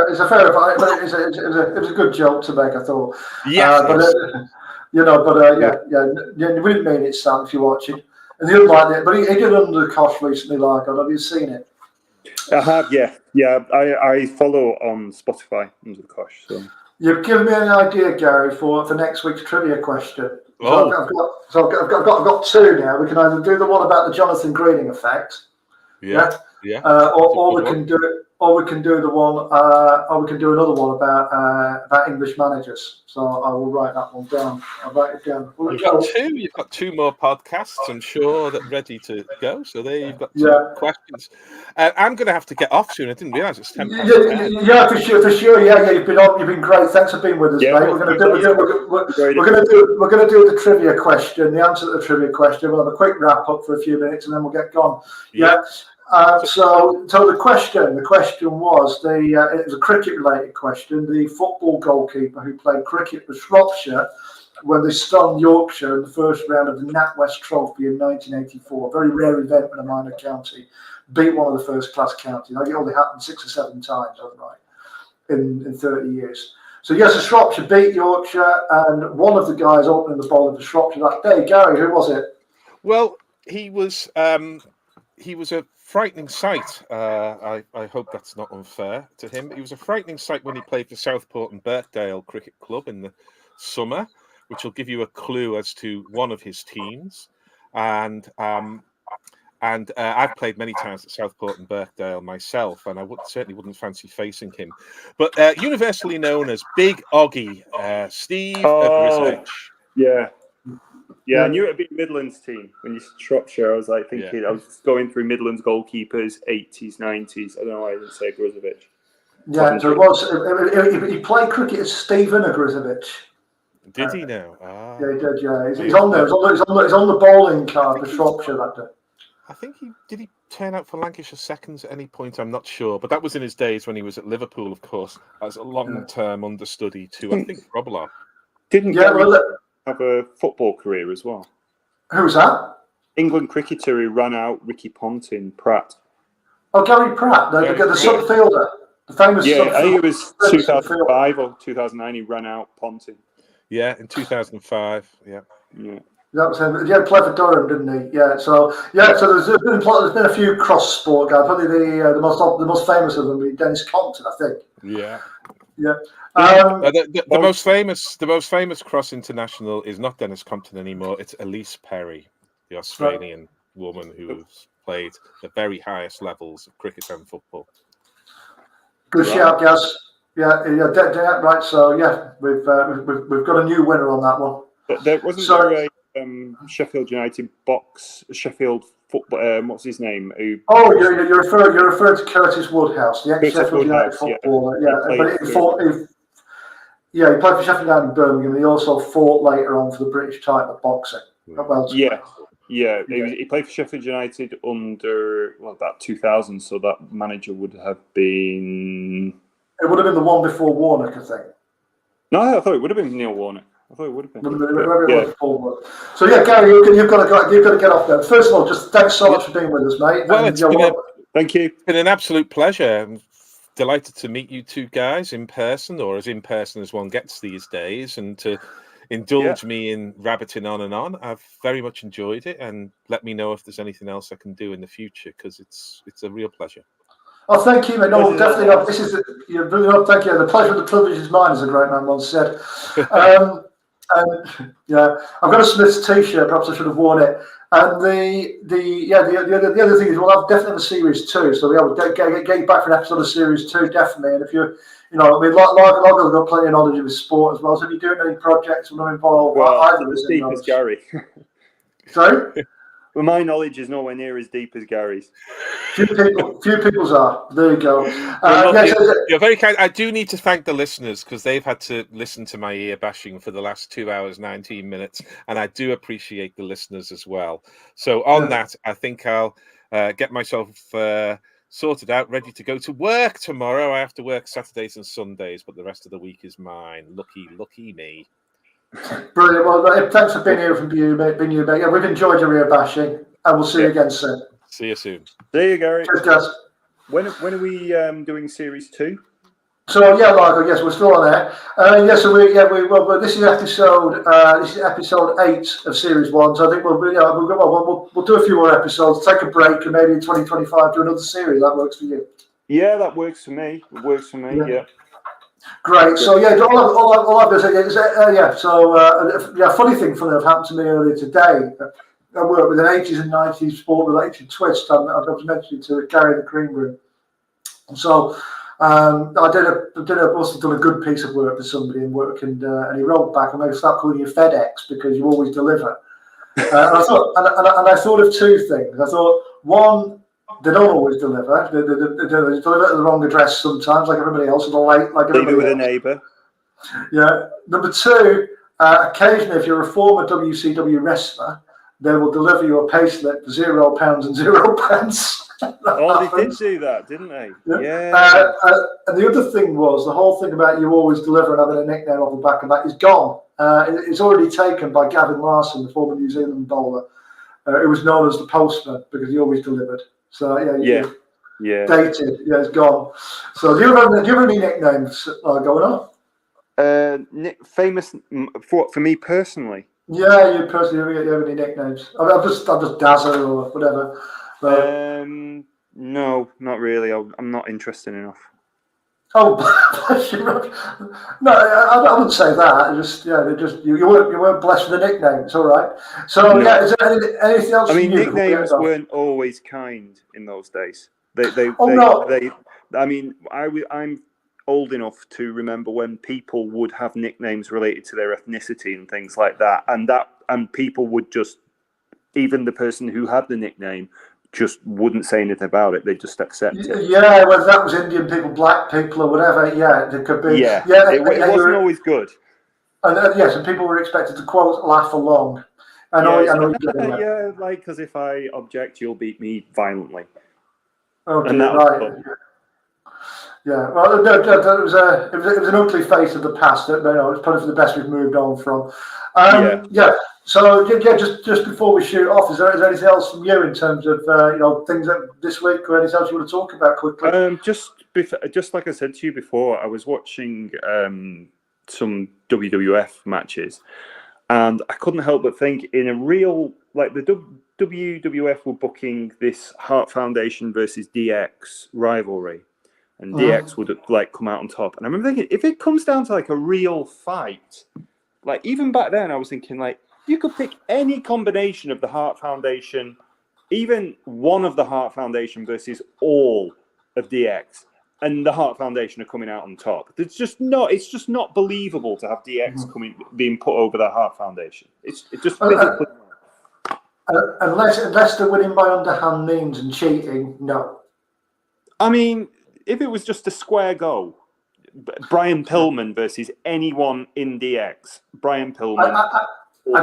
it's a fair fight, but it was a good joke to make, I thought. Yeah, we didn't mean it, Sam, if you're watching. And the other like but he did Under the Cosh recently, Largo. Have you seen it? I have, yeah. I follow on Spotify Under the Cosh. So you've given me an idea, Gary, for next week's trivia question. Oh. So I've got two now. We can either do the one about the Jonathan Greening effect, or we can do it. Or we can do the one, or we can do another one about English managers. So I will write that one down. I'll write it down. You've got two more podcasts, I'm sure, that ready to go. So there you've got two questions. I'm going to have to get off soon. I didn't realise it's 10 past 10. Yeah, for sure. Yeah, you've been great. Thanks for being with us, mate. We're going to do the trivia question, the answer to the trivia question. We'll have a quick wrap up for a few minutes, and then we'll get gone. Yeah. So the question was it was a cricket related question. The football goalkeeper who played cricket for Shropshire when they stunned Yorkshire in the first round of the NatWest Trophy in 1984, a very rare event when a minor county beat one of the first class counties. I think it only happened 6 or 7 times, in 30 years. So yes, Shropshire beat Yorkshire, and one of the guys opening the bowling for Shropshire that day, Gary, who was it? Well, he was a frightening sight. I hope that's not unfair to him. He was a frightening sight when he played for Southport and Birkdale Cricket Club in the summer, which will give you a clue as to one of his teams. And I've played many times at Southport and Birkdale myself, and I certainly wouldn't fancy facing him. But universally known as Big Oggy, Steve Ogrisevich. Yeah, I knew it would be Midlands team when you said Shropshire. I was like thinking, I was going through Midlands goalkeepers, 80s, 90s. I don't know why I didn't say Ogrisevich. Yeah, so it was. He played cricket as Stephen Ogrisevich. Did he now? Yeah, he did. Yeah, he's on there. He's on the bowling card for Shropshire that day. I think he turn out for Lancashire seconds at any point. I'm not sure, but that was in his days when he was at Liverpool, of course, as a long-term understudy to I think Roblov. Didn't Gary have a football career as well? Who's that? England cricketer who ran out Ricky Ponting, Pratt. Oh, Gary Pratt, the subfielder, the famous. Yeah, I think it was 2005 or 2009. He ran out Ponting. Yeah, in 2005. Yeah. That was him. Yeah, played for Durham, didn't he? Yeah. So there's been a few cross sport guys. Probably the most famous of them would be Dennis Compton, I think. Yeah. Yeah. The most famous cross international is not Dennis Compton anymore. It's Elise Perry, the Australian woman who's played the very highest levels of cricket and football. Good shout, Gaz. Yeah, right. So yeah, we've got a new winner on that one. But there wasn't Sheffield United Sheffield football. What's his name? You're referring to Curtis Woodhouse, the ex-Sheffield United footballer. He played for Sheffield United in Birmingham. He also fought later on for the British title of boxing. He played for Sheffield United under about 2000. So that manager would have been. It would have been the one before Warnock, I think. No, I thought it would have been Neil Warnock. I thought it would have been. So Gary, you've got to get off there. First of all, just thanks so much for being with us, mate. Well, thank you. It's been an absolute pleasure. I'm delighted to meet you two guys in person, or as in person as one gets these days, and to indulge me in rabbiting on and on. I've very much enjoyed it, and let me know if there's anything else I can do in the future, because it's a real pleasure. Oh, thank you, mate. No, Pleasure's definitely all not. This is thank you. The pleasure of the privilege is mine, as a great man once said. And yeah, I've got a Smith's T-shirt. Perhaps I should have worn it. And the other thing is, well, I've definitely have a series 2. So we'll get you back for an episode of series 2, definitely. And if you're, I mean, Largo's got plenty of knowledge of his sport as well. So if you're doing any projects, I'm not involved. Well, Either as is deep as Gary. Sorry. Well, my knowledge is nowhere near as deep as Gary's. Few people's are. There you go. You're very kind. I do need to thank the listeners because they've had to listen to my ear bashing for the last 2 hours, 19 minutes. And I do appreciate the listeners as well. So on that, I think I'll get myself sorted out, ready to go to work tomorrow. I have to work Saturdays and Sundays, but the rest of the week is mine. Lucky me. Brilliant. Well, thanks for being here from you, mate. Yeah, we've enjoyed your ear bashing, and we'll see you again soon. See you soon. See you, Gary. Cheers, guys. When are we doing series 2? So yeah, Largo. Yes, we're still on air. This is episode 8 of series 1. So I think we'll do a few more episodes, take a break, and maybe in 2025 do another series. That works for you. Yeah, that works for me. It works for me. Yeah. Great. So yeah, all I've got to say is funny thing that happened to me earlier today. I work with an 80s and 90s sport-related twist. I was mentioning to Gary in the Green Room. And so I must have done a good piece of work for somebody in work, and he wrote back, "I'm going to start calling you FedEx because you always deliver." And I thought of two things. I thought, one, they don't always deliver. They deliver at the wrong address sometimes, like everybody else, and late, like everybody Leave it with else. a neighbour. Yeah. Number two, occasionally, if you're a former WCW wrestler, they will deliver you a payslip for £0 and 0 pence. Oh, they did do that, didn't they? Yeah. And the other thing was the whole thing about you always deliver and having a nickname off the back of that is gone. It's already taken by Gavin Larson, the former New Zealand bowler. It was known as the Postman because he always delivered. So yeah. Dated. Yeah, it's gone. So do you have any nicknames going on? Famous for me personally. Yeah, you personally have any nicknames? I'm just Dazzler or whatever. But, no, not really. I'm not interested enough. oh, no, I wouldn't say that. You weren't blessed with a nickname. It's all right. So No. yeah, is there anything else? I mean, you nicknames weren't always kind in those days. I'm old enough to remember when people would have nicknames related to their ethnicity and things like that, and people would just, even the person who had the nickname, just wouldn't say anything about it. They just accept it. Yeah, whether that was Indian people, black people, or whatever. Yeah, it could be. Yeah, it wasn't always good. And yes, and people were expected to quote laugh along. I know you're getting that. Yeah, like, because if I object, you'll beat me violently. Okay, and that right. was Yeah, well, it was an ugly face of the past. It's probably for the best we've moved on from. So just before we shoot off, is there anything else from you in terms of things that this week or anything else you want to talk about quickly? Just like I said to you before, I was watching some WWF matches, and I couldn't help but think, in a real, like, the WWF were booking this Heart Foundation versus DX rivalry. And DX would come out on top. And I remember thinking, if it comes down to like a real fight, like even back then, I was thinking, like, you could pick any combination of the Heart Foundation, even one of the Heart Foundation versus all of DX, and the Heart Foundation are coming out on top. It's just not believable to have DX being put over the Heart Foundation. It just physically. Unless they're winning by underhand means and cheating, no. I mean, if it was just a square go, Brian Pillman versus anyone in DX, Brian Pillman. I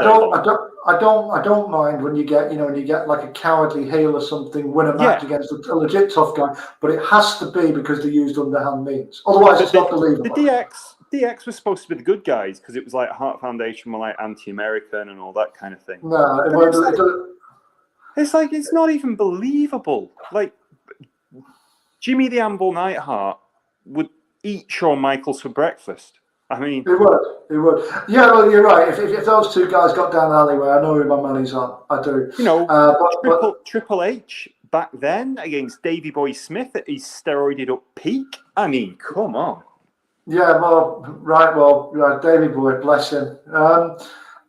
don't mind when you get like a cowardly heel or something win a match against a legit tough guy, but it has to be because they used underhand means. Otherwise, it's not believable. The DX was supposed to be the good guys because it was like Heart Foundation were like anti-American and all that kind of thing. No, it's not even believable. Like, Jimmy the Anvil Neidhart would eat Shawn Michaels for breakfast. I mean, he would. Yeah, well, you're right. If those two guys got down the alleyway, I know who my money's on. I do. Triple H back then against Davy Boy Smith at his steroided up peak. I mean, come on. Yeah, well, Davy Boy, bless him.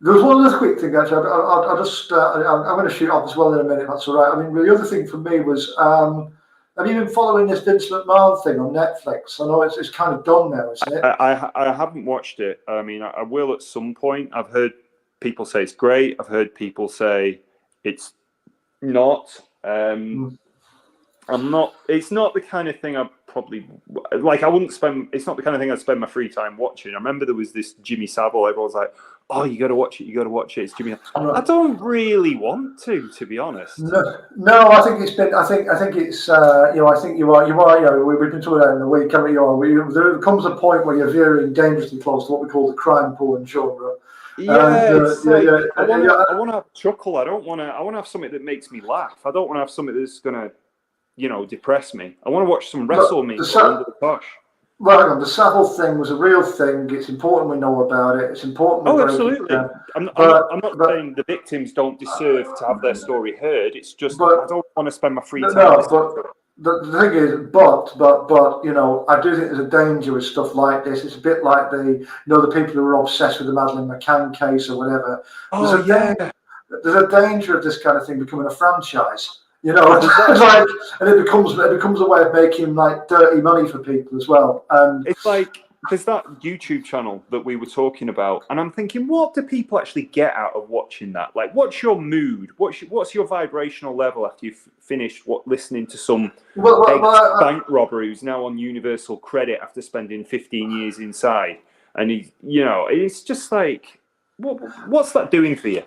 There was one other quick thing, actually. I'm going to shoot off as well in a minute. That's all right. I mean, the other thing for me was, have you been following this Vince McMahon thing on Netflix? I know it's kind of done now, isn't it? I haven't watched it. I mean, I will at some point. I've heard people say it's great. I've heard people say it's not. I'm not. It's not the kind of thing I probably like. I wouldn't spend. It's not the kind of thing I'd spend my free time watching. I remember there was this Jimmy Savile. Everyone's like, "Oh, you got to watch it. You got to watch it." It's Jimmy. I don't really want to be honest. No, I think it's been. I think it's. I think you are. We've been talking about it in the week. There comes a point where you're veering dangerously close to what we call the crime porn genre. Yeah, I want to have a chuckle. I want to have something that makes me laugh. I don't want to have something that's gonna, depress me. I want to watch some WrestleMania under the push. Well, hang on. The Savile thing was a real thing. It's important we know about it. It's important. Absolutely. I'm not saying the victims don't deserve to have their story heard. It's just I don't want to spend my free time. The thing is, I do think there's a danger with stuff like this. It's a bit like the people who are obsessed with the Madeleine McCann case or whatever. There's a danger of this kind of thing becoming a franchise. And it becomes a way of making like dirty money for people as well. And it's like there's that YouTube channel that we were talking about, and I'm thinking, what do people actually get out of watching that? Like, what's your mood? What's your vibrational level after you've finished listening to some bank robber who's now on universal credit after spending 15 years inside? And it's just like, what's that doing for you?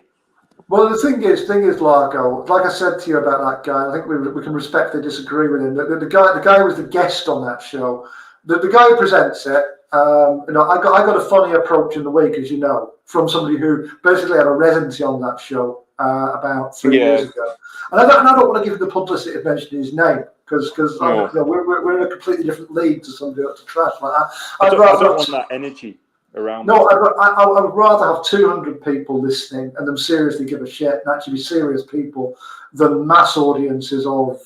Well, the thing is, Largo. Like I said to you about that guy, I think we can respectfully disagree with him. The guy who was the guest on that show. The guy who presents it. I got a funny approach in the week, as you know, from somebody who basically had a residency on that show about 3 years ago. And I don't want to give him the publicity of mentioning his name because we're in a completely different league to somebody else to trash like that. I don't want that energy around. No, I would rather have 200 people listening and them seriously give a shit and actually be serious people than mass audiences of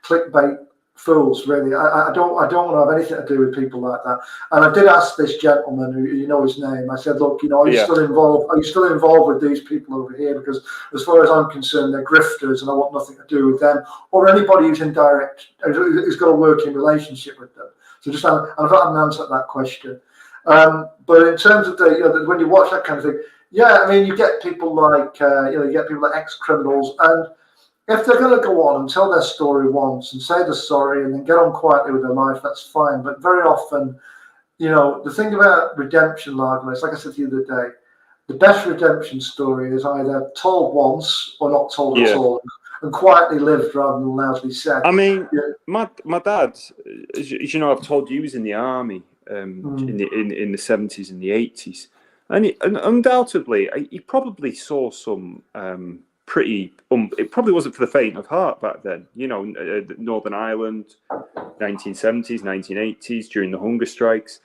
clickbait fools. Really, I don't want to have anything to do with people like that. And I did ask this gentleman, who you know his name. I said, look, are you still involved? Are you still involved with these people over here? Because as far as I'm concerned, they're grifters, and I want nothing to do with them or anybody who's who's got a working relationship with them. So I've had an answer to that question. But in terms of when you watch that kind of thing, you get people like ex-criminals, and if they're going to go on and tell their story once and say they're sorry and then get on quietly with their life, that's fine. But very often, the thing about redemption, Largo, is like I said to you the other day, the best redemption story is either told once or not told at all, and quietly lived rather than loudly said. I mean, my dad, as you know, I've told you, he was in the army. In the 70s and the 80s, and undoubtedly he probably saw some it probably wasn't for the faint of heart back then. Northern Ireland, 1970s, 1980s, during the hunger strikes.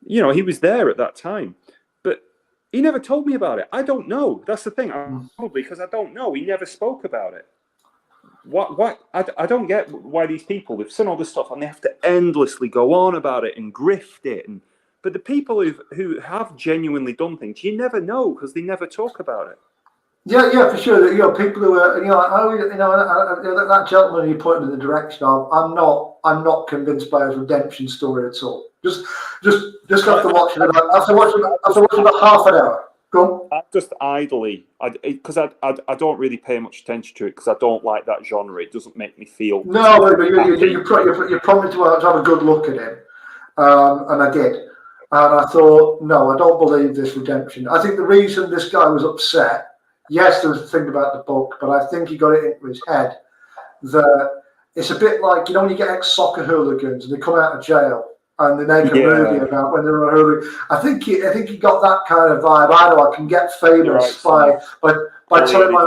He was there at that time, but he never told me about it. I don't know. That's the thing. Probably because I don't know. He never spoke about it. What I don't get why these people, they've seen all this stuff and they have to endlessly go on about it and grift it. But the people who have genuinely done things, you never know because they never talk about it. Yeah, for sure. People who are, that gentleman you pointed in the direction of, I'm not convinced by his redemption story at all. Just after watching about half an hour. Go on. Just idly, because I don't really pay much attention to it because I don't like that genre. It doesn't make me feel. No, but you promised to have a good look at him, and I did. And I thought, no, I don't believe this redemption. I think the reason this guy was upset, yes, there was a thing about the book, but I think he got it into his head that it's a bit like, when you get ex-soccer hooligans and they come out of jail and they make a movie about when they were a hooligan. I think he got that kind of vibe. I know I can get famous by telling my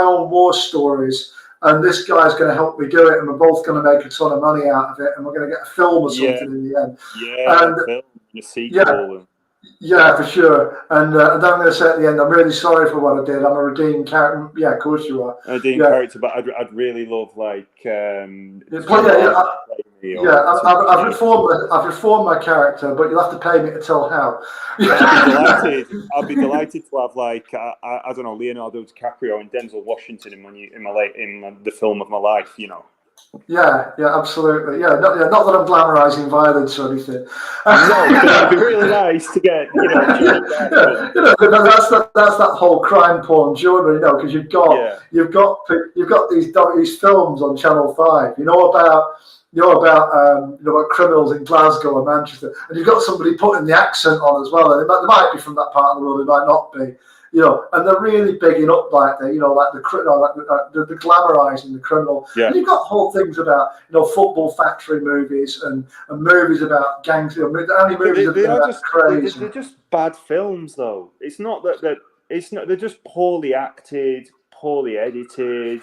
own war stories, and this guy's going to help me do it, and we're both going to make a ton of money out of it, and we're going to get a film or something in the end. A film, a sequel. Yeah, for sure. And then I'm going to say at the end, I'm really sorry for what I did. I'm a redeemed character. Yeah, of course you are. A redeemed Yeah. character, but I'd really love like I've reformed my character, but you'll have to pay me to tell how. I'd be delighted to have like I don't know, Leonardo DiCaprio and Denzel Washington in the film of my life, you know. Yeah, absolutely. Not that I'm glamorizing violence or anything. No, but it'd be really nice to get, you know, that's that whole crime porn genre, you know, because you've got these films on Channel 5, you know about criminals in Glasgow and Manchester, and you've got somebody putting the accent on as well, and they might be from that part of the world, they might not be. You know, and they're really bigging up like the glamorizing the criminal. Yeah. And you've got whole things about football factory movies and movies about gangs. Only movies about crazy. They're just bad films, though. It's not that they're just poorly acted, poorly edited,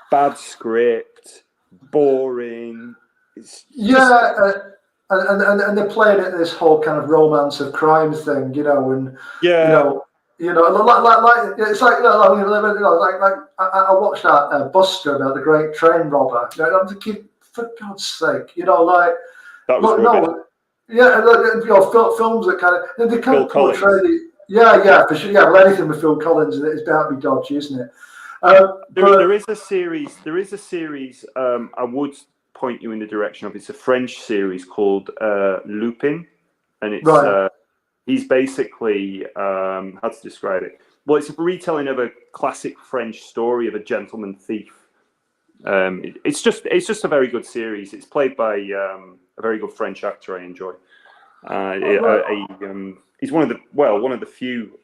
bad script, boring. And they're playing it this whole kind of romance of crimes thing, you know, and like it's like I watched that Buster about the great train robber. You know, I'm thinking, for God's sake, you know, like that was films that kind of Phil portray Collins. for sure. Yeah, well, anything with Phil Collins it's bound to be dodgy, isn't it? There is a series. I would point you in the direction of. It's a French series called Lupin, and it's. Right. He's basically, how to describe it? Well, it's a retelling of a classic French story of a gentleman thief. It's just a very good series. It's played by a very good French actor I enjoy. He's one of the few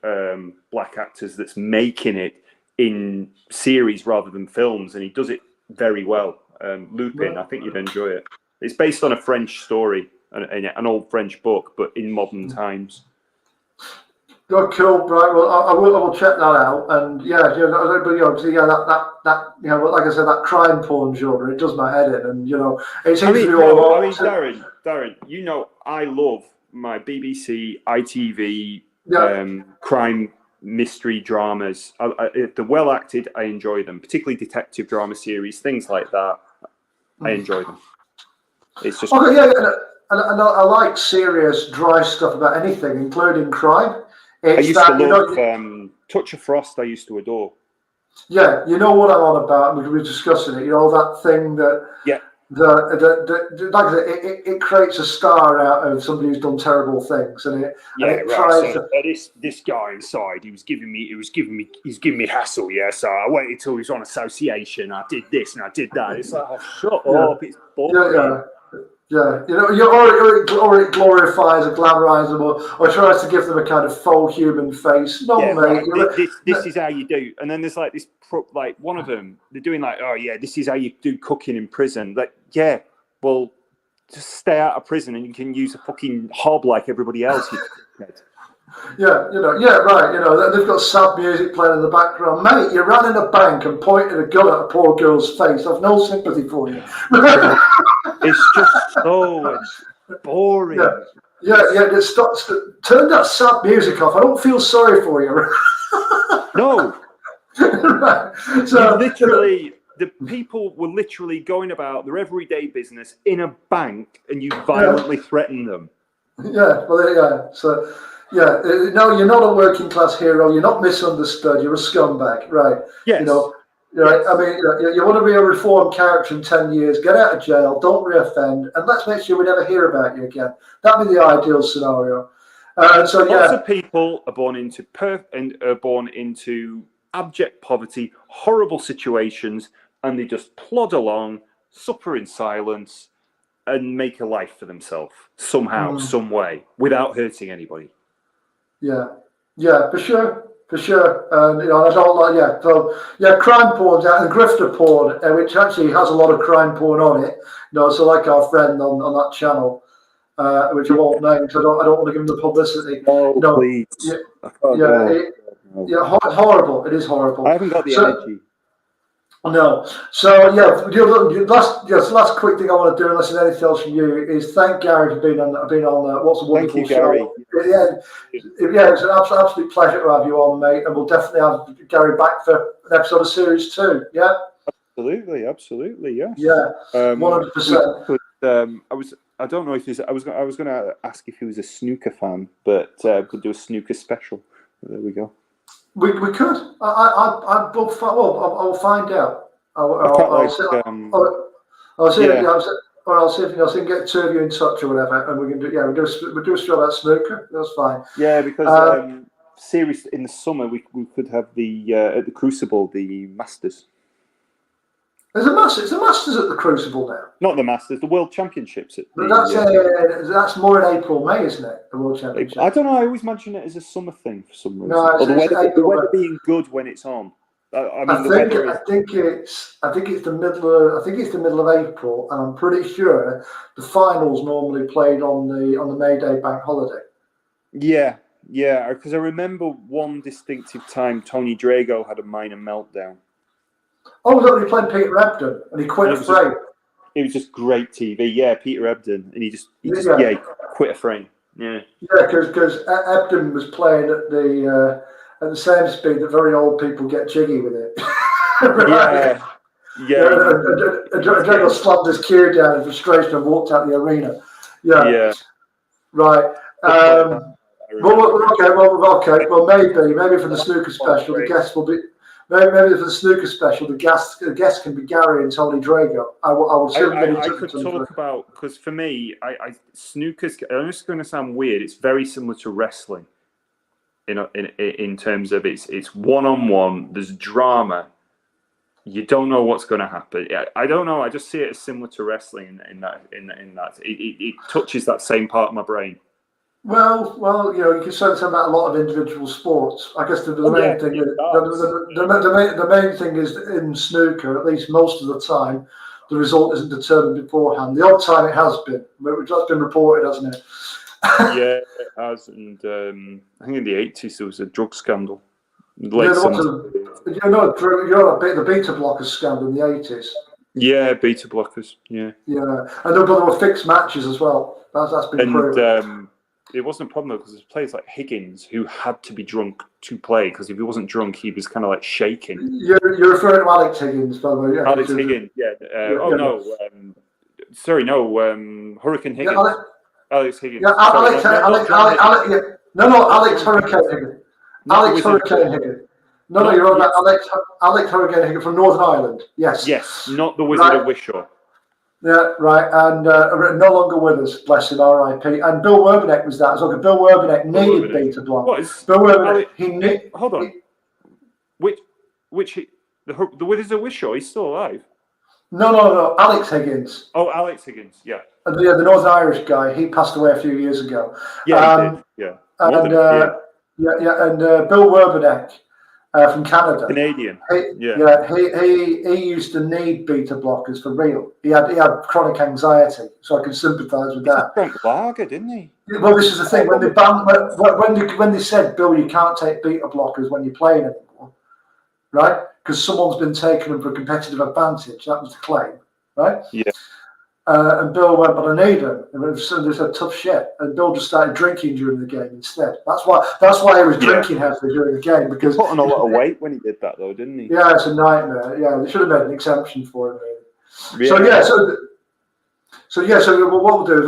black actors that's making it in series rather than films, and he does it very well. Lupin, I think you'd enjoy it. It's based on a French story, an old French book, but in modern times. Oh, cool, right? Well, I will check that out, and like I said, that crime porn genre, it does my head in, and it seems to be all. Darren, you know, I love my BBC, ITV, crime mystery dramas. If they're well acted, I enjoy them, particularly detective drama series, things like that. I enjoy them. It's just And I like serious, dry stuff about anything, including crime. I used to love Touch of Frost. I used to adore. Yeah, you know what I'm on about. We were discussing it. You know that thing that like I said, it creates a star out of somebody who's done terrible things, and tries to. This guy inside, he was giving me hassle. Yeah, so I waited till he was on association. I did this and I did that. It's like, oh, shut up! It's boring. Yeah, or it glorifies or glamorizes them, or tries to give them a kind of faux human face. No, mate. Right. This is how you do. And then there's like this, like one of them, they're doing like, oh yeah, this is how you do cooking in prison. Like, yeah, well, just stay out of prison and you can use a fucking hob like everybody else. Right. They've got sad music playing in the background. Mate, you ran in a bank and pointed a gun at a poor girl's face. I've no sympathy for you. It's just so boring. Turn that sad music off. I don't feel sorry for you. No. Right. So the people were literally going about their everyday business in a bank, and you violently threaten them. Yeah. Well, yeah. So. Yeah, no, you're not a working class hero. You're not misunderstood. You're a scumbag, right? Yes. Right. I mean, you want to be a reformed character in 10 years. Get out of jail. Don't reoffend, and let's make sure we never hear about you again. That'd be the ideal scenario. Lots of people are born into abject poverty, horrible situations, and they just plod along, suffer in silence, and make a life for themselves somehow, some way, without hurting anybody. Yeah, for sure. And I don't like crime porn's out, and grifter porn, which actually has a lot of crime porn on it. So like our friend on that channel, which I won't name because I don't want to give him the publicity. No, please. Horrible. It is horrible. I haven't got the energy. No. So yeah, last quick thing I want to do, unless there's anything else from you, is thank Gary for being on. What's a wonderful Thank you, Gary. show. Yeah, it's an absolute pleasure to have you on, mate, and we'll definitely have Gary back for an episode of Series 2. Yeah. Absolutely, yes. Yeah. 100%. I don't know if he's. I was going to ask if he was a snooker fan, but could do a snooker special. There we go. We could. I will find out. I'll see if I can get two of you in touch or whatever, and we can do. Yeah, we'll do a show about snooker. That's fine. Yeah, because series in the summer we could have the at the Crucible the Masters. There's a Masters. The Masters at the Crucible now. Not the Masters, the World Championships. That's more in April, May, isn't it? The World Championship. I don't know. I always imagine it as a summer thing for some reason. No, the weather being good when it's on. I think it's the middle of April, and I'm pretty sure the finals normally played on the May Day bank holiday. Yeah, because I remember one distinctive time Tony Drago had a minor meltdown. Oh, was that when he played Peter Ebdon and he quit a frame? It was just great TV. Yeah, Peter Ebdon, and he quit a frame. Yeah, because Ebdon was playing at the same speed that very old people get jiggy with it. Right? Yeah. And Drago slammed his cue down in frustration and walked out the arena. Yeah. Right. Well, maybe for the snooker special, the guest will be. Maybe for the snooker special, the guest can be Gary and Tony Drago. I could talk about, because for me, snooker's. It's going to sound weird. It's very similar to wrestling, in terms of it's one-on-one. There's drama. You don't know what's going to happen. I don't know. I just see it as similar to wrestling in that it touches that same part of my brain. Well, you can say that about a lot of individual sports. I guess the main thing is in snooker, at least most of the time, the result isn't determined beforehand. The odd time it has been, which has been reported, hasn't it? Yeah, it has. And I think in the 80s there was a drug scandal. The beta blockers scandal in the 80s. Yeah, beta blockers. Yeah. Yeah, and there were fixed matches as well. That's been proven. It wasn't a problem though, because there's players like Higgins who had to be drunk to play, because if he wasn't drunk, he was kind of like shaking. You're referring to Alex Higgins, by the way. Yeah, Alex Higgins, yeah. Hurricane Higgins. Yeah, Alex Higgins. Yeah, Alex Hurricane Higgins. Alex Hurricane Higgins. No, you're on that. Alex Hurricane Higgins from Northern Ireland. Yes. Yes, not the Wizard of Wishaw. Yeah, right, and no longer with us, bless him, R.I.P. And Bill Werbenek was that as well. Bill Werbenek needed beta block. Bill Werbenek, hold on. The Wizard of Wishaw? He's still alive. No. Alex Higgins. Oh, Alex Higgins. Yeah. And the Northern Irish guy. He passed away a few years ago. Yeah, he did. Yeah. And Bill Werbenek. From Canada, Canadian. He used to need beta blockers for real. He had chronic anxiety, so I can sympathise with that. He drank lager, didn't he? Well, this is the thing. When they said, Bill, you can't take beta blockers when you're playing anymore, right? Because someone's been taking them for competitive advantage. That was the claim, right? Yeah. And Bill went, but I need them. And they said, tough shit. And Bill just started drinking during the game instead. That's why he was drinking heavily during the game, because put on a lot of weight when he did that, though, didn't he? Yeah, it's a nightmare. Yeah, they should have made an exemption for him. Really. So what we'll do is,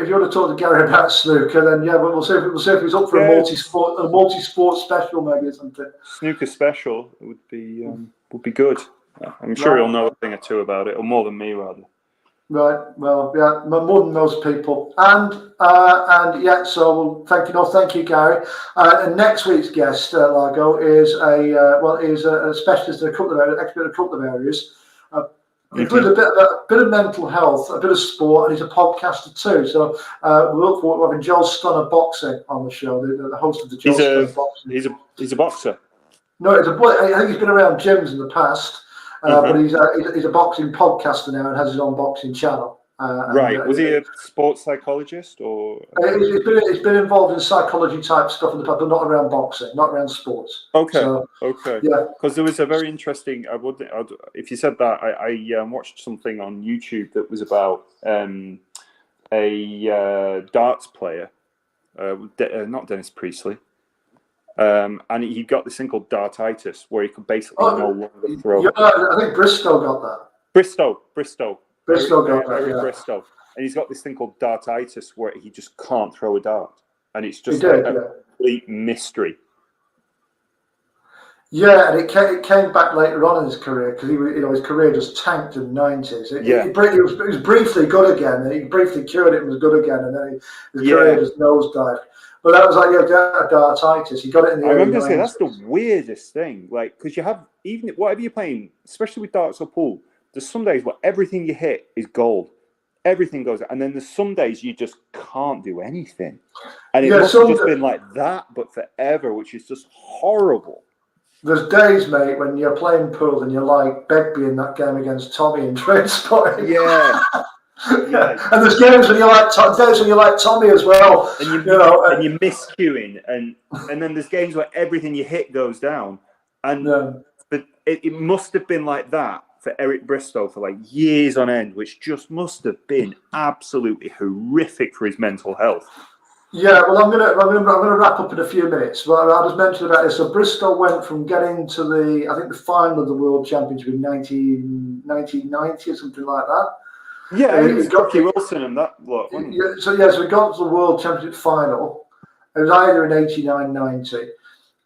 if you want to talk to Gary about snooker, then we'll see if he's up for a multi-sport special maybe or something. Snooker special would be good. I'm sure he'll know a thing or two about it, or more than me rather. Right. Well, yeah, more than most people, and so thank you, Gary. And next week's guest, Largo, is a specialist in a couple of areas, expert in a couple of areas. Includes a bit of mental health, a bit of sport, and he's a podcaster too. So we look forward to having Joel Stunner Boxing on the show, the host of the Joel Stunner Boxing. He's a boxer. No, I think he's been around gyms in the past. But he's a boxing podcaster now and has his own boxing channel. Right. Was he a sports psychologist or? He's been involved in psychology type stuff in the past, but not around boxing, not around sports. Okay. So, okay. yeah. Because there was a very interesting. If you said that, I watched something on YouTube that was about a darts player, not Dennis Priestley, and he got this thing called dartitis, where he could basically no longer throw. Yeah, I think Bristow got that. Bristow got that. Eric Yeah. Bristow, and he's got this thing called dartitis, where he just can't throw a dart, and it's just a complete mystery. Yeah, and it came back later on in his career because his career just tanked in the 90s. It was briefly good again, and he briefly cured it and was good again, and then his career just nosedived. But that was like dartitis. He got it in the early 90s. I remember saying that's the weirdest thing, like because you have even whatever you're playing, especially with darts or pool. There's some days where everything you hit is gold. Everything goes, and then there's some days you just can't do anything, and it must have just been like that, but forever, which is just horrible. There's days, mate, when you're playing pool and you're like Begbie in that game against Tommy in Trainspotting. Yeah. Yeah. And there's games when you like Tommy as well, and you miss queuing, and then there's games where everything you hit goes down, and but it must have been like that for Eric Bristow for like years on end, which just must have been absolutely horrific for his mental health. Yeah, well, I'm gonna wrap up in a few minutes. But I'll just mention about this. So Bristow went from getting to the final of the World Championship in 1990 or something like that. Yeah, he was Rocky Wilson and that lot. So we got to the World Championship final. It was either in 89, 90.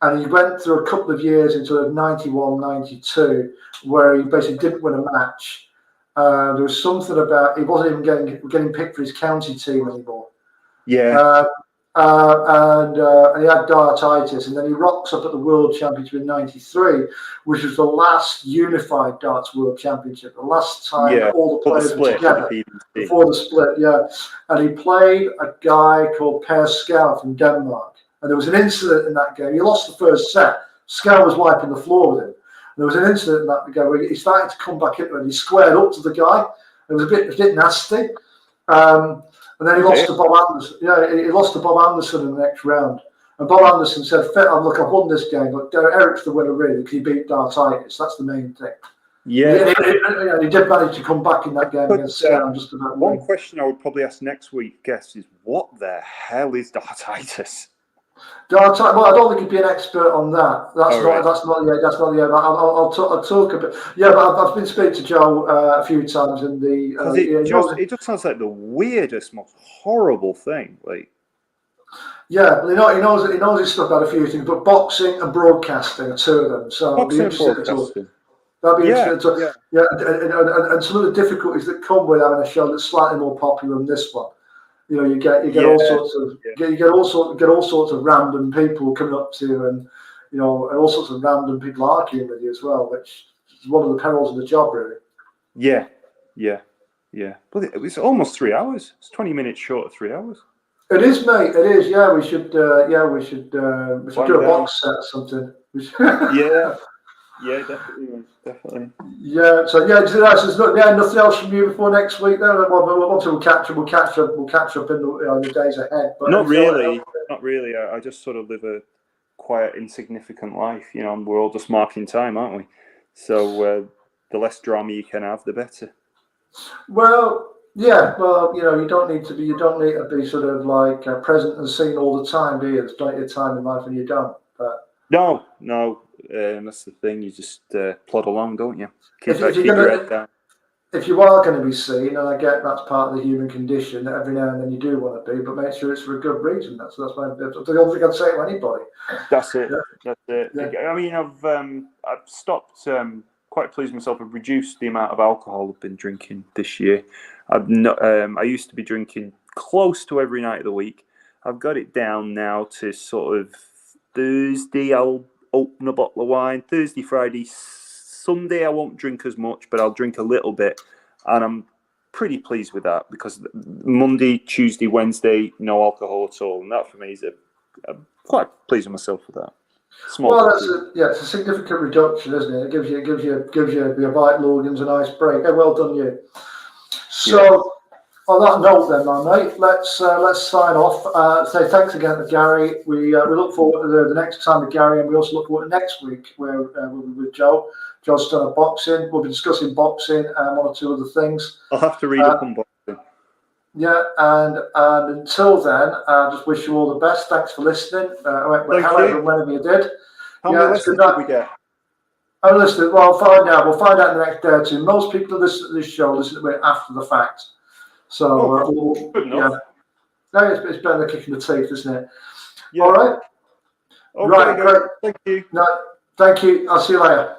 And he went through a couple of years into 91, 92, where he basically didn't win a match. There was something about he wasn't even getting picked for his county team anymore. Yeah. And he had dartitis, and then he rocks up at the World Championship in '93, which was the last unified darts World Championship, the last time all the players were together before the split. Yeah, and he played a guy called Pearce from Denmark, and there was an incident in that game. He lost the first set. Scow was wiping the floor with him. And there was an incident in that game where he started to come back into it, and he squared up to the guy. It was a bit nasty. And then he lost to Bob Anderson. Yeah, he lost to Bob Anderson in the next round. And Bob Anderson said, look, I've won this game, but Eric's the winner really because he beat dartitis. That's the main thing. Yeah. He did manage to come back in that game against Scan just about one question I would probably ask next week, guess, is what the hell is dartitis? Well, I don't think he'd be an expert on that. That's not. I'll talk a bit. Yeah, but I've been speaking to Joe a few times, and it just sounds like the weirdest, most horrible thing. Like, yeah, he knows his stuff about a few things, but boxing and broadcasting are two of them. So boxing and broadcasting. That'd be interesting. And some of the difficulties that come with having a show that's slightly more popular than this one. You get all sorts of random people coming up to you, and and all sorts of random people arguing with you as well, which is one of the perils of the job, really. Yeah. But it was almost 3 hours. It's 20 minutes short of 3 hours. It is, mate. It is. Yeah, we should do a box set or something. Yeah, definitely. Yeah, so there's nothing else from you before next week. Then we'll catch up in the days ahead. But not really. I just sort of live a quiet, insignificant life. We're all just marking time, aren't we? So the less drama you can have, the better. Well, yeah. Well, you don't need to be sort of like present and seen all the time, do you? There's plenty of time in life when you don't. But no. That's the thing. You just plod along, don't you? Keep your head down. If you are going to be seen, and I get that's part of the human condition, that every now and then you do want to be, but make sure it's for a good reason. That's the only thing I'd say to anybody. That's it. Yeah. That's it. Yeah. I mean, I've stopped. Quite pleased with myself. I've reduced the amount of alcohol I've been drinking this year. I used to be drinking close to every night of the week. I've got it down now to sort of Thursday. I'll open a bottle of wine. Thursday, Friday, Sunday I won't drink as much, but I'll drink a little bit, and I'm pretty pleased with that because Monday, Tuesday, Wednesday, no alcohol at all, and that for me is I'm quite pleased with myself with that. It's a significant reduction, isn't it? It gives you your vital organs a nice break. Well done, you. So On that note, then, my mate, let's sign off. Say thanks again to Gary. We look forward to the next time with Gary, and we also look forward to next week where we'll be with Joe. Joe's done a boxing. We'll be discussing boxing and one or two other things. I'll have to read up on boxing. Yeah, and until then, I just wish you all the best. Thanks for listening. However and whenever you did. How many lessons did we get? Oh, listen. Well, I'll find out. We'll find out in the next day or two. Most people who listen to this show listen to it after the fact. So, good enough. No, it's better than kicking the teeth, isn't it? Yeah. All right. Okay, Right, great. Thank you. No, thank you. I'll see you later.